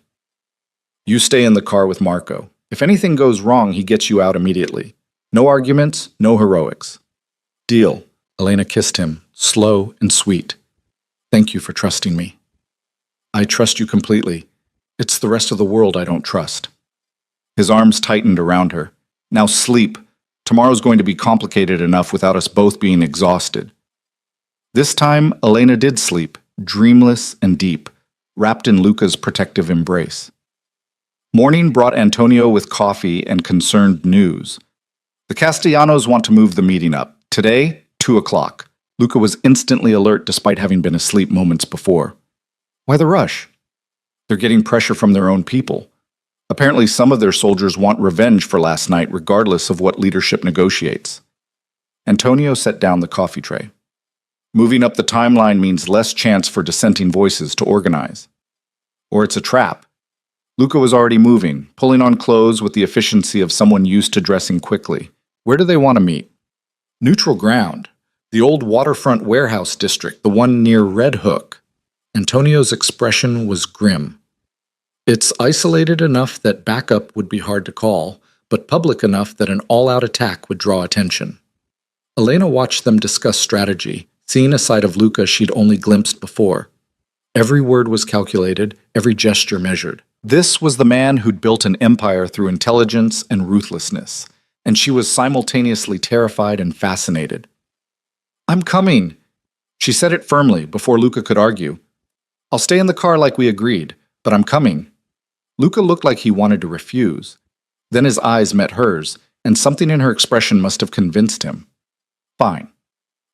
You stay in the car with Marco. If anything goes wrong, he gets you out immediately. No arguments, no heroics. Deal. Elena kissed him, slow and sweet. Thank you for trusting me. I trust you completely. It's the rest of the world I don't trust. His arms tightened around her. Now sleep. Tomorrow's going to be complicated enough without us both being exhausted. This time, Elena did sleep, dreamless and deep, wrapped in Luca's protective embrace. Morning brought Antonio with coffee and concerned news. The Castellanos want to move the meeting up. Today, 2 o'clock. Luca was instantly alert despite having been asleep moments before. Why the rush? They're getting pressure from their own people. Apparently some of their soldiers want revenge for last night regardless of what leadership negotiates. Antonio set down the coffee tray. Moving up the timeline means less chance for dissenting voices to organize. Or it's a trap. Luca was already moving, pulling on clothes with the efficiency of someone used to dressing quickly. Where do they want to meet? Neutral ground. The old waterfront warehouse district, the one near Red Hook. Antonio's expression was grim. It's isolated enough that backup would be hard to call, but public enough that an all-out attack would draw attention. Elena watched them discuss strategy, seeing a side of Luca she'd only glimpsed before. Every word was calculated, every gesture measured. This was the man who'd built an empire through intelligence and ruthlessness, and she was simultaneously terrified and fascinated. I'm coming. She said it firmly, before Luca could argue. I'll stay in the car like we agreed, but I'm coming. Luca looked like he wanted to refuse. Then his eyes met hers, and something in her expression must have convinced him. Fine.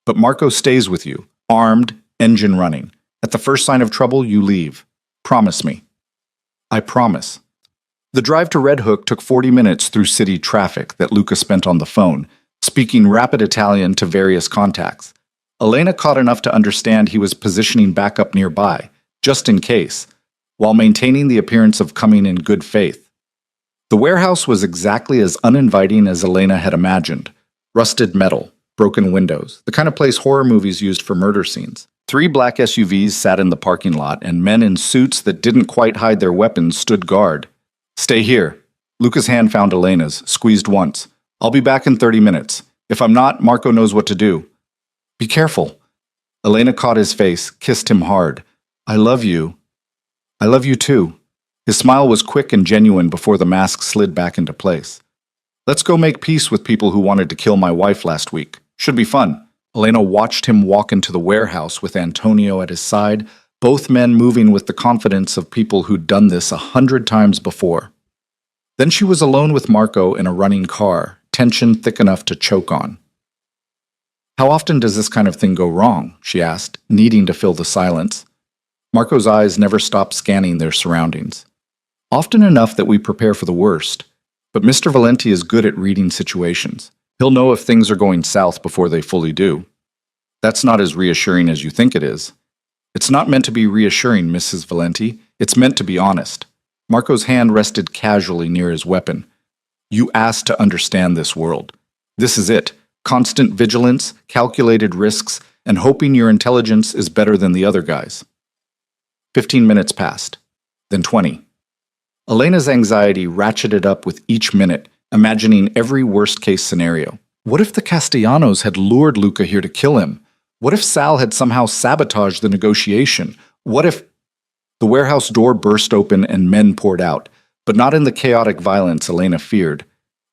But Marco stays with you, armed, engine running. At the first sign of trouble, you leave. Promise me. I promise. The drive to Red Hook took 40 minutes through city traffic that Luca spent on the phone, speaking rapid Italian to various contacts. Elena caught enough to understand he was positioning backup nearby, just in case, while maintaining the appearance of coming in good faith. The warehouse was exactly as uninviting as Elena had imagined. Rusted metal, broken windows, the kind of place horror movies used for murder scenes. Three black SUVs sat in the parking lot, and men in suits that didn't quite hide their weapons stood guard. Stay here. Luca's hand found Elena's, squeezed once. I'll be back in 30 minutes. If I'm not, Marco knows what to do. Be careful. Elena caught his face, kissed him hard. I love you. I love you too. His smile was quick and genuine before the mask slid back into place. Let's go make peace with people who wanted to kill my wife last week. Should be fun. Elena watched him walk into the warehouse with Antonio at his side, both men moving with the confidence of people who'd done this 100 times before. Then she was alone with Marco in a running car, tension thick enough to choke on. How often does this kind of thing go wrong? She asked, needing to fill the silence. Marco's eyes never stopped scanning their surroundings. Often enough that we prepare for the worst, but Mr. Valenti is good at reading situations. He'll know if things are going south before they fully do. That's not as reassuring as you think it is. It's not meant to be reassuring, Mrs. Valenti. It's meant to be honest. Marco's hand rested casually near his weapon. You asked to understand this world. This is it. Constant vigilance, calculated risks, and hoping your intelligence is better than the other guys. 15 minutes passed, then 20. Elena's anxiety ratcheted up with each minute, imagining every worst-case scenario. What if the Castellanos had lured Luca here to kill him? What if Sal had somehow sabotaged the negotiation? What if... The warehouse door burst open and men poured out, but not in the chaotic violence Elena feared.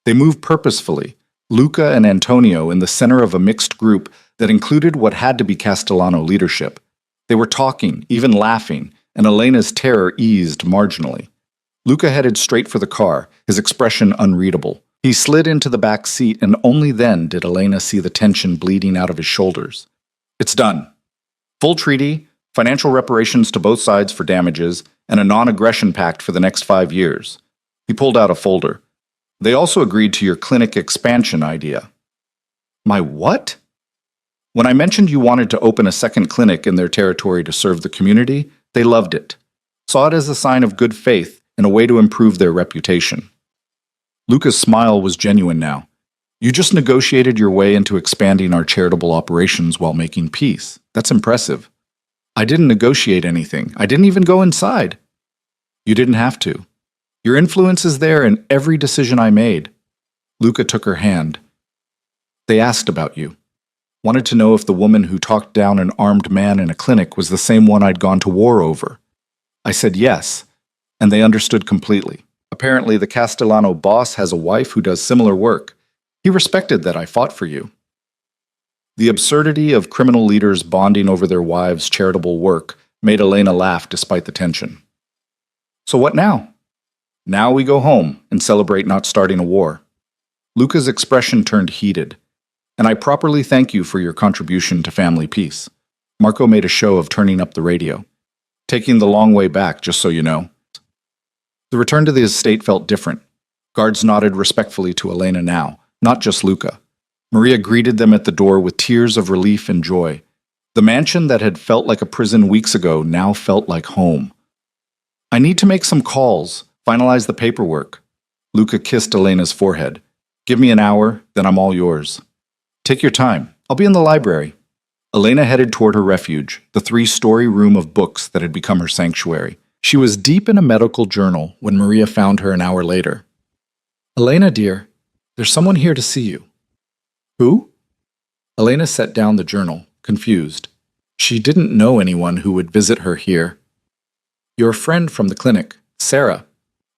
They moved purposefully, Luca and Antonio in the center of a mixed group that included what had to be Castellano leadership. They were talking, even laughing, and Elena's terror eased marginally. Luca headed straight for the car, his expression unreadable. He slid into the back seat, and only then did Elena see the tension bleeding out of his shoulders. It's done. Full treaty, financial reparations to both sides for damages, and a non-aggression pact for the next 5 years. He pulled out a folder. They also agreed to your clinic expansion idea. My what? When I mentioned you wanted to open a second clinic in their territory to serve the community, they loved it. Saw it as a sign of good faith and a way to improve their reputation. Luca's smile was genuine now. You just negotiated your way into expanding our charitable operations while making peace. That's impressive. I didn't negotiate anything. I didn't even go inside. You didn't have to. Your influence is there in every decision I made. Luca took her hand. They asked about you. Wanted to know if the woman who talked down an armed man in a clinic was the same one I'd gone to war over. I said yes, and they understood completely. Apparently, the Castellano boss has a wife who does similar work. He respected that I fought for you. The absurdity of criminal leaders bonding over their wives' charitable work made Elena laugh despite the tension. So what now? Now we go home and celebrate not starting a war. Luca's expression turned heated. And I properly thank you for your contribution to family peace. Marco made a show of turning up the radio. Taking the long way back, just so you know. The return to the estate felt different. Guards nodded respectfully to Elena now, not just Luca. Maria greeted them at the door with tears of relief and joy. The mansion that had felt like a prison weeks ago now felt like home. I need to make some calls, finalize the paperwork. Luca kissed Elena's forehead. Give me an hour, then I'm all yours. Take your time. I'll be in the library. Elena headed toward her refuge, the 3-story room of books that had become her sanctuary. She was deep in a medical journal when Maria found her an hour later. Elena, dear, there's someone here to see you. Who? Elena set down the journal, confused. She didn't know anyone who would visit her here. Your friend from the clinic, Sarah.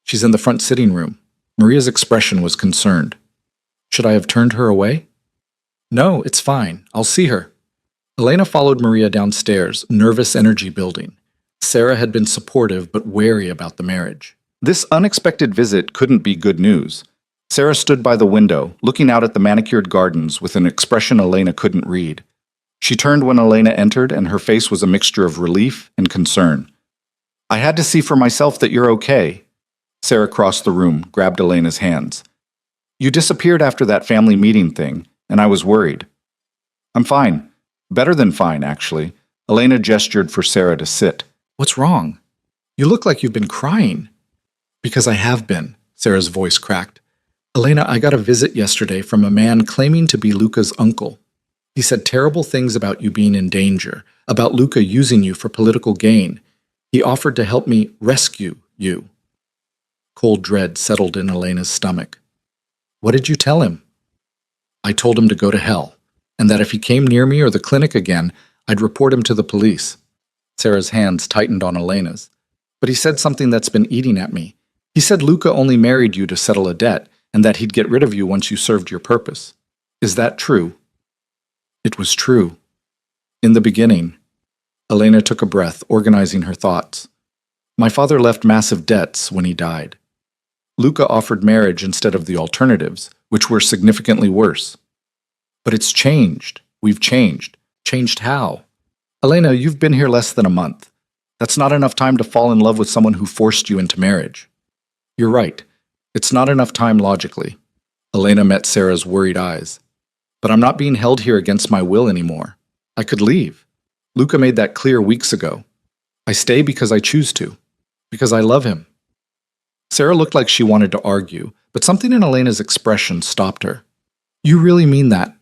She's in the front sitting room. Maria's expression was concerned. Should I have turned her away? No, it's fine. I'll see her. Elena followed Maria downstairs, nervous energy building. Sarah had been supportive but wary about the marriage. This unexpected visit couldn't be good news. Sarah stood by the window, looking out at the manicured gardens with an expression Elena couldn't read. She turned when Elena entered, and her face was a mixture of relief and concern. I had to see for myself that you're okay. Sarah crossed the room, grabbed Elena's hands. You disappeared after that family meeting thing, and I was worried. I'm fine. Better than fine, actually. Elena gestured for Sarah to sit. What's wrong? You look like you've been crying. Because I have been, Sarah's voice cracked. Elena, I got a visit yesterday from a man claiming to be Luca's uncle. He said terrible things about you being in danger, about Luca using you for political gain. He offered to help me rescue you. Cold dread settled in Elena's stomach. What did you tell him? I told him to go to hell, and that if he came near me or the clinic again, I'd report him to the police. Sarah's hands tightened on Elena's. But he said something that's been eating at me. He said Luca only married you to settle a debt, and that he'd get rid of you once you served your purpose. Is that true? It was true. In the beginning. Elena took a breath, organizing her thoughts. My father left massive debts when he died. Luca offered marriage instead of the alternatives, which were significantly worse. But it's changed. We've changed. Changed how? Elena, you've been here less than a month. That's not enough time to fall in love with someone who forced you into marriage. You're right. It's not enough time logically. Elena met Sarah's worried eyes. But I'm not being held here against my will anymore. I could leave. Luca made that clear weeks ago. I stay because I choose to. Because I love him. Sarah looked like she wanted to argue, but something in Elena's expression stopped her. You really mean that?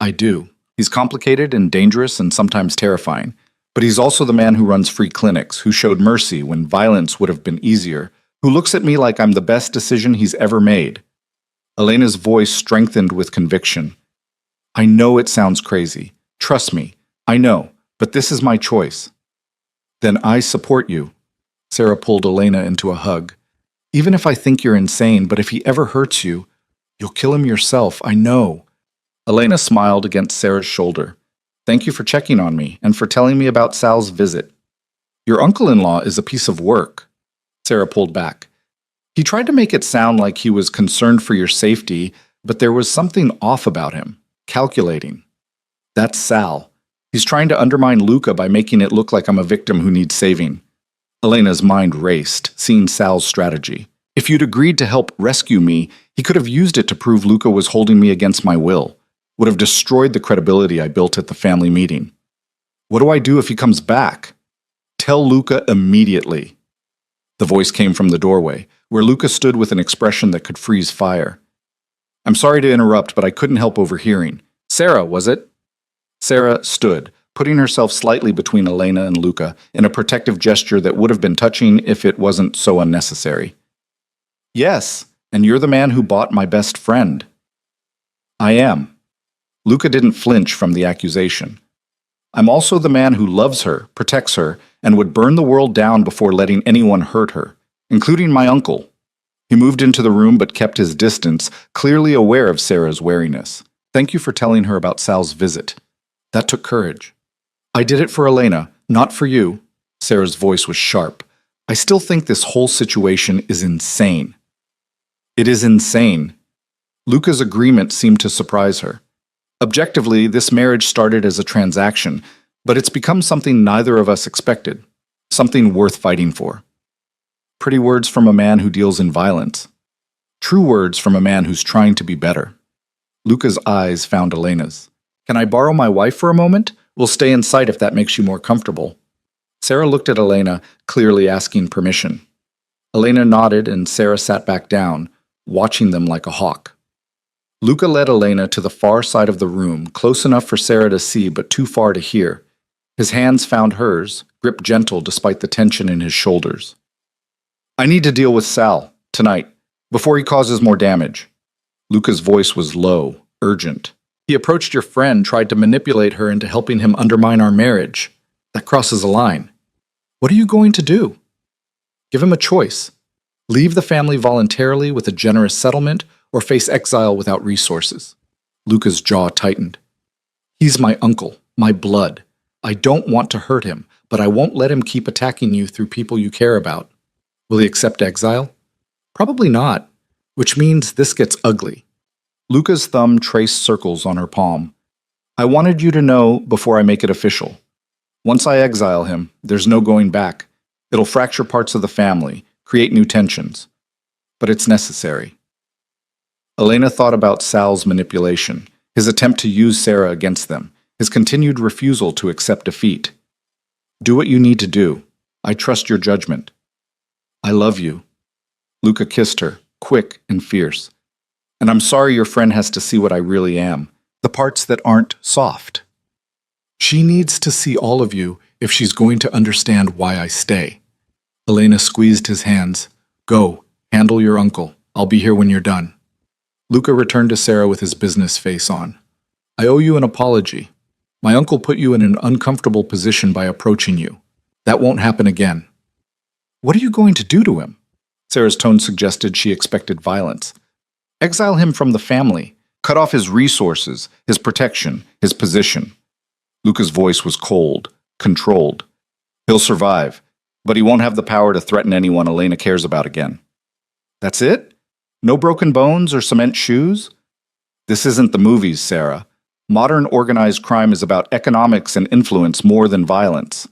I do. He's complicated and dangerous and sometimes terrifying, but he's also the man who runs free clinics, who showed mercy when violence would have been easier, who looks at me like I'm the best decision he's ever made. Elena's voice strengthened with conviction. I know it sounds crazy. Trust me. I know, but this is my choice. Then I support you. Sarah pulled Elena into a hug. Even if I think you're insane, but if he ever hurts you, you'll kill him yourself, I know. Elena smiled against Sarah's shoulder. Thank you for checking on me and for telling me about Sal's visit. Your uncle-in-law is a piece of work. Sarah pulled back. He tried to make it sound like he was concerned for your safety, but there was something off about him. Calculating. That's Sal. He's trying to undermine Luca by making it look like I'm a victim who needs saving. Elena's mind raced, seeing Sal's strategy. If you'd agreed to help rescue me, he could have used it to prove Luca was holding me against my will. Would have destroyed the credibility I built at the family meeting. What do I do if he comes back? Tell Luca immediately. The voice came from the doorway, where Luca stood with an expression that could freeze fire. I'm sorry to interrupt, but I couldn't help overhearing. Sarah, was it? Sarah stood, putting herself slightly between Elena and Luca in a protective gesture that would have been touching if it wasn't so unnecessary. Yes, and you're the man who bought my best friend. I am. Luca didn't flinch from the accusation. I'm also the man who loves her, protects her, and would burn the world down before letting anyone hurt her, including my uncle. He moved into the room but kept his distance, clearly aware of Sarah's wariness. Thank you for telling her about Sal's visit. That took courage. I did it for Elena, not for you. Sarah's voice was sharp. I still think this whole situation is insane. It is insane. Luca's agreement seemed to surprise her. Objectively, this marriage started as a transaction, but it's become something neither of us expected. Something worth fighting for. Pretty words from a man who deals in violence. True words from a man who's trying to be better. Luca's eyes found Elena's. Can I borrow my wife for a moment? We'll stay in sight if that makes you more comfortable. Sarah looked at Elena, clearly asking permission. Elena nodded and Sarah sat back down, watching them like a hawk. Luca led Elena to the far side of the room, close enough for Sarah to see but too far to hear. His hands found hers, gripped gentle despite the tension in his shoulders. I need to deal with Sal, tonight, before he causes more damage. Luca's voice was low, urgent. He approached your friend, tried to manipulate her into helping him undermine our marriage. That crosses a line. What are you going to do? Give him a choice. Leave the family voluntarily with a generous settlement or face exile without resources. Luca's jaw tightened. He's my uncle, my blood. I don't want to hurt him, but I won't let him keep attacking you through people you care about. Will he accept exile? Probably not, which means this gets ugly. Luca's thumb traced circles on her palm. I wanted you to know before I make it official. Once I exile him, there's no going back. It'll fracture parts of the family, create new tensions. But it's necessary. Elena thought about Sal's manipulation, his attempt to use Sarah against them, his continued refusal to accept defeat. Do what you need to do. I trust your judgment. I love you. Luca kissed her, quick and fierce. And I'm sorry your friend has to see what I really am. the parts that aren't soft. She needs to see all of you if she's going to understand why I stay. Elena squeezed his hands. Go, handle your uncle. I'll be here when you're done. Luca returned to Sarah with his business face on. I owe you an apology. My uncle put you in an uncomfortable position by approaching you. That won't happen again. What are you going to do to him? Sarah's tone suggested she expected violence. Exile him from the family. Cut off his resources, his protection, his position. Luca's voice was cold, controlled. He'll survive, but he won't have the power to threaten anyone Elena cares about again. That's it? No broken bones or cement shoes? This isn't the movies, Sarah. Modern organized crime is about economics and influence more than violence.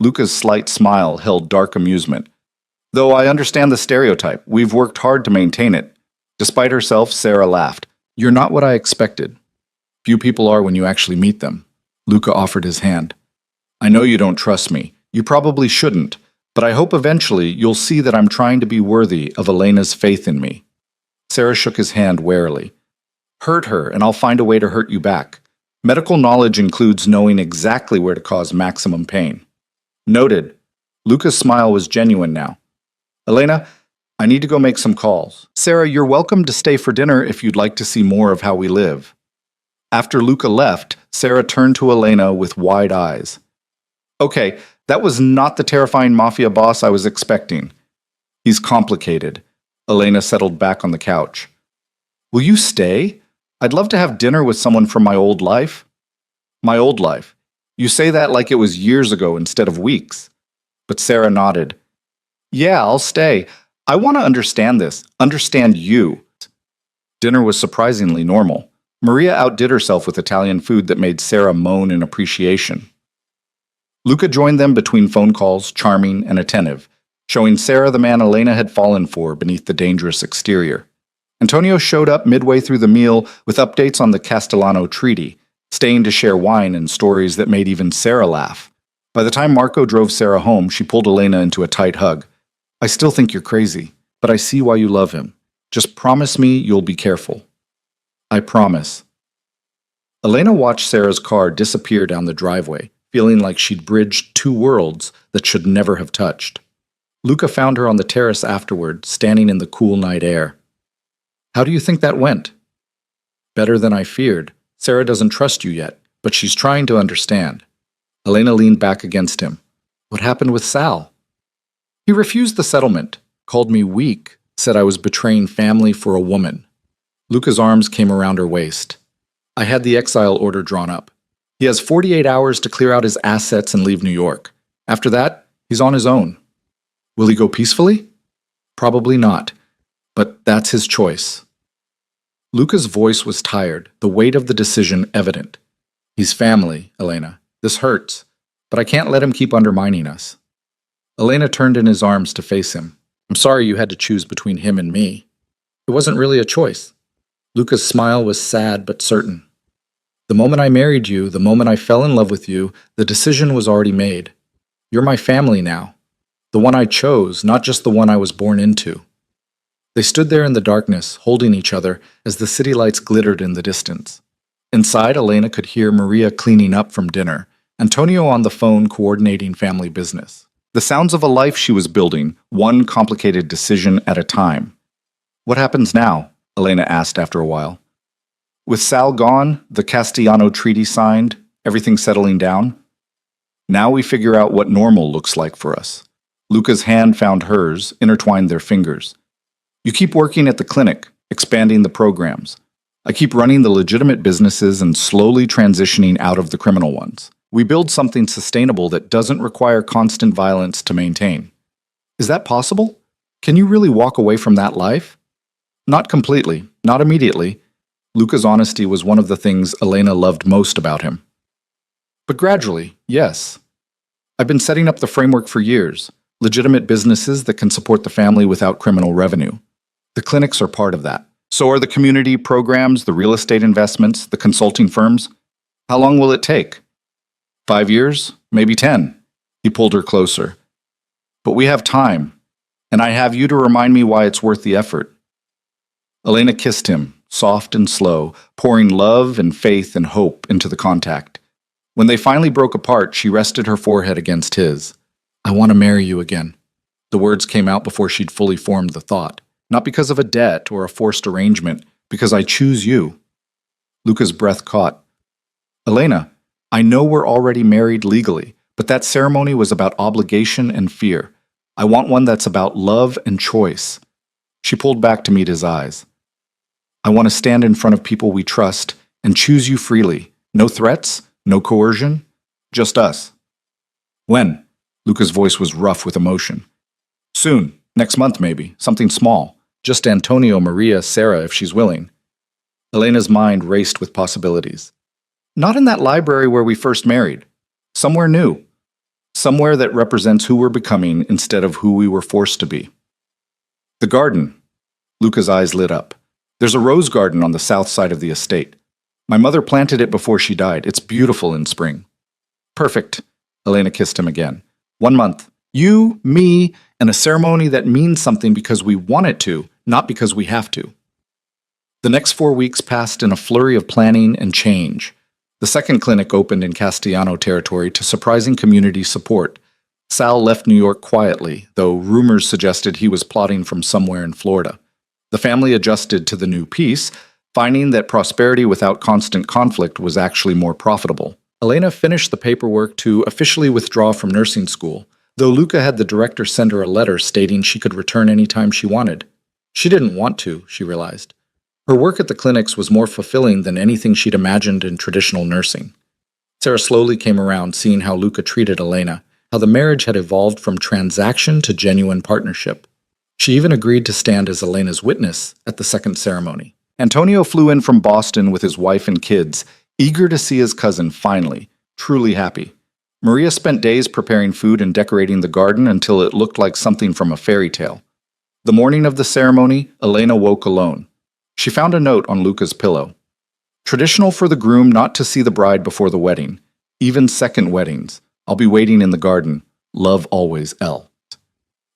Luca's slight smile held dark amusement. Though I understand the stereotype, we've worked hard to maintain it. Despite herself, Sarah laughed. You're not what I expected. Few people are when you actually meet them. Luca offered his hand. I know you don't trust me. You probably shouldn't, but I hope eventually you'll see that I'm trying to be worthy of Elena's faith in me. Sarah shook his hand warily. Hurt her, and I'll find a way to hurt you back. Medical knowledge includes knowing exactly where to cause maximum pain. Noted. Luca's smile was genuine now. Elena, I need to go make some calls. Sarah, you're welcome to stay for dinner if you'd like to see more of how we live. After Luca left, Sarah turned to Elena with wide eyes. Okay, that was not the terrifying mafia boss I was expecting. He's complicated. Elena settled back on the couch. Will you stay? I'd love to have dinner with someone from my old life. My old life. You say that like it was years ago instead of weeks. But Sarah nodded. Yeah, I'll stay. I want to understand this. Understand you. Dinner was surprisingly normal. Maria outdid herself with Italian food that made Sarah moan in appreciation. Luca joined them between phone calls, charming and attentive, showing Sarah the man Elena had fallen for beneath the dangerous exterior. Antonio showed up midway through the meal with updates on the Castellano Treaty, staying to share wine and stories that made even Sarah laugh. By the time Marco drove Sarah home, she pulled Elena into a tight hug. I still think you're crazy, but I see why you love him. Just promise me you'll be careful. I promise. Elena watched Sarah's car disappear down the driveway, feeling like she'd bridged two worlds that should never have touched. Luca found her on the terrace afterward, standing in the cool night air. How do you think that went? Better than I feared. Sarah doesn't trust you yet, but she's trying to understand. Elena leaned back against him. What happened with Sal? He refused the settlement, called me weak, said I was betraying family for a woman. Luca's arms came around her waist. I had the exile order drawn up. He has 48 hours to clear out his assets and leave New York. After that, he's on his own. Will he go peacefully? Probably not, but that's his choice. Luca's voice was tired, the weight of the decision evident. He's family, Elena. This hurts, but I can't let him keep undermining us. Elena turned in his arms to face him. I'm sorry you had to choose between him and me. It wasn't really a choice. Luca's smile was sad but certain. The moment I married you, the moment I fell in love with you, the decision was already made. You're my family now. The one I chose, not just the one I was born into. They stood there in the darkness, holding each other as the city lights glittered in the distance. Inside, Elena could hear Maria cleaning up from dinner, Antonio on the phone coordinating family business. The sounds of a life she was building, one complicated decision at a time. What happens now? Elena asked after a while. With Sal gone, the Castellano Treaty signed, everything settling down. Now we figure out what normal looks like for us. Luca's hand found hers, intertwined their fingers. You keep working at the clinic, expanding the programs. I keep running the legitimate businesses and slowly transitioning out of the criminal ones. We build something sustainable that doesn't require constant violence to maintain. Is that possible? Can you really walk away from that life? Not completely, not immediately. Luca's honesty was one of the things Elena loved most about him. But gradually, yes. I've been setting up the framework for years, legitimate businesses that can support the family without criminal revenue. The clinics are part of that. So are the community programs, the real estate investments, the consulting firms. How long will it take? 5 years? Maybe 10. He pulled her closer. But we have time, and I have you to remind me why it's worth the effort. Elena kissed him, soft and slow, pouring love and faith and hope into the contact. When they finally broke apart, she rested her forehead against his. "I want to marry you again." The words came out before she'd fully formed the thought. "Not because of a debt or a forced arrangement, because I choose you." Luca's breath caught. "Elena, I know we're already married legally, but that ceremony was about obligation and fear. I want one that's about love and choice." She pulled back to meet his eyes. "I want to stand in front of people we trust and choose you freely. No threats, no coercion, just us." "When?" Luca's voice was rough with emotion. "Soon. Next month, maybe. Something small. Just Antonio, Maria, Sarah, if she's willing." Elena's mind raced with possibilities. "Not in that library where we first married. Somewhere new. Somewhere that represents who we're becoming instead of who we were forced to be." "The garden." Luca's eyes lit up. "There's a rose garden on the south side of the estate. My mother planted it before she died. It's beautiful in spring." "Perfect." Elena kissed him again. 1 month. You, me, and a ceremony that means something because we want it to, not because we have to. The next 4 weeks passed in a flurry of planning and change. The second clinic opened in Castellano territory to surprising community support. Sal left New York quietly, though rumors suggested he was plotting from somewhere in Florida. The family adjusted to the new peace, finding that prosperity without constant conflict was actually more profitable. Elena finished the paperwork to officially withdraw from nursing school, though Luca had the director send her a letter stating she could return anytime she wanted. She didn't want to, she realized. Her work at the clinics was more fulfilling than anything she'd imagined in traditional nursing. Sarah slowly came around, seeing how Luca treated Elena, how the marriage had evolved from transaction to genuine partnership. She even agreed to stand as Elena's witness at the second ceremony. Antonio flew in from Boston with his wife and kids, eager to see his cousin finally, truly happy. Maria spent days preparing food and decorating the garden until it looked like something from a fairy tale. The morning of the ceremony, Elena woke alone. She found a note on Luca's pillow. "Traditional for the groom not to see the bride before the wedding. Even second weddings. I'll be waiting in the garden. Love always, L."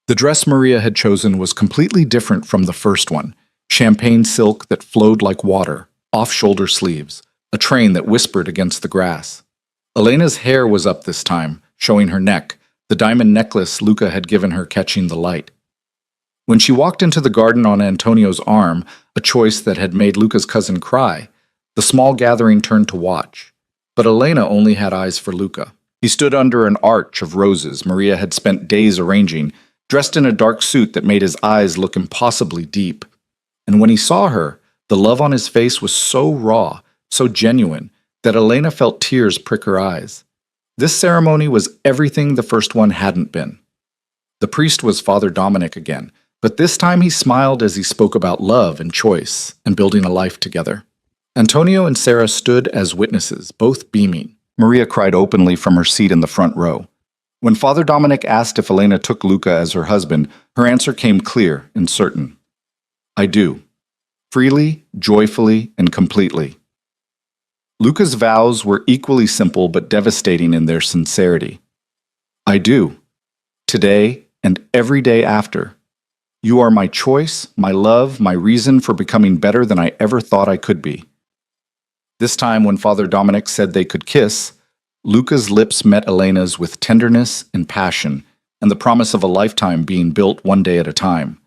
The dress Maria had chosen was completely different from the first one. Champagne silk that flowed like water, off-shoulder sleeves, a train that whispered against the grass. Elena's hair was up this time, showing her neck, the diamond necklace Luca had given her catching the light. When she walked into the garden on Antonio's arm, a choice that had made Luca's cousin cry, the small gathering turned to watch. But Elena only had eyes for Luca. He stood under an arch of roses Maria had spent days arranging, dressed in a dark suit that made his eyes look impossibly deep. And when he saw her, the love on his face was so raw, so genuine, that Elena felt tears prick her eyes. This ceremony was everything the first one hadn't been. The priest was Father Dominic again, but this time he smiled as he spoke about love and choice and building a life together. Antonio and Sarah stood as witnesses, both beaming. Maria cried openly from her seat in the front row. When Father Dominic asked if Elena took Luca as her husband, her answer came clear and certain. "I do. Freely, joyfully, and completely." Luca's vows were equally simple but devastating in their sincerity. "I do. Today and every day after. You are my choice, my love, my reason for becoming better than I ever thought I could be." This time, when Father Dominic said they could kiss, Luca's lips met Elena's with tenderness and passion, and the promise of a lifetime being built one day at a time.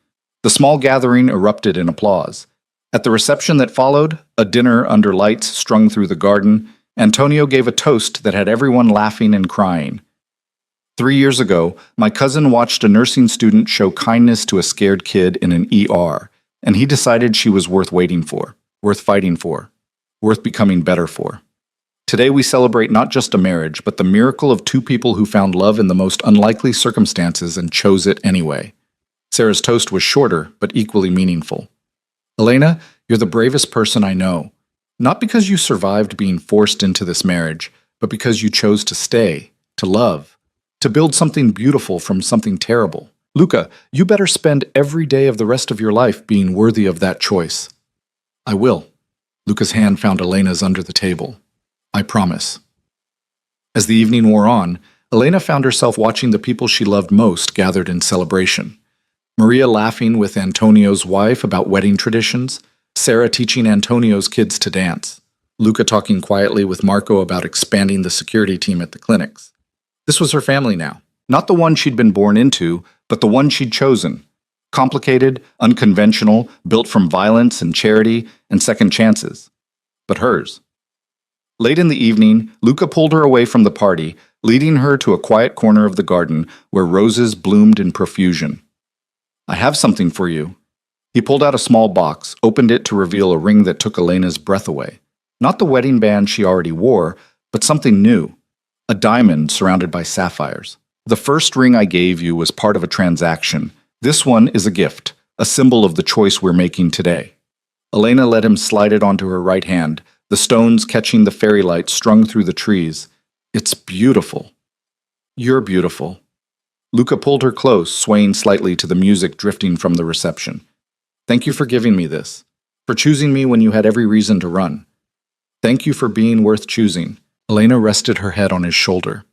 The small gathering erupted in applause. At the reception that followed, a dinner under lights strung through the garden, Antonio gave a toast that had everyone laughing and crying. 3 years ago, my cousin watched a nursing student show kindness to a scared kid in an ER, and he decided she was worth waiting for, worth fighting for, worth becoming better for. Today we celebrate not just a marriage, but the miracle of two people who found love in the most unlikely circumstances and chose it anyway. Sarah's toast was shorter, but equally meaningful. "Elena, you're the bravest person I know. Not because you survived being forced into this marriage, but because you chose to stay, to love, to build something beautiful from something terrible. Luca, you better spend every day of the rest of your life being worthy of that choice." "I will." Luca's hand found Elena's under the table. "I promise." As the evening wore on, Elena found herself watching the people she loved most gathered in celebration. Maria laughing with Antonio's wife about wedding traditions, Sarah teaching Antonio's kids to dance. Luca talking quietly with Marco about expanding the security team at the clinics. This was her family now. Not the one she'd been born into, but the one she'd chosen. Complicated, unconventional, built from violence and charity and second chances. But hers. Late in the evening, Luca pulled her away from the party, leading her to a quiet corner of the garden where roses bloomed in profusion. "I have something for you." He pulled out a small box, opened it to reveal a ring that took Elena's breath away. Not the wedding band she already wore, but something new. A diamond surrounded by sapphires. "The first ring I gave you was part of a transaction. This one is a gift, a symbol of the choice we're making today." Elena let him slide it onto her right hand, the stones catching the fairy light strung through the trees. "It's beautiful." "You're beautiful." Luca pulled her close, swaying slightly to the music drifting from the reception. "Thank you for giving me this, for choosing me when you had every reason to run. Thank you for being worth choosing." Elena rested her head on his shoulder.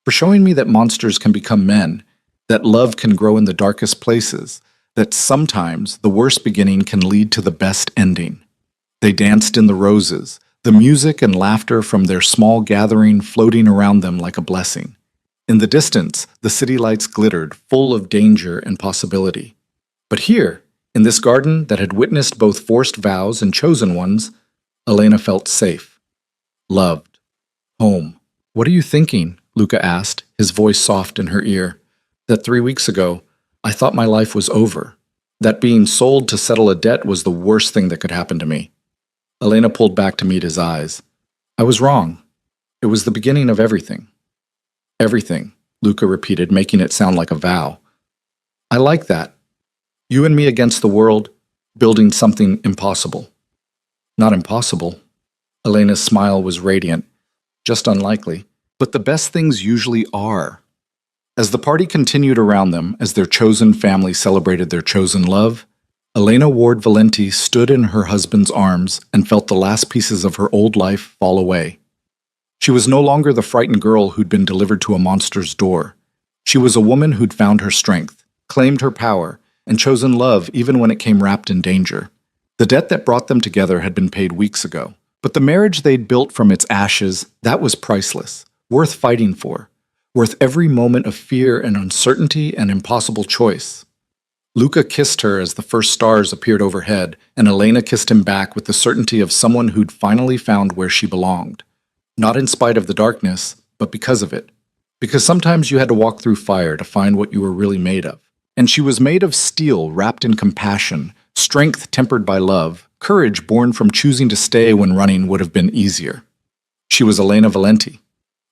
"For showing me that monsters can become men, that love can grow in the darkest places, that sometimes the worst beginning can lead to the best ending." They danced in the roses, the music and laughter from their small gathering floating around them like a blessing. In the distance, the city lights glittered, full of danger and possibility. But here, in this garden that had witnessed both forced vows and chosen ones, Elena felt safe, loved, home. "What are you thinking?" Luca asked, his voice soft in her ear. "That 3 weeks ago, I thought my life was over. That being sold to settle a debt was the worst thing that could happen to me." Elena pulled back to meet his eyes. "I was wrong. It was the beginning of everything." "Everything," Luca repeated, making it sound like a vow. "I like that. You and me against the world, building something impossible." "Not impossible." Elena's smile was radiant. "Just unlikely. But the best things usually are." As the party continued around them, as their chosen family celebrated their chosen love, Elena Ward Valenti stood in her husband's arms and felt the last pieces of her old life fall away. She was no longer the frightened girl who'd been delivered to a monster's door. She was a woman who'd found her strength, claimed her power, and chosen love even when it came wrapped in danger. The debt that brought them together had been paid weeks ago, but the marriage they'd built from its ashes, that was priceless, worth fighting for, worth every moment of fear and uncertainty and impossible choice. Luca kissed her as the first stars appeared overhead, and Elena kissed him back with the certainty of someone who'd finally found where she belonged. Not in spite of the darkness, but because of it. Because sometimes you had to walk through fire to find what you were really made of. And she was made of steel wrapped in compassion, strength tempered by love, courage born from choosing to stay when running would have been easier. She was Elena Valenti,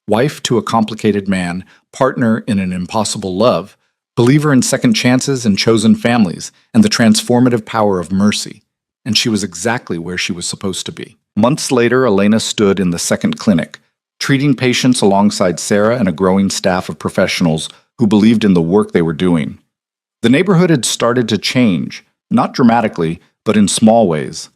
wife to a complicated man, partner in an impossible love, believer in second chances and chosen families, and the transformative power of mercy. And she was exactly where she was supposed to be. Months later, Elena stood in the second clinic, treating patients alongside Sarah and a growing staff of professionals who believed in the work they were doing. The neighborhood had started to change, not dramatically, but in small ways.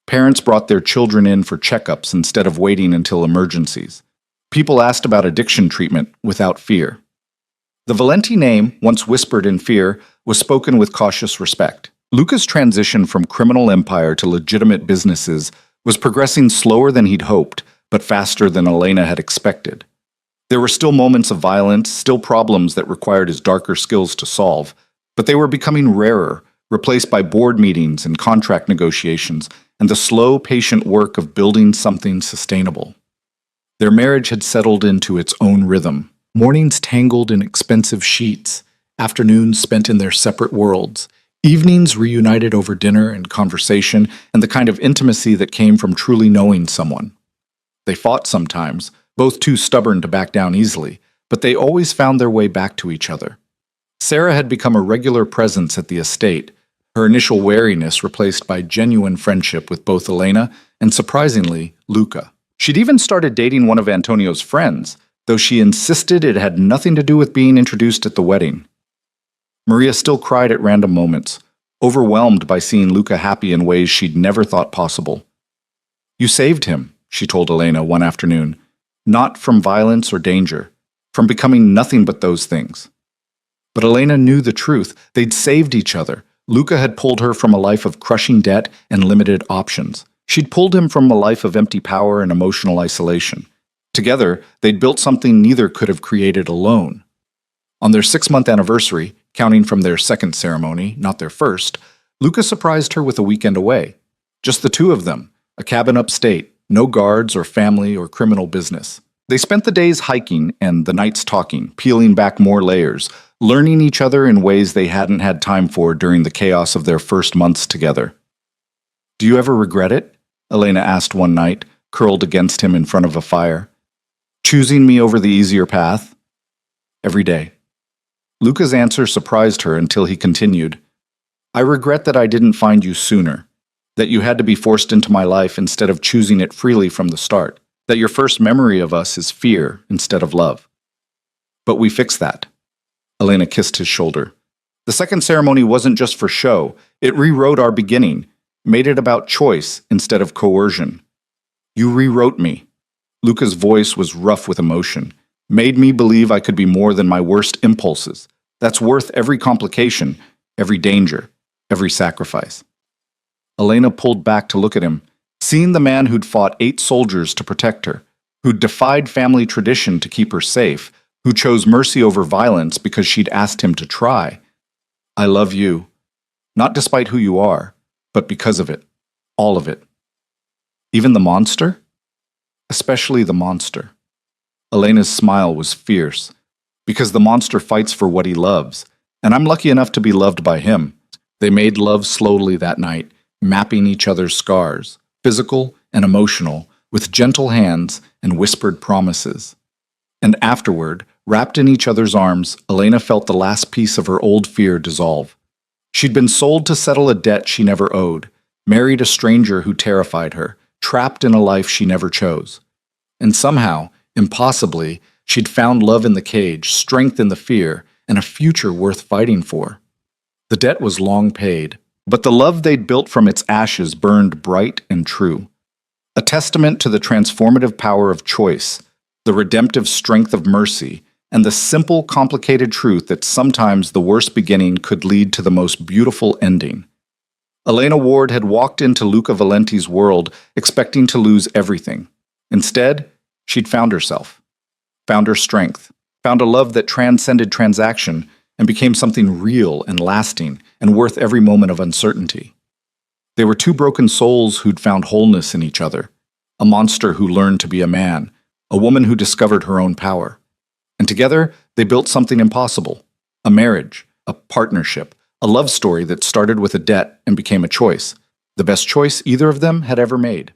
Parents brought their children in for checkups instead of waiting until emergencies. People asked about addiction treatment without fear. The Valenti name, once whispered in fear, was spoken with cautious respect. Luca's transition from criminal empire to legitimate businesses was progressing slower than he'd hoped, but faster than Elena had expected. There were still moments of violence, still problems that required his darker skills to solve, but they were becoming rarer, replaced by board meetings and contract negotiations, and the slow, patient work of building something sustainable. Their marriage had settled into its own rhythm. Mornings tangled in expensive sheets, afternoons spent in their separate worlds, evenings reunited over dinner and conversation and the kind of intimacy that came from truly knowing someone. They fought sometimes, both too stubborn to back down easily, but they always found their way back to each other. Sarah had become a regular presence at the estate, her initial wariness replaced by genuine friendship with both Elena and, surprisingly, Luca. She'd even started dating one of Antonio's friends, though she insisted it had nothing to do with being introduced at the wedding. Maria still cried at random moments, overwhelmed by seeing Luca happy in ways she'd never thought possible. "You saved him," she told Elena one afternoon, "not from violence or danger, from becoming nothing but those things." But Elena knew the truth. They'd saved each other, Luca had pulled her from a life of crushing debt and limited options. She'd pulled him from a life of empty power and emotional isolation. Together, they'd built something neither could have created alone. On their 6-month anniversary, counting from their second ceremony, not their first, Luca surprised her with a weekend away. Just the two of them, a cabin upstate, no guards or family or criminal business. They spent the days hiking and the nights talking, peeling back more layers, learning each other in ways they hadn't had time for during the chaos of their first months together. "Do you ever regret it?" Elena asked one night, curled against him in front of a fire. "Choosing me over the easier path?" "Every day." Luca's answer surprised her until he continued, "I regret that I didn't find you sooner, that you had to be forced into my life instead of choosing it freely from the start, that your first memory of us is fear instead of love. But we fixed that." Elena kissed his shoulder. "The second ceremony wasn't just for show. It rewrote our beginning, made it about choice instead of coercion. You rewrote me." Luca's voice was rough with emotion. "Made me believe I could be more than my worst impulses. That's worth every complication, every danger, every sacrifice." Elena pulled back to look at him, seeing the man who'd fought 8 soldiers to protect her, who'd defied family tradition to keep her safe, who chose mercy over violence because she'd asked him to try. "I love you, not despite who you are, but because of it, all of it." "Even the monster?" "Especially the monster." Elena's smile was fierce, "because the monster fights for what he loves, and I'm lucky enough to be loved by him." They made love slowly that night, mapping each other's scars, physical and emotional, with gentle hands and whispered promises. And afterward, wrapped in each other's arms, Elena felt the last piece of her old fear dissolve. She'd been sold to settle a debt she never owed, married a stranger who terrified her, trapped in a life she never chose. And somehow, impossibly, she'd found love in the cage, strength in the fear, and a future worth fighting for. The debt was long paid, but the love they'd built from its ashes burned bright and true. A testament to the transformative power of choice, the redemptive strength of mercy, and the simple, complicated truth that sometimes the worst beginning could lead to the most beautiful ending. Elena Ward had walked into Luca Valenti's world expecting to lose everything. Instead, she'd found herself, found her strength, found a love that transcended transaction and became something real and lasting and worth every moment of uncertainty. They were 2 broken souls who'd found wholeness in each other, a monster who learned to be a man, a woman who discovered her own power. And together, they built something impossible, a marriage, a partnership, a love story that started with a debt and became a choice, the best choice either of them had ever made.